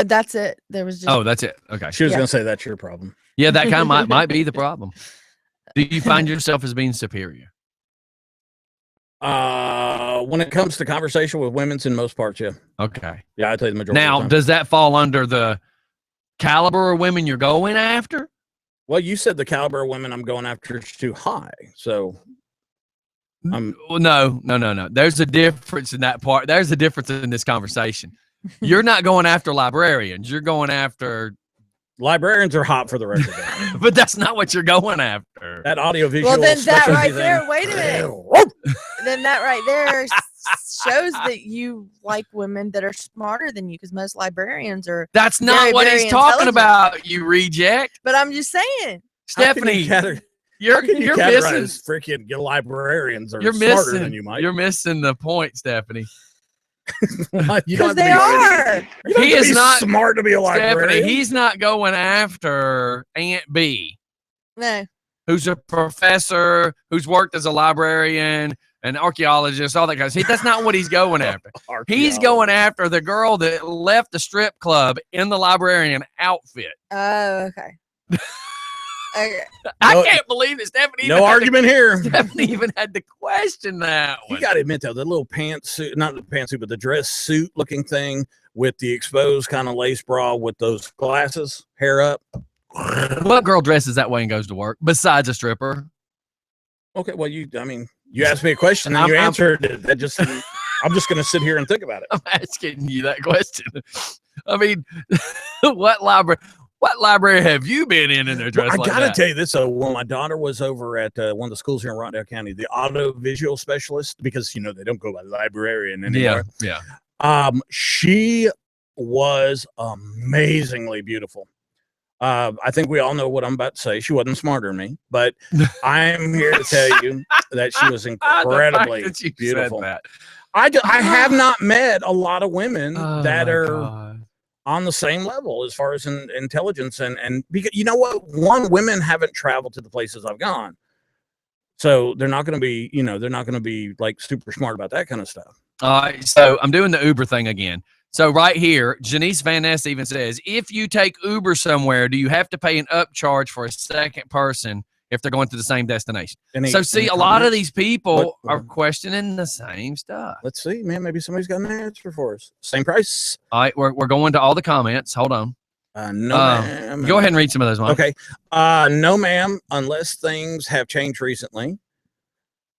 That's it. There was just. Oh, that's it. Okay. She was going to say that's your problem. Yeah, that kind of might be the problem. Do you find yourself as being superior? When it comes to conversation with women's in most parts, yeah. Okay. Yeah, I tell you the majority. Now, of the time. does that fall under the caliber of women you're going after? Well, you said the caliber of women I'm going after is too high, so. No. There's a difference in that part. There's a difference in this conversation. You're not going after librarians. You're going after. Librarians are hot for the record. But that's not what you're going after. That audiovisual. Well, then that right thing. there. Wait a minute. Then that right there shows that you like women that are smarter than you, because most librarians are. That's not what he's talking about. You reject. But I'm just saying, Stephanie. You're missing. Freaking librarians are smarter than you, Mike. You're missing the point, Stephanie. Because they are. He is not smart to be a librarian. Stephanie, he's not going after Aunt B. No. Who's a professor, who's worked as a librarian, and archaeologists, all that kind of stuff. That's not what he's going after. He's going after the girl that left the strip club in the librarian outfit. Oh, okay. Okay. I can't believe that Stephanie. No argument here. Stephanie even had to question that one. You got to admit though, the little pantsuit, not the pantsuit, but the dress suit looking thing with the exposed kind of lace bra with those glasses, hair up. What girl dresses that way and goes to work besides a stripper? Okay, well, you asked me a question and you answered it. That just, I'm just going to sit here and think about it. I'm asking you that question. I mean, what library have you been in their dress like that? I got to tell you this. When my daughter was over at one of the schools here in Rockdale County, the audio-visual specialist, because, they don't go by librarian anymore. Yeah. She was amazingly beautiful. I think we all know what I'm about to say. She wasn't smarter than me, but I'm here to tell you that she was incredibly beautiful. I have not met a lot of women that are on the same level as far as intelligence and because you know what, women haven't traveled to the places I've gone, so they're not going to be they're not going to be like super smart about that kind of stuff. So I'm doing the Uber thing again. So right here, Janice Van Ness even says, if you take Uber somewhere, do you have to pay an upcharge for a second person if they're going to the same destination? So see, a lot of these people are questioning the same stuff. Let's see, man. Maybe somebody's got an answer for us. Same price. All right, we're going to all the comments. Hold on. No, ma'am. Go ahead and read some of those, Mike. Okay. No, ma'am, unless things have changed recently.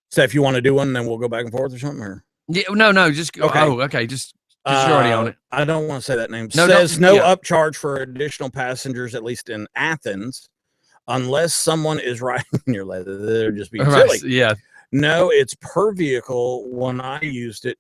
So if you want to do one, then we'll go back and forth or something. Or yeah, no, just okay. Oh, okay, just you're already on it. I don't want to say that name. No, says no upcharge for additional passengers, at least in Athens, unless someone is riding your leather. They're just being silly. Yeah. No, it's per vehicle when I used it,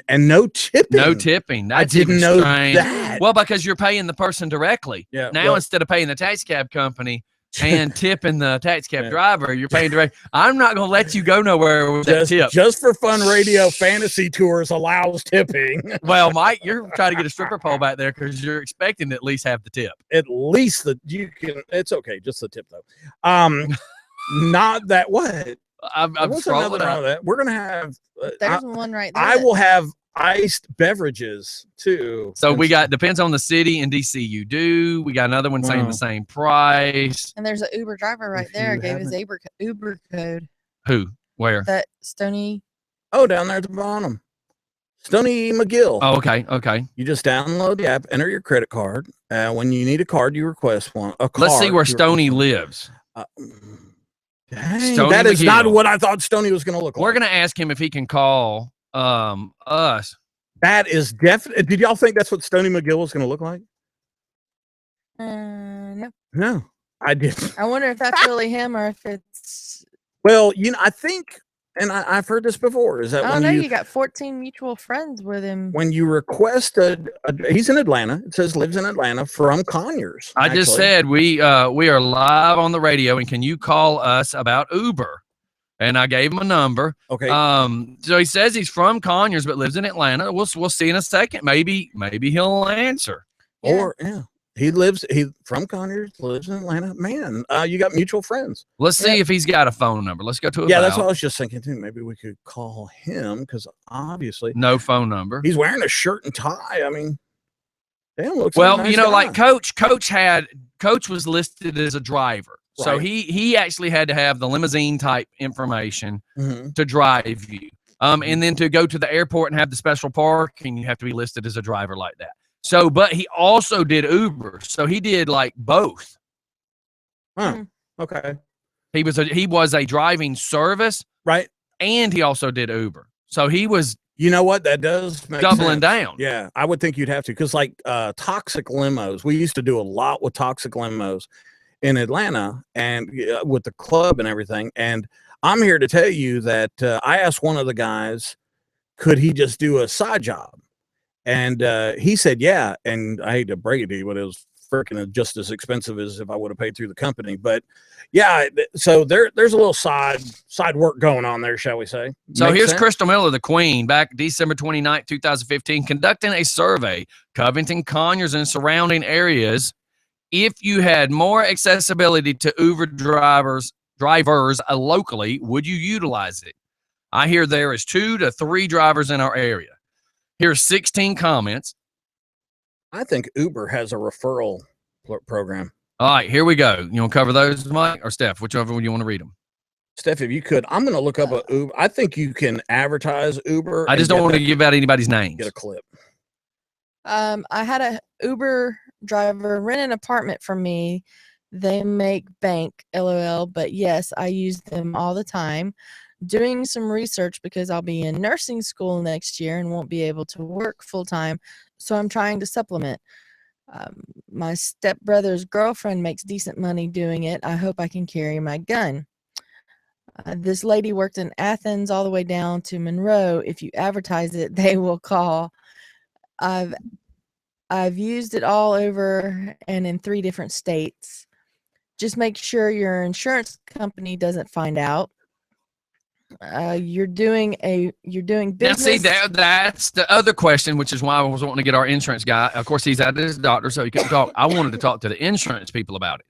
and no tipping. No tipping. That's I didn't know strange. that. Well, because you're paying the person directly. Yeah. Now instead of paying the taxi cab company and tipping the taxi cab driver, you're paying direct. I'm not going to let you go nowhere with that tip. Just for fun, radio fantasy tours allows tipping. Well, Mike, you're trying to get a stripper pole back there because you're expecting to at least have the tip. At least it's okay. Just the tip though. Not that what. I'm scrolling around that. We're gonna have. There's one right there. I will have iced beverages too. So we got depends on the city in DC. You do. We got another one saying the same price. And there's an Uber driver right there. Gave his Uber code. Who? Where? That Stony. Oh, down there at the bottom. Stony McGill. Oh, okay. You just download the app, enter your credit card. When you need a card, you request one. Let's see where Stony lives. Dang, that is not what I thought Stony was going to look like. We're going to ask him if he can call us. That is definitely. Did y'all think that's what Stony McGill was going to look like? No. No, I didn't. I wonder if that's really him or if it's. Well, I think, and I've heard this before, is that I don't know. You got 14 mutual friends with him. When you request he's in Atlanta. It says lives in Atlanta from Conyers. I just said we are live on the radio, and can you call us about Uber? And I gave him a number. Okay. So he says he's from Conyers but lives in Atlanta. We'll see in a second. Maybe he'll answer. Yeah. Or he from Conyers, lives in Atlanta. Man, you got mutual friends. Let's see if he's got a phone number. Let's go to it. Yeah, that's what I was just thinking too. Maybe we could call him because obviously no phone number. He's wearing a shirt and tie. I mean, damn, looks well, like a nice guy. like Coach was listed as a driver. Right. So he actually had to have the limousine type information to drive you. And then to go to the airport and have the special parking, you have to be listed as a driver like that. So, but he also did Uber. So he did like both. Huh. Okay. He was a driving service. Right. And he also did Uber. So he was. You know what? That does make doubling sense. Down. Yeah. I would think you'd have to. Because like toxic limos, we used to do a lot with toxic limos in Atlanta and with the club and everything. And I'm here to tell you that I asked one of the guys, could he just do a side job? And he said, yeah. And I hate to break it to you, but it was freaking just as expensive as if I would have paid through the company. But yeah, so there's a little side work going on there, shall we say. So Makes here's sense? Crystal Miller, the Queen, back December 29th, 2015, conducting a survey, Covington, Conyers, and surrounding areas. If you had more accessibility to Uber drivers locally, would you utilize it? I hear there is 2 to 3 drivers in our area. Here's 16 comments. I think Uber has a referral program. All right, here we go. You want to cover those, Mike or Steph? Whichever one you want to read them. Steph, if you could, I'm going to look up a Uber. I think you can advertise Uber. I just don't want to give out anybody's names. Get a clip. I had a Uber driver rent an apartment from me. They make bank, LOL, but yes, I use them all the time. Doing some research because I'll be in nursing school next year and won't be able to work full time. So I'm trying to supplement. My stepbrother's girlfriend makes decent money doing it. I hope I can carry my gun. This lady worked in Athens all the way down to Monroe. If you advertise it, they will call. I've used it all over and in 3 different states. Just make sure your insurance company doesn't find out. You're doing business. Now, see, that's the other question, which is why I was wanting to get our insurance guy. Of course, he's at his doctor, so he couldn't talk. I wanted to talk to the insurance people about it.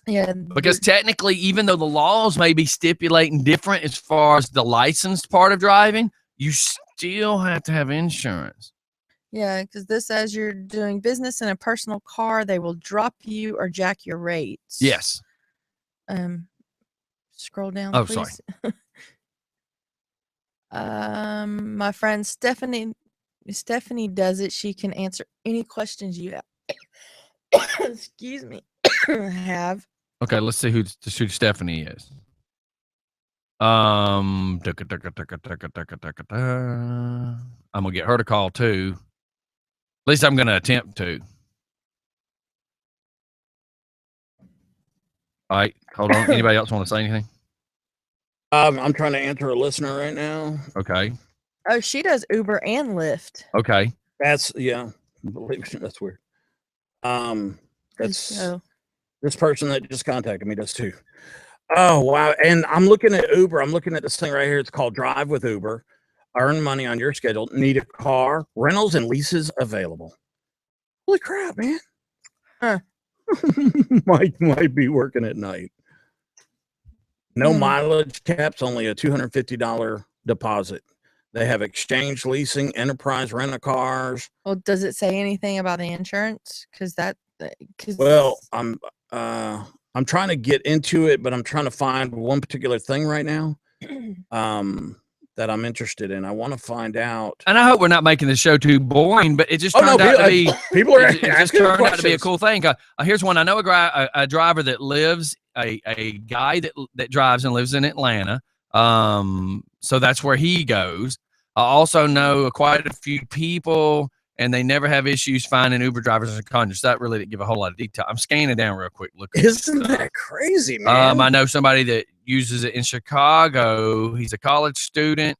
Yeah, because technically, even though the laws may be stipulating different as far as the licensed part of driving, you still have to have insurance. Yeah, because this says you're doing business in a personal car, they will drop you or jack your rates. Yes. Scroll down, oh, please. Sorry. My friend Stephanie does it. She can answer any questions you have. Excuse me. have. Okay, let's see who Stephanie is. I'm gonna get her to call too. At least I'm gonna attempt to. All right, hold on. Anybody else want to say anything? I'm trying to answer a listener right now. Okay. Oh, she does Uber and Lyft. Okay. That's that's weird. That's this person that just contacted me does too. Oh wow! And I'm looking at Uber. I'm looking at this thing right here. It's called Drive with Uber. Earn money on your schedule. Need a car? Rentals and leases available. Holy crap, man! Huh. might be working at night. No mileage caps. Only a $250 deposit. They have exchange leasing, enterprise rent-a-cars. Well, does it say anything about the insurance? Well, I'm trying to get into it, but I'm trying to find one particular thing right now that I'm interested in. I want to find out. And I hope we're not making the show too boring, but it just turned out to be people are it just turned out to be a cool thing. Here's one. I know a driver that lives a guy that drives and lives in Atlanta. So that's where he goes. I also know quite a few people, and they never have issues finding Uber drivers in Congress. That really didn't give a whole lot of detail. I'm scanning down real quick. Look, isn't that crazy, man? I know somebody that uses it in Chicago. He's a college student.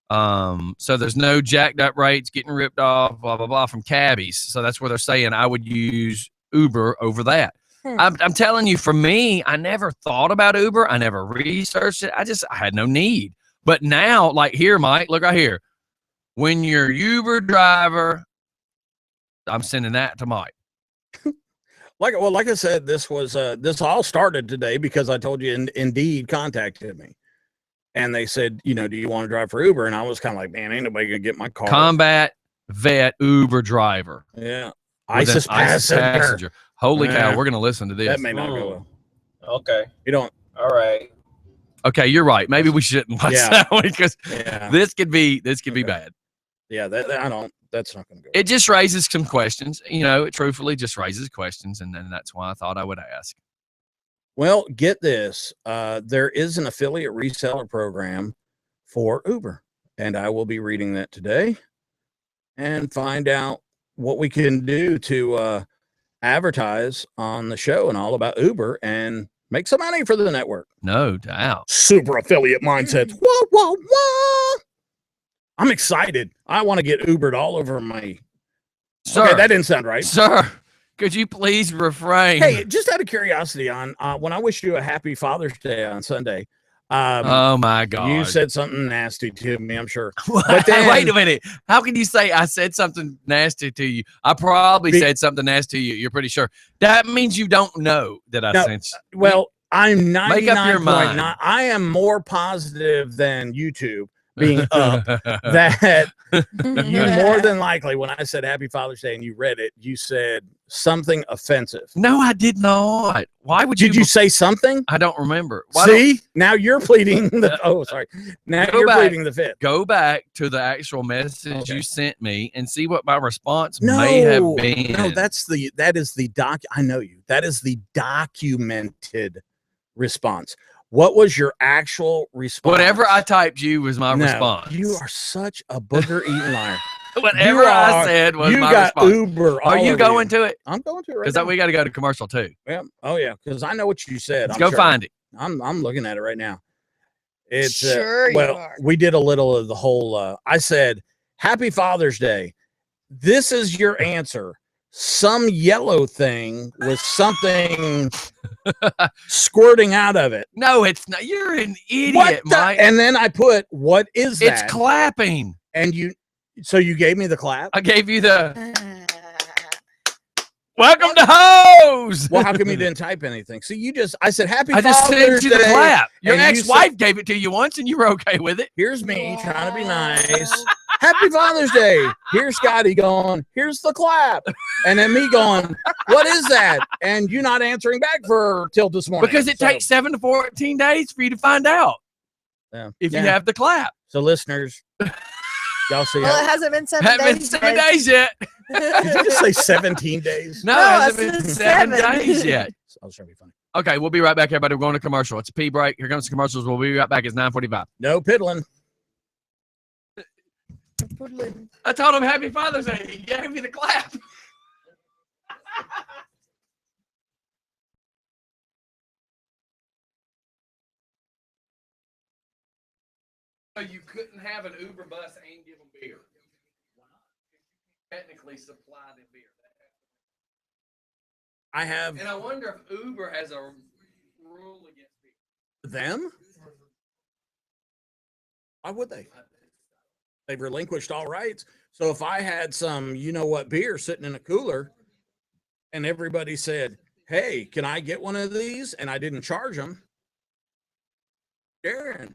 So there's no jacked up rates, getting ripped off, blah blah blah from cabbies. So that's where they're saying I would use Uber over that. I'm telling you, for me, I never thought about Uber. I never researched it. I had no need. But now, like here, Mike, look right here. When you're Uber driver, I'm sending that to Mike. Like I said, this all started today because I told you Indeed contacted me, and they said, do you want to drive for Uber? And I was kind of like, man, ain't nobody gonna get my car. Combat vet Uber driver. Yeah, ISIS passenger. Holy cow, we're gonna listen to this. That may not go well. Okay, you don't. All right. Okay, you're right. Maybe we shouldn't watch that one because this could be bad. Yeah, that's not going to go. It just raises some questions. It truthfully just raises questions, and then that's why I thought I would ask. Well, get this. There is an affiliate reseller program for Uber, and I will be reading that today and find out what we can do to advertise on the show and all about Uber and make some money for the network. No doubt. Super affiliate mindsets. Whoa, whoa, whoa. I'm excited. I want to get Ubered all over my. Sir, okay, that didn't sound right. Sir, could you please refrain? Hey, just out of curiosity, on when I wished you a happy Father's Day on Sunday. Oh my God! You said something nasty to me, I'm sure. But then, wait a minute. How can you say I said something nasty to you? I probably said something nasty to you. You're pretty sure. That means you don't know that I sent. Well, I'm 99. Make up your mind. I am more positive than YouTube being up that you more than likely, when I said Happy Father's Day and you read it, you said something offensive. No, I did not. Why would Did you say something? I don't remember. See, now you're pleading the. Oh, sorry. Now Go you're back. pleading the fifth. Go back to the actual message Okay. you sent me and see what my response may have been. No, that is the doc. I know you. That is the documented response. What was your actual response? Whatever I typed you was my No, response. You are such a booger eating liar. Whatever I said was you my got response. Uber. Are all you over going to it? I'm going to it right Because now. we got to go to commercial too. Yeah. Oh yeah. Because I know what you said. Let's I'm go sure. find it. I'm looking at it right now. It's Sure you well, are. we did a little of the whole. I said, "Happy Father's Day." This is your answer. Some yellow thing with something squirting out of it. No, it's not. You're an idiot, What the- Mike. And then I put, "What is that?" It's clapping. And so you gave me the clap. I gave you the welcome to Hose. Well, how come you didn't type anything? See, I said, "Happy I just Father's sent you the Day," clap. Your and you ex-wife gave it to you once, and you were okay with it. Here's me trying to be nice. Happy Father's Day. Here's Scottie going, "Here's the clap." And then me going, "What is that?" And you not answering back till this morning. Because it takes 7 to 14 days for you to find out if you have the clap. So listeners, y'all see Well, how it hasn't been 7 Haven't days. been 7 days yet. did you just say 17 days? No, No, it I hasn't been said 7 7. days yet. I was trying to be funny. Okay, we'll be right back, everybody. We're going to commercial. It's a pee break. Here comes the commercials. We'll be right back. It's 9:45. No piddling. I told him Happy Father's Day. He gave me the clap. So you couldn't have an Uber bus and give them beer. Technically supply them beer. I have And I wonder if Uber has a rule against beer. them. Why would they? They've relinquished all rights. So if I had some, beer sitting in a cooler, and everybody said, "Hey, can I get one of these?" and I didn't charge them, Darren.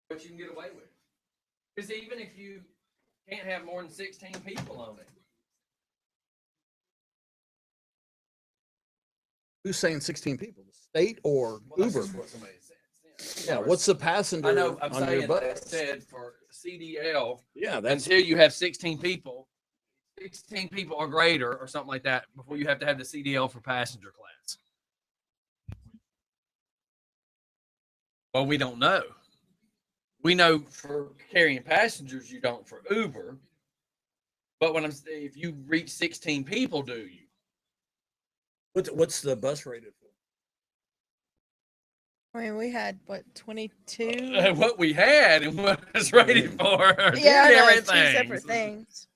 But you can get away with it. Because even if you can't have more than 16 people on it. Who's saying 16 people? The state or Well, that's Uber? just what somebody said. Yeah, what's the passenger I know. I'm on your saying bus? that said for CDL, Yeah, that's until you have 16 people or greater or something like that before you have to have the CDL for passenger class. Well, we don't know. We know for carrying passengers, you don't for Uber. But when if you reach 16 people, do you? what's the bus rated for? I mean, we had what 22. What we had and what it's rated for. are two Yeah, I know, different two things. separate things.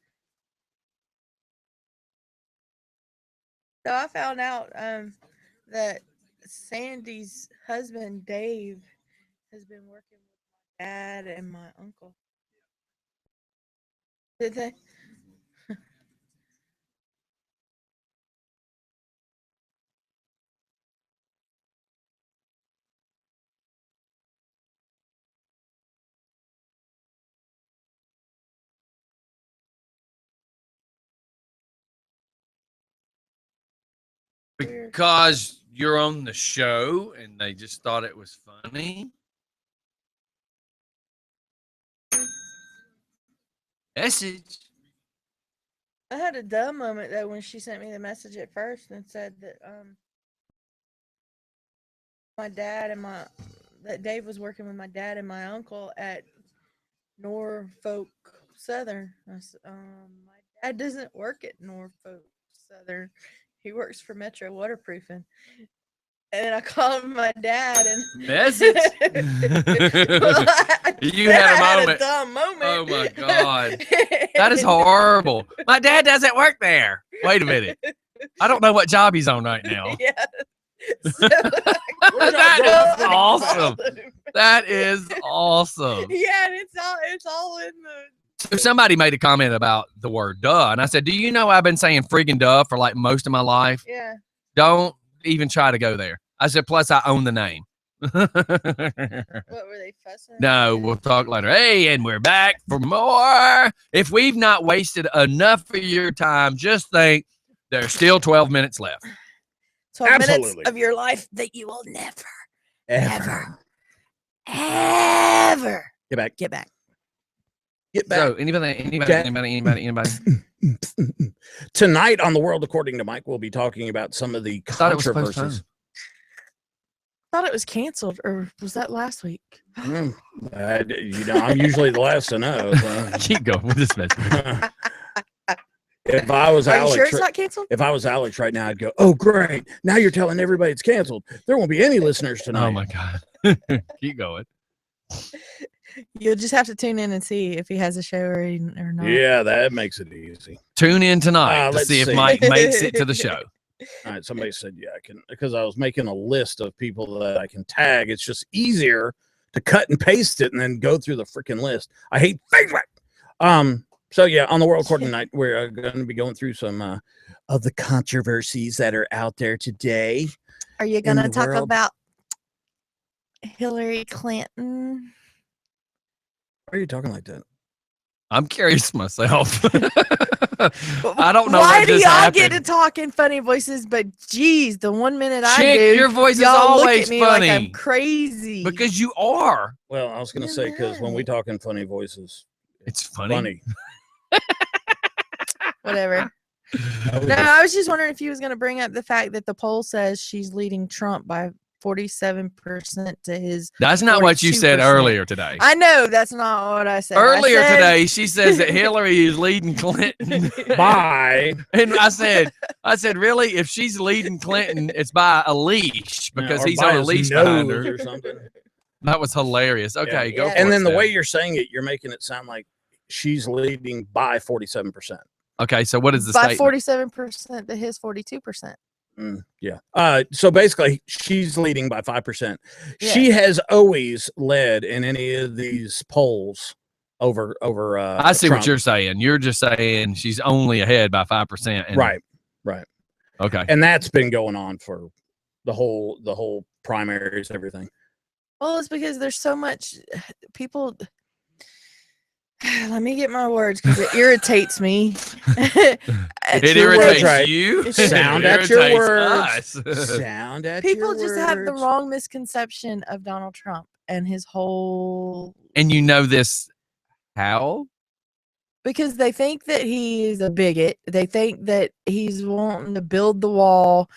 So I found out that Sandy's husband Dave has been working with my dad and my uncle. Did they? Because you're on the show and they just thought it was funny. Message. I had a dumb moment though when she sent me the message at first and said that my dad and that Dave was working with my dad and my uncle at Norfolk Southern. I said, my dad doesn't work at Norfolk Southern. He works for Metro Waterproofing. And then I called my dad and Message. Well, You had a I moment. dumb moment. Oh my God. That is horrible. My dad doesn't work there. Wait a minute. I don't know what job he's on right now. Yeah. So, That is awesome. That is awesome. Yeah, and it's all in the. So somebody made a comment about the word duh, and I said, do you know I've been saying friggin' duh for like most of my life? Yeah. Don't even try to go there. I said, plus I own the name. What were they fussing? No, we'll talk later. Hey, and we're back for more. If we've not wasted enough of your time, just think there's still 12 minutes left. 12 minutes Absolutely. of your life that you will never, Ever. ever Get back. get back. Get back. So anybody? Tonight on The World According to Mike, we'll be talking about some of the Thought it was controversies. postponed. Thought it was canceled, or was that last week? I'm usually the last to know. So. Keep going with this message. If I was Are you Alex, sure it's not canceled? if I was Alex right now, I'd go, "Oh, great! Now you're telling everybody it's canceled. There won't be any listeners tonight." Oh my God. Keep going. You'll just have to tune in and see if he has a show or not. Yeah, that makes it easy. Tune in tonight to let's see if see. Mike makes it to the show. All right, somebody said, "Yeah, I can," because I was making a list of people that I can tag. It's just easier to cut and paste it and then go through the freaking list. I hate Facebook. So yeah, on The World According tonight, we're going to be going through some of the controversies that are out there today. Are you going to the talk world. about Hillary Clinton? Why are you talking like that? I'm curious myself. I don't know Why what do just y'all happened. get to talk in funny voices? But geez, the 1 minute I Chick, do, your voice is y'all look always at me funny. like I'm crazy. Because you are. Well, I was going to say, because when we talk in funny voices, It's funny. Whatever. No, I was just wondering if you was going to bring up the fact that the poll says she's leading Trump by 47% to his. That's not what you said 42%. earlier today. I know that's not what I said. Earlier I said, today, she says that Hillary is leading Clinton. Bye. And I said, really? If she's leading Clinton, it's by a leash because Or he's by on a his leash behind nose her. or something. That was hilarious. Okay, Yeah. go for And it, then the Steph. way you're saying it, you're making it sound like she's leading by 47%. Okay, so what is the by statement? 47% to his 42%. Yeah. So basically, she's leading by 5%. Yeah. She has always led in any of these polls over. I see Trump. what you're saying. You're just saying she's only ahead by 5%. Right. Okay. And that's been going on for the whole primaries, everything. Well, it's because there's so much people. Let me get my words because it irritates me. It your words, irritates right. you. Sound It at your irritates words. us. Sound at People your just have the words. wrong misconception of Donald Trump and his whole. And you know this how? Because they think that he is a bigot. They think that he's wanting to build the wall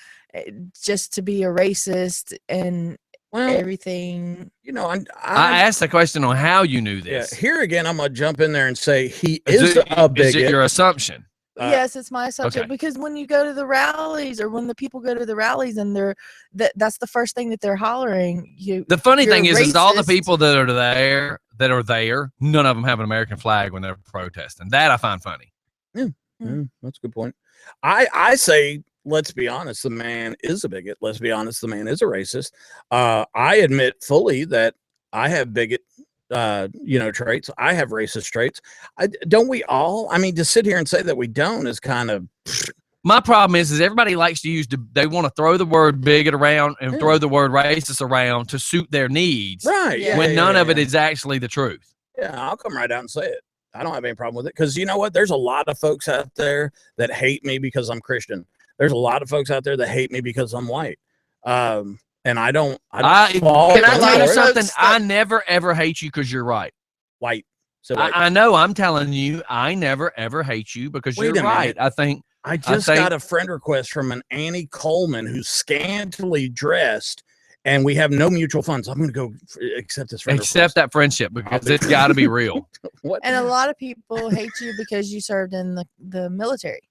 just to be a racist and everything. You know, I asked the question on how you knew yeah. this. Here again, I'm gonna jump in there and say he is a Is bigot. it your assumption? Yes, it's my assumption okay. because when you go to the rallies or when the people go to the rallies and that's the first thing that they're hollering. The funny you're thing is all the racist. people that are there, none of them have an American flag when they're protesting. That I find funny. Yeah, that's a good point. I say, let's be honest, the man is a bigot. Let's be honest, the man is a racist. I admit fully that I have bigot traits. I have racist traits. Don't we all? I mean, to sit here and say that we don't is kind of. My problem is everybody likes to they want to throw the word bigot around and throw the word racist around to suit their needs. Right. Yeah, when none of it is actually the truth. Yeah, I'll come right out and say it. I don't have any problem with it because you know what? There's a lot of folks out there that hate me because I'm Christian. There's a lot of folks out there that hate me because I'm white. And I don't Can I tell you something? folks I never ever hate you because you're right. White. So I know. I'm telling you, I never ever hate you because Wait you're a right. minute. I think I just got a friend request from an Annie Coleman who's scantily dressed, and we have no mutual funds. I'm going to go accept this friend request. that friendship because it's got to be real. What? And a lot of people hate you because you served in the military.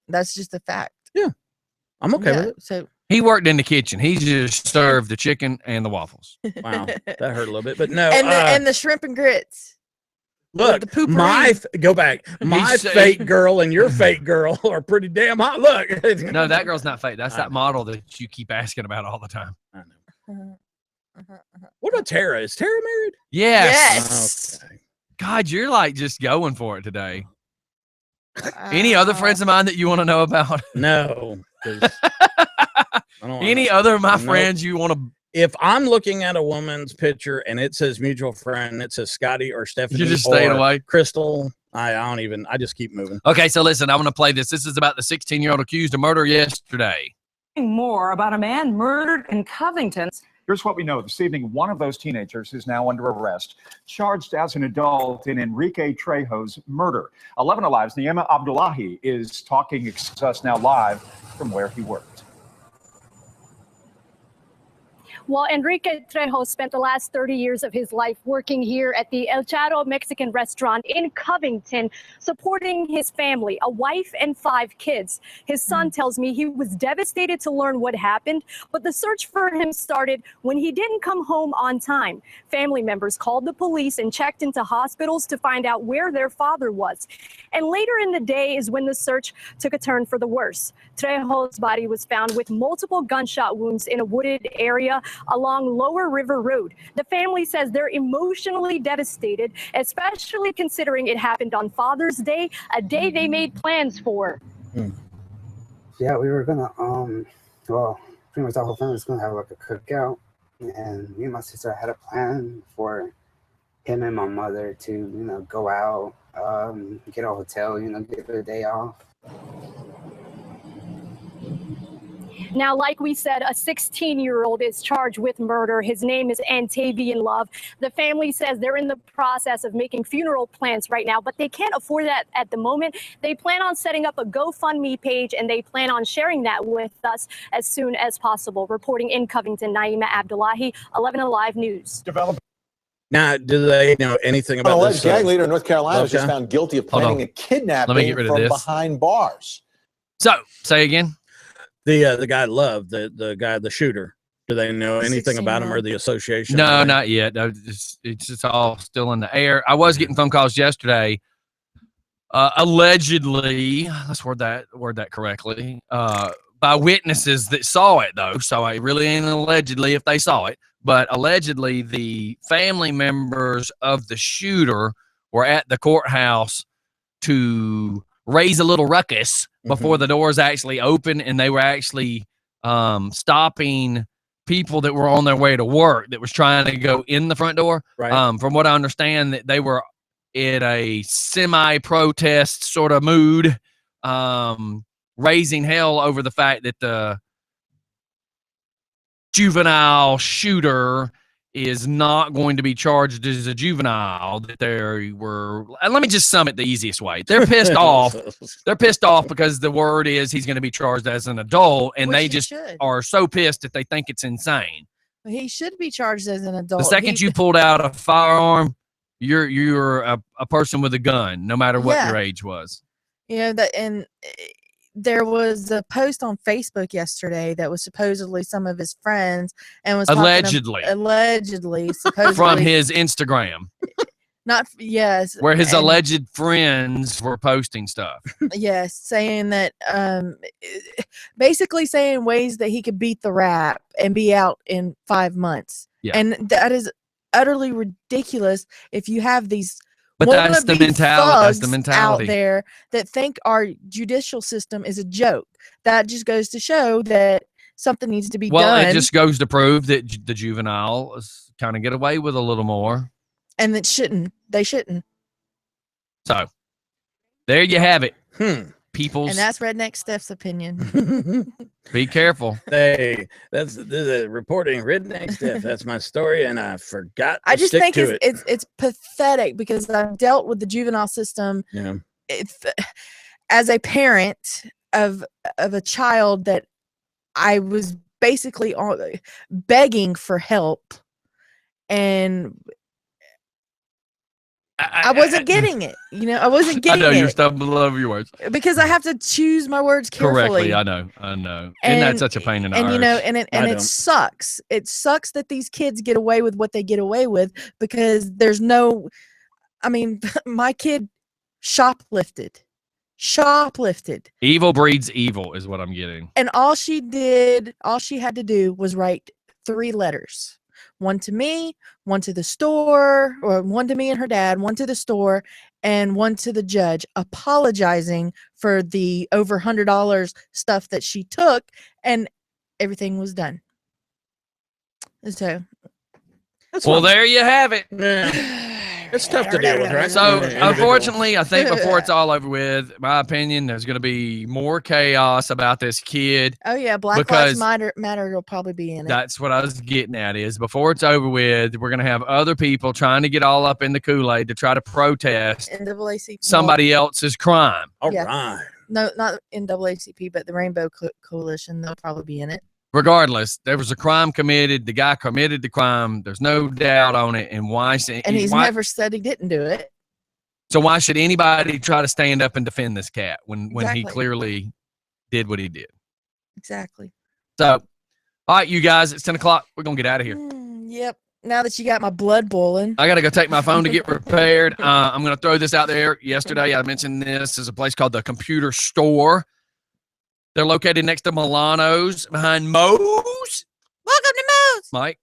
That's just a fact. Yeah, I'm okay with it. So He worked in the kitchen. He just served the chicken and the waffles. Wow, that hurt a little bit, but no. and the shrimp and grits. Look, the poopery. go back. My fake girl and your fake girl are pretty damn hot. Look. No, that girl's not fake. That's I that know. model that you keep asking about all the time. I know. What about Tara? Is Tara married? Yes. Okay. God, you're like just going for it today. Any other friends of mine that you want to know about? No. Any other of my friends you want to? If I'm looking at a woman's picture and it says mutual friend, it says Scottie or Stephanie, You're just staying away. Crystal. I just keep moving. Okay, so listen, I want to play this. This is about the 16-year-old accused of murder yesterday. More about a man murdered in Covington. Here's what we know. This evening, one of those teenagers is now under arrest, charged as an adult in Enrique Trejo's murder. 11 Alive's Niema Abdullahi is talking to us now live from where he worked. Well, Enrique Trejo spent the last 30 years of his life working here at the El Charo Mexican restaurant in Covington, supporting his family, a wife and 5 kids. His son tells me he was devastated to learn what happened, but the search for him started when he didn't come home on time. Family members called the police and checked into hospitals to find out where their father was. And later in the day is when the search took a turn for the worse. Trejo's body was found with multiple gunshot wounds in a wooded area along Lower River Road. The family says they're emotionally devastated, especially considering it happened on Father's Day, a day they made plans for. Yeah, we were gonna, well, pretty much the whole family was gonna have like a cookout, and me and my sister had a plan for him and my mother to, go out, get a hotel, get a day off. Now, like we said, a 16-year-old is charged with murder. His name is Antavian Love. The family says they're in the process of making funeral plans right now, but they can't afford that at the moment. They plan on setting up a GoFundMe page, and they plan on sharing that with us as soon as possible. Reporting in Covington, Niema Abdullahi, 11 Alive News. Now, do they know anything about this? This gang leader in North Carolina was just found guilty of planning a kidnapping Let me get rid of from this. behind bars. So, say again. The guy Love, the guy, the shooter. Do they know anything about him or the association? No, not yet. No, it's just all still in the air. I was getting phone calls yesterday. Allegedly, let's word that correctly. By witnesses that saw it, though. So I really ain't allegedly if they saw it, but allegedly the family members of the shooter were at the courthouse to raise a little ruckus before the doors actually open, and they were actually stopping people that were on their way to work that was trying to go in the front door. Right. From what I understand, that they were in a semi-protest sort of mood, raising hell over the fact that the juvenile shooter is not going to be charged as a juvenile. That they were. Let me just sum it the easiest way. They're pissed off. They're pissed off because the word is he's going to be charged as an adult, and they just are so pissed that they think it's insane. He should be charged as an adult. The second you pulled out a firearm, you're a person with a gun, no matter what your age was. And there was a post on Facebook yesterday that was supposedly some of his friends and was allegedly supposedly from his Instagram. Where his alleged friends were posting stuff. Yes, saying that basically saying ways that he could beat the rap and be out in 5 months. Yeah. And that is utterly ridiculous if you have these But that's the mentality. That's the mentality out there that think our judicial system is a joke. That just goes to show that something needs to be done. Well, it just goes to prove that the juveniles kind of get away with a little more, and that they shouldn't. So there you have it, peoples. And that's Redneck Steph's opinion. Be careful. Hey, this is reporting Redneck Steph. That's my story, and I forgot. I just think it's pathetic because I've dealt with the juvenile system. Yeah. As a parent of a child that I was basically begging for help, and I wasn't getting it. I wasn't getting it. I know you're stumbling over your words because I have to choose my words carefully. Correctly. I know. And that's such a pain in the arse. It sucks. It sucks that these kids get away with what they get away with because there's no. I mean, my kid shoplifted. Evil breeds evil is what I'm getting. And all she had to do was write 3 letters. One to me, one to the store, or one to me and her dad, one to the store, and one to the judge, apologizing for the over $100 stuff that she took, and everything was done. So, well, there you have it. It's tough to deal with, right? So, unfortunately, I think before it's all over with, my opinion, there's going to be more chaos about this kid. Oh yeah, Black Lives Matter will probably be in it. That's what I was getting at is before it's over with, we're going to have other people trying to get all up in the Kool-Aid to try to protest NAACP. somebody else's crime. All right. No, not NAACP, but the Rainbow Coalition. They'll probably be in it. Regardless, there was a crime committed. The guy committed the crime. There's no doubt on it. And he's never said he didn't do it. So why should anybody try to stand up and defend this cat when Exactly. he clearly did what he did? Exactly. So, all right, you guys, it's 10 o'clock. We're going to get out of here. Yep. Now that you got my blood boiling. I got to go take my phone to get repaired. I'm going to throw this out there. Yesterday, I mentioned this is a place called the Computer Store. They're located next to Milano's behind Moe's. Welcome to Moe's. Mike.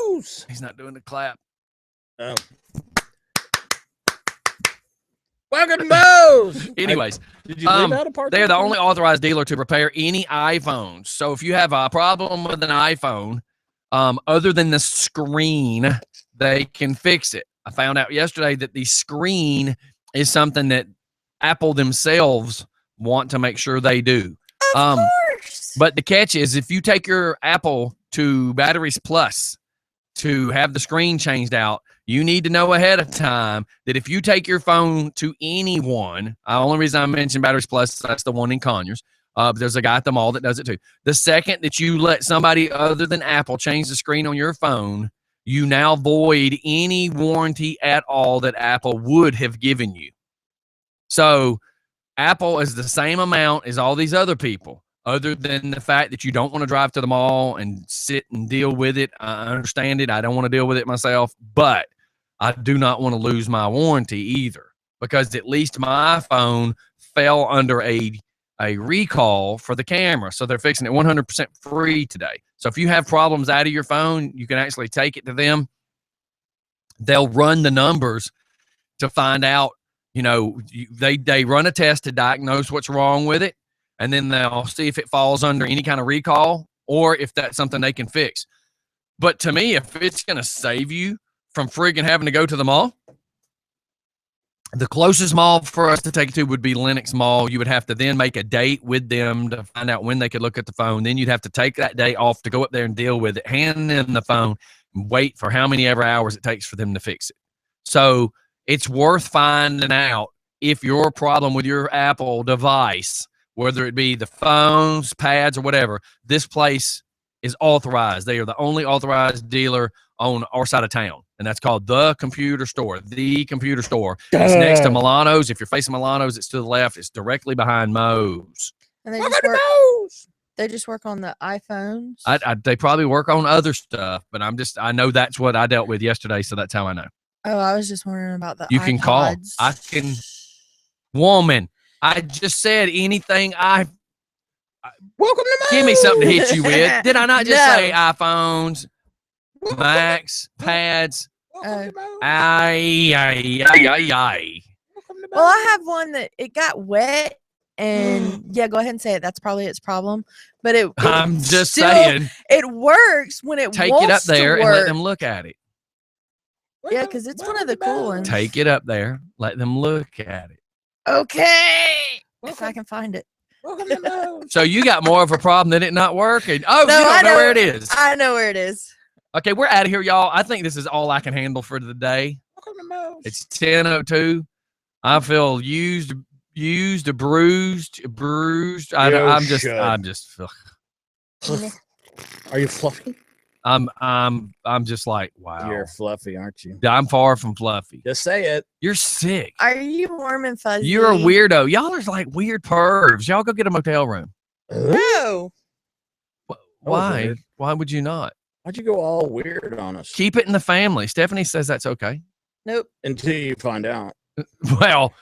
Moe's. He's not doing the clap. Oh. Welcome to Moe's. Anyways, did you leave out a part? They're the only authorized dealer to repair any iPhones. So if you have a problem with an iPhone, other than the screen, they can fix it. I found out yesterday that the screen is something that Apple themselves want to make sure they do. Of course. But the catch is if you take your Apple to Batteries Plus to have the screen changed out, you need to know ahead of time that if you take your phone to anyone, the only reason I mentioned Batteries Plus, that's the one in Conyers. There's a guy at the mall that does it too. The second that you let somebody other than Apple change the screen on your phone, you now void any warranty at all that Apple would have given you. So Apple is the same amount as all these other people, other than the fact that you don't want to drive to the mall and sit and deal with it. I understand it. I don't want to deal with it myself, but I do not want to lose my warranty either, because at least my iPhone fell under a recall for the camera. So they're fixing it 100% free today. So if you have problems out of your phone, you can actually take it to them. They'll run the numbers to find out. You know, they run a test to diagnose what's wrong with it, and then they'll see if it falls under any kind of recall or if that's something they can fix. But to me, if it's going to save you from friggin' having to go to the mall, the closest mall for us to take it to would be Lenox Mall. You would have to then make a date with them to find out when they could look at the phone. Then you'd have to take that day off to go up there and deal with it, hand them the phone, and wait for how many ever hours it takes for them to fix it. So it's worth finding out if your problem with your Apple device, whether it be the phones, pads, or whatever, this place is authorized. They are the only authorized dealer on our side of town, and that's called the Computer Store. The Computer Store. It's next to Milano's. If you're facing Milano's, it's to the left. It's directly behind Moe's. And they just work on the iPhones. They probably work on other stuff, but I know that's what I dealt with yesterday, so that's how I know. Oh, I was just wondering about the You can call. I can. Woman, I just said anything. Welcome to Moe's. Give me something to hit you with. Did I not just say iPhones, Macs, pads? Oh. Aye. Well, I have one that it got wet, and yeah, go ahead and say it. That's probably its problem. But I'm just saying. It works when it Take wants it up there to and work. let them look at it. Yeah, because it's one of the cool ones. Take it up there. Let them look at it. Okay. If I can find it. So you got more of a problem than it not working. Oh, No, you I don't know where it is. I know where it is. Okay, we're out of here, y'all. I think this is all I can handle for the day. It's 10:02. I feel used, bruised. I'm just. Are you fluffy? I'm just like, wow. You're fluffy, aren't you? I'm far from fluffy. Just say it. You're sick. Are you warm and fuzzy? You're a weirdo. Y'all are like weird pervs. Y'all go get a motel room. No. Why? Weird. Why would you not? Why'd you go all weird on us? Keep it in the family. Stephanie says that's okay. Nope. Until you find out. Well,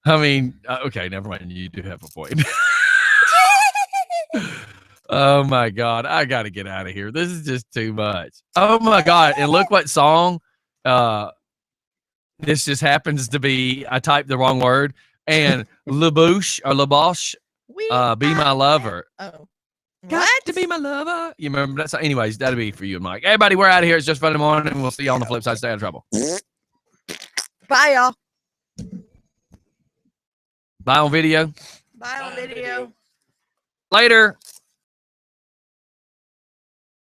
I mean, okay, never mind. You do have a point. Oh my God, I got to get out of here. This is just too much. Oh my God, and look what song. This just happens to be. I typed the wrong word. And LaBouche or LaBoche, Be My Lover. Oh. Got to be my lover. You remember that song? Anyways, that'll be for you and Mike. Everybody, we're out of here. It's Just Fun in the Morning. We'll see you on the flip side. Stay out of trouble. Bye, y'all. Bye on video. Bye on video. Later.